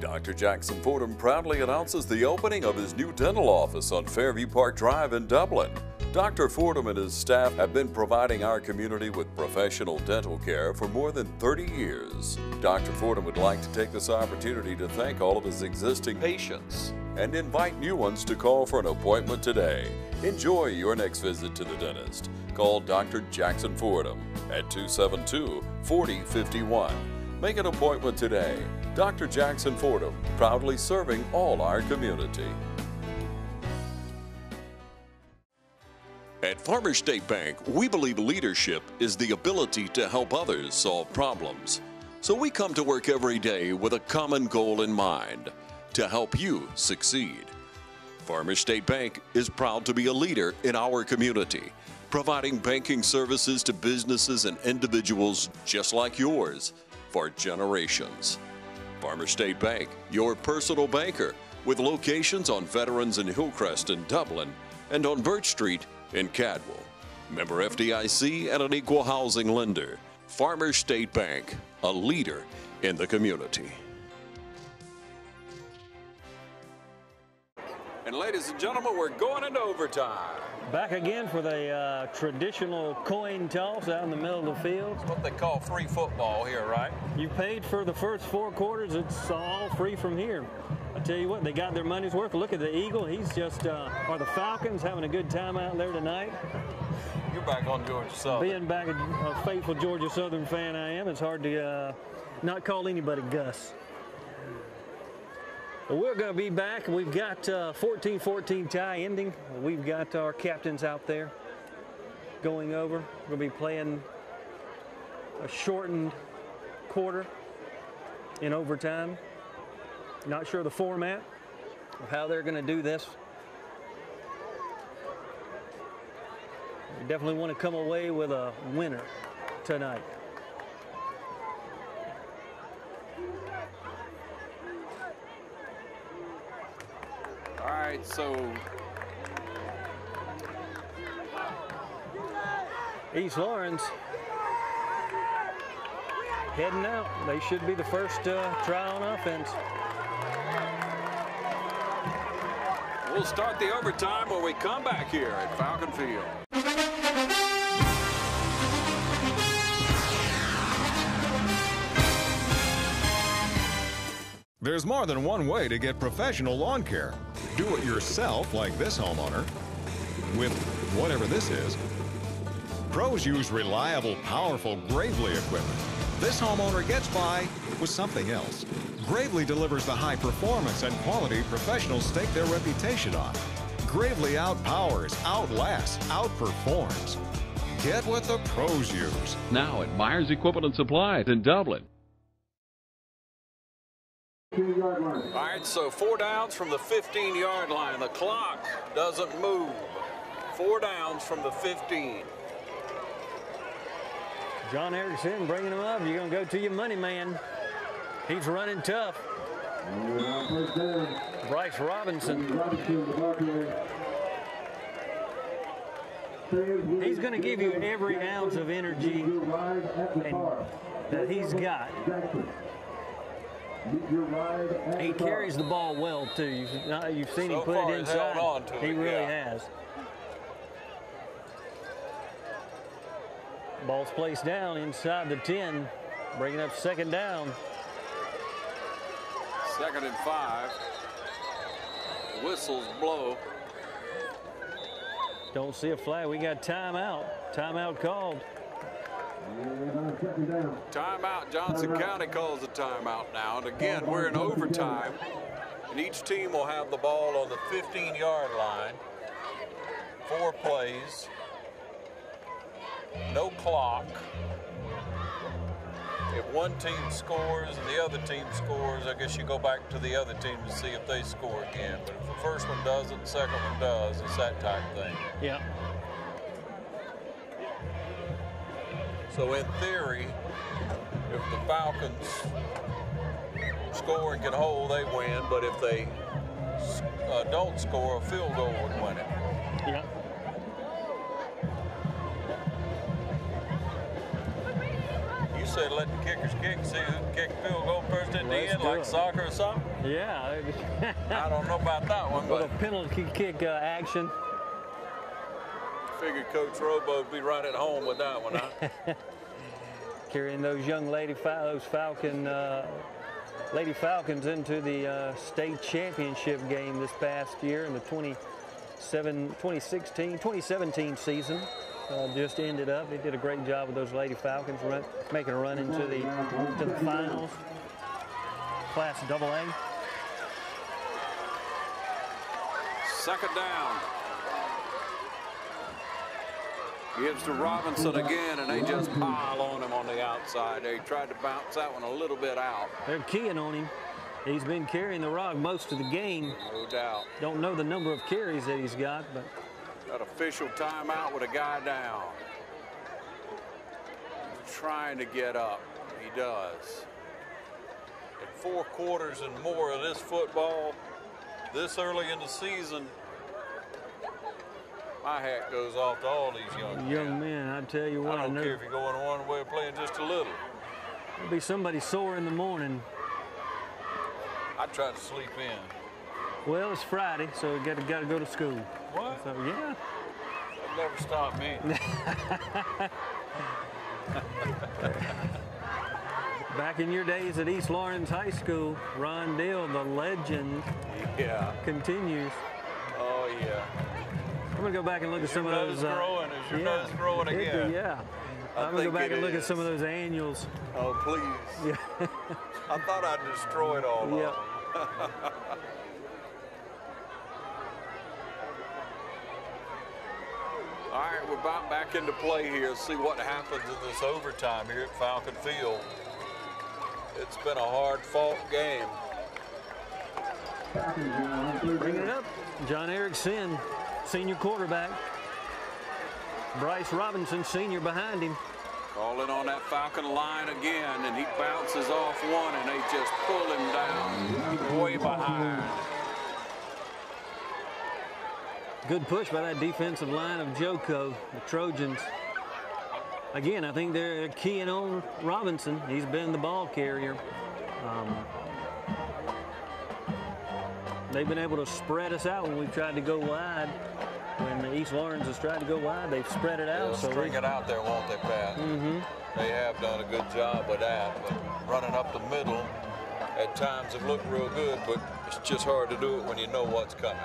Dr. Jackson Fordham proudly announces the opening of his new dental office on Fairview Park Drive in Dublin. Dr. Fordham and his staff have been providing our community with professional dental care for more than 30 years. Dr. Fordham would like to take this opportunity to thank all of his existing patients and invite new ones to call for an appointment today. Enjoy your next visit to the dentist. Call Dr. Jackson Fordham at 272-4051. Make an appointment today. Dr. Jackson Fordham, proudly serving all our community. At Farmers State Bank, we believe leadership is the ability to help others solve problems. So we come to work every day with a common goal in mind, to help you succeed. Farmers State Bank is proud to be a leader in our community, providing banking services to businesses and individuals just like yours for generations. Farmers State Bank, your personal banker, with locations on Veterans and Hillcrest in Dublin and on Birch Street in Cadwell. Member FDIC and an equal housing lender. Farmers State Bank, a leader in the community. And ladies and gentlemen, we're going into overtime. Back again for the traditional coin toss out in the middle of the field. It's what they call free football here, right? You paid for the first 4 quarters. It's all free from here. I tell you what, they got their money's worth. Look at the Eagle. He's just, or the Falcons, having a good time out there tonight. You're back on Georgia Southern. Being back a faithful Georgia Southern fan I am, it's hard to not call anybody Gus. Well, we're going to be back. We've got 14-14 tie ending. We've got our captains out there going over. We're going to be playing a shortened quarter in overtime. Not sure the format of how they're going to do this. We definitely want to come away with a winner tonight. All right, so East Lawrence heading out. They should be the first try on offense. we'll start the overtime when we come back here at Falcon Field. There's more than one way to get professional lawn care. Do it yourself, like this homeowner, with whatever this is. Pros use reliable, powerful Gravely equipment. This homeowner gets by with something else. Gravely delivers the high performance and quality professionals stake their reputation on. Gravely outpowers, outlasts, outperforms. Get what the pros use. Now at Myers Equipment and Supply in Dublin. All right, so 4 downs from the 15-yard line. The clock doesn't move. 4 downs from the 15. John Erickson bringing him up. You're going to go to your money man. He's running tough. Bryce Robinson. He's going to give you every ounce of energy that he's got. He carries the ball well, too. You've seen him put it inside. He really has. Ball's placed down inside the 10, bringing up second down. 2nd and 5. Whistles blow. Don't see a flag. We got timeout. Timeout called. Timeout. Johnson County calls a timeout now. And again, we're in overtime. And each team will have the ball on the 15-yard line. 4 plays. No clock. If one team scores and the other team scores, I guess you go back to the other team to see if they score again. But if the first one doesn't, the second one does, it's that type of thing. Yeah. So in theory, if the Falcons score and can hold, they win. But if they don't score, a field goal would win it. Yeah. You said let the kickers kick, see who can kick field goal first in the end, like soccer or something? Yeah. I don't know about that one, but a penalty kick action. Figured Coach Robo would be right at home with that one, huh? Carrying those young Lady Falcons into the state championship game this past year in the 2017 season. Just ended up. They did a great job with those Lady Falcons, making a run into the finals. Class AA. 2nd down. Gives to Robinson again, and they just pile on him on the outside. They tried to bounce that one a little bit out. They're keying on him. He's been carrying the rock most of the game. No doubt. Don't know the number of carries that he's got, but that official timeout with a guy down. He's trying to get up. He does. In 4 quarters and more of this football, this early in the season, my hat goes off to all these young men. I tell you what, I don't care if you're going one way or playing just a little. There'll be somebody sore in the morning. I try to sleep in. Well, it's Friday, so we got to go to school. What? So, yeah. That never stopped me. Back in your days at East Lawrence High School, Ron Dale, the legend, continues. Oh, yeah. I'm going to go back and look at some of those. Is your nose growing again? Yeah. I'm going to go back and look at some of those annuals. Oh, please. Yeah. I thought I destroyed all of them. All right, we're about back into play here. See what happens in this overtime here at Falcon Field. It's been a hard-fought game. Bringing it up, John Erickson, senior quarterback. Bryce Robinson, senior, behind him. Calling on that Falcon line again, and he bounces off one, and they just pull him down way behind. Good push by that defensive line of Joko, the Trojans. Again, I think they're keying on Robinson. He's been the ball carrier. They've been able to spread us out when we've tried to go wide. When the East Lawrence has tried to go wide, they've spread it out. They'll string it out there, won't they, Pat? Mm-hmm. They have done a good job with that, but running up the middle at times have looked real good, but it's just hard to do it when you know what's coming.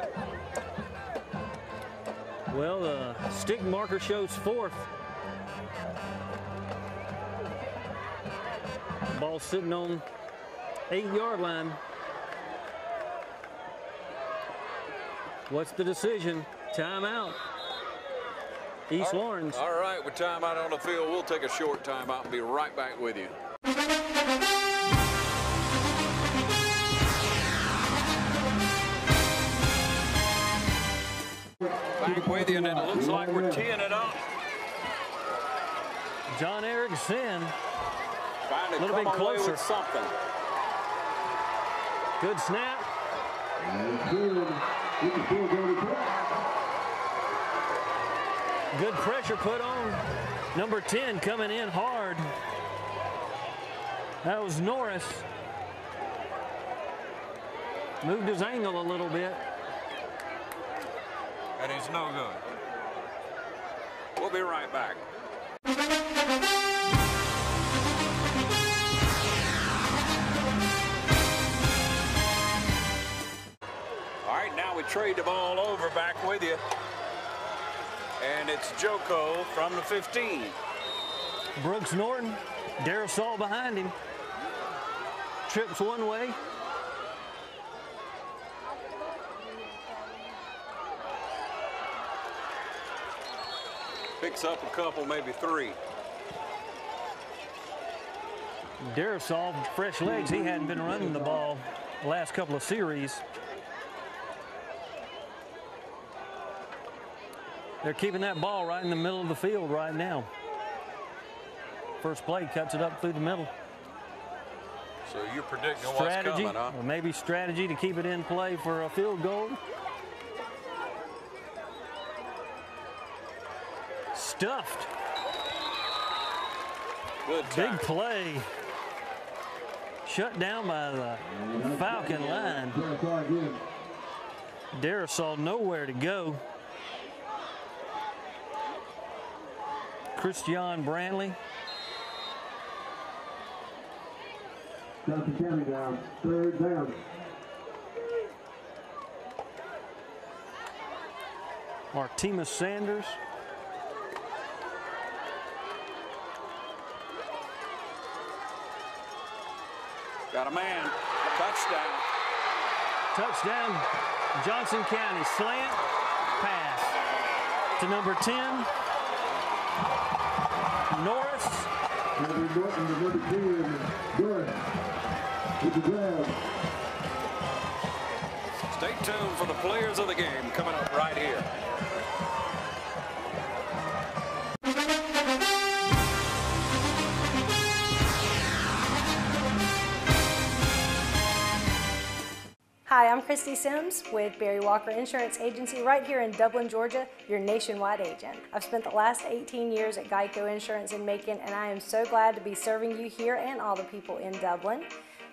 Well, the stick marker shows 4th. Ball sitting on 8-yard line. What's the decision? Timeout. East Lawrence. All right, with timeout on the field, we'll take a short timeout and be right back with you. Back with you, and it looks like we're teeing it up. John Erickson. Trying to a little bit closer. With something. Good snap. Good pressure put on number 10, coming in hard. That was Norris. Moved his angle a little bit. And he's no good. We'll be right back. trade the ball over back with you. And it's Joko from the 15. Brooks Norton, Darasol behind him. Trips one way. Picks up a couple, maybe 3. Darasol, fresh legs. He hadn't been running the ball the last couple of series. They're keeping that ball right in the middle of the field right now. First play cuts it up through the middle. So you're predicting what's coming, huh? Or maybe strategy to keep it in play for a field goal. Stuffed. Good big play. Shut down by the Falcon line. Darasol nowhere to go. Christian Brantley. Johnson County down, 3rd down. Martimus Sanders. Got a man. Touchdown. Touchdown. Johnson County. Slant pass to number 10. Norris. Stay tuned for the players of the game coming up right here. Hi, I'm Christy Sims with Barry Walker Insurance Agency right here in Dublin, Georgia, your nationwide agent. I've spent the last 18 years at Geico Insurance in Macon, and I am so glad to be serving you here and all the people in Dublin.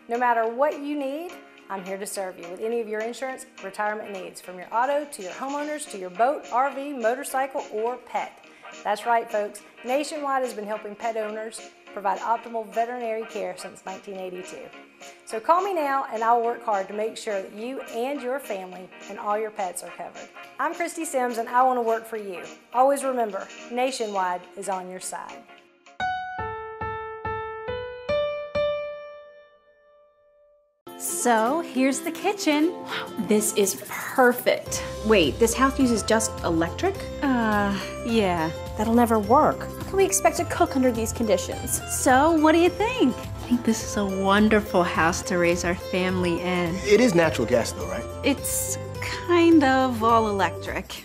No matter what you need, I'm here to serve you with any of your insurance retirement needs, from your auto to your homeowners to your boat, RV, motorcycle, or pet. That's right, folks. Nationwide has been helping pet owners provide optimal veterinary care since 1982. So call me now and I'll work hard to make sure that you and your family and all your pets are covered. I'm Christy Sims and I want to work for you. Always remember, Nationwide is on your side. So here's the kitchen. This is perfect. Wait, this house uses just electric? Yeah. That'll never work. How can we expect to cook under these conditions? So, what do you think? I think this is a wonderful house to raise our family in. It is natural gas though, right? It's kind of all electric.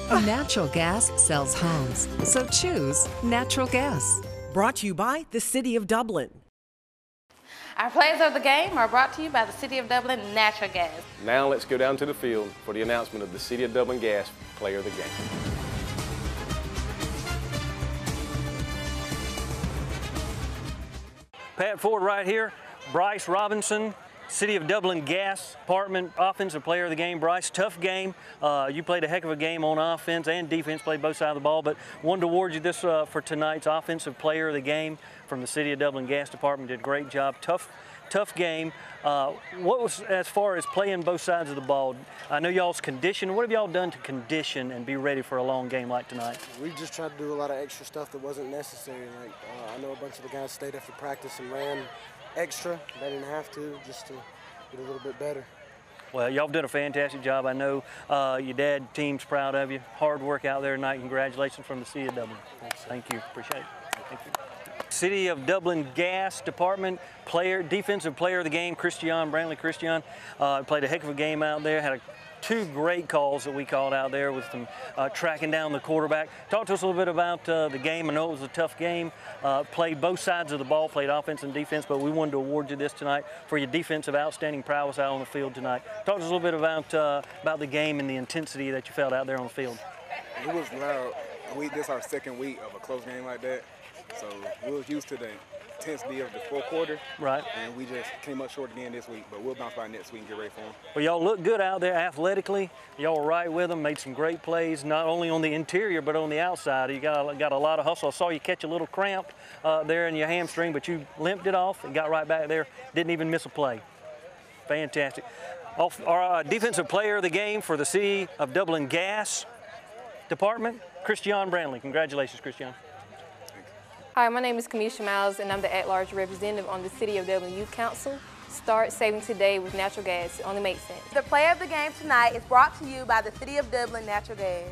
Natural gas sells homes, so choose natural gas. Brought to you by the City of Dublin. Our plays of the game are brought to you by the City of Dublin Natural Gas. Now let's go down to the field for the announcement of the City of Dublin Gas Player of the Game. Pat Ford right here. Bryce Robinson, City of Dublin Gas Department Offensive Player of the Game. Bryce, tough game. You played a heck of a game on offense and defense, played both sides of the ball, but wanted to award you this for tonight's Offensive Player of the Game from the City of Dublin Gas Department. Did a great job. Tough game. What was, as far as playing both sides of the ball, I know y'all's conditioned. What have y'all done to condition and be ready for a long game like tonight? We just tried to do a lot of extra stuff that wasn't necessary. Like I know a bunch of the guys stayed after practice and ran extra. They didn't have to, just to get a little bit better. Well, y'all done a fantastic job. I know your dad team's proud of you. Hard work out there tonight. Congratulations from the City of Dublin. Thank you. Appreciate it. Thank you. City of Dublin Gas Department Defensive Player of the Game, Christian Brantley. Christian played a heck of a game out there. Had two great calls that we called out there with some tracking down the quarterback. Talk to us a little bit about the game. I know it was a tough game. Played both sides of the ball, played offense and defense, but we wanted to award you this tonight for your defensive outstanding prowess out on the field tonight. Talk to us a little bit about the game and the intensity that you felt out there on the field. It was loud. This is our second week of a close game like that. So we was used to the intensity of the fourth quarter. Right. And we just came up short again this week, but we'll bounce back next week and get ready for them. Well, y'all look good out there athletically. Y'all were right with them, made some great plays, not only on the interior, but on the outside. You got a lot of hustle. I saw you catch a little cramp there in your hamstring, but you limped it off and got right back there. Didn't even miss a play. Fantastic. Our defensive player of the game for the City of Dublin Gas Department, Christian Brantley. Congratulations, Christian. Hi, my name is Kamisha Miles, and I'm the at-large representative on the City of Dublin Youth Council. Start saving today with natural gas. It only makes sense. The player of the game tonight is brought to you by the City of Dublin Natural Gas.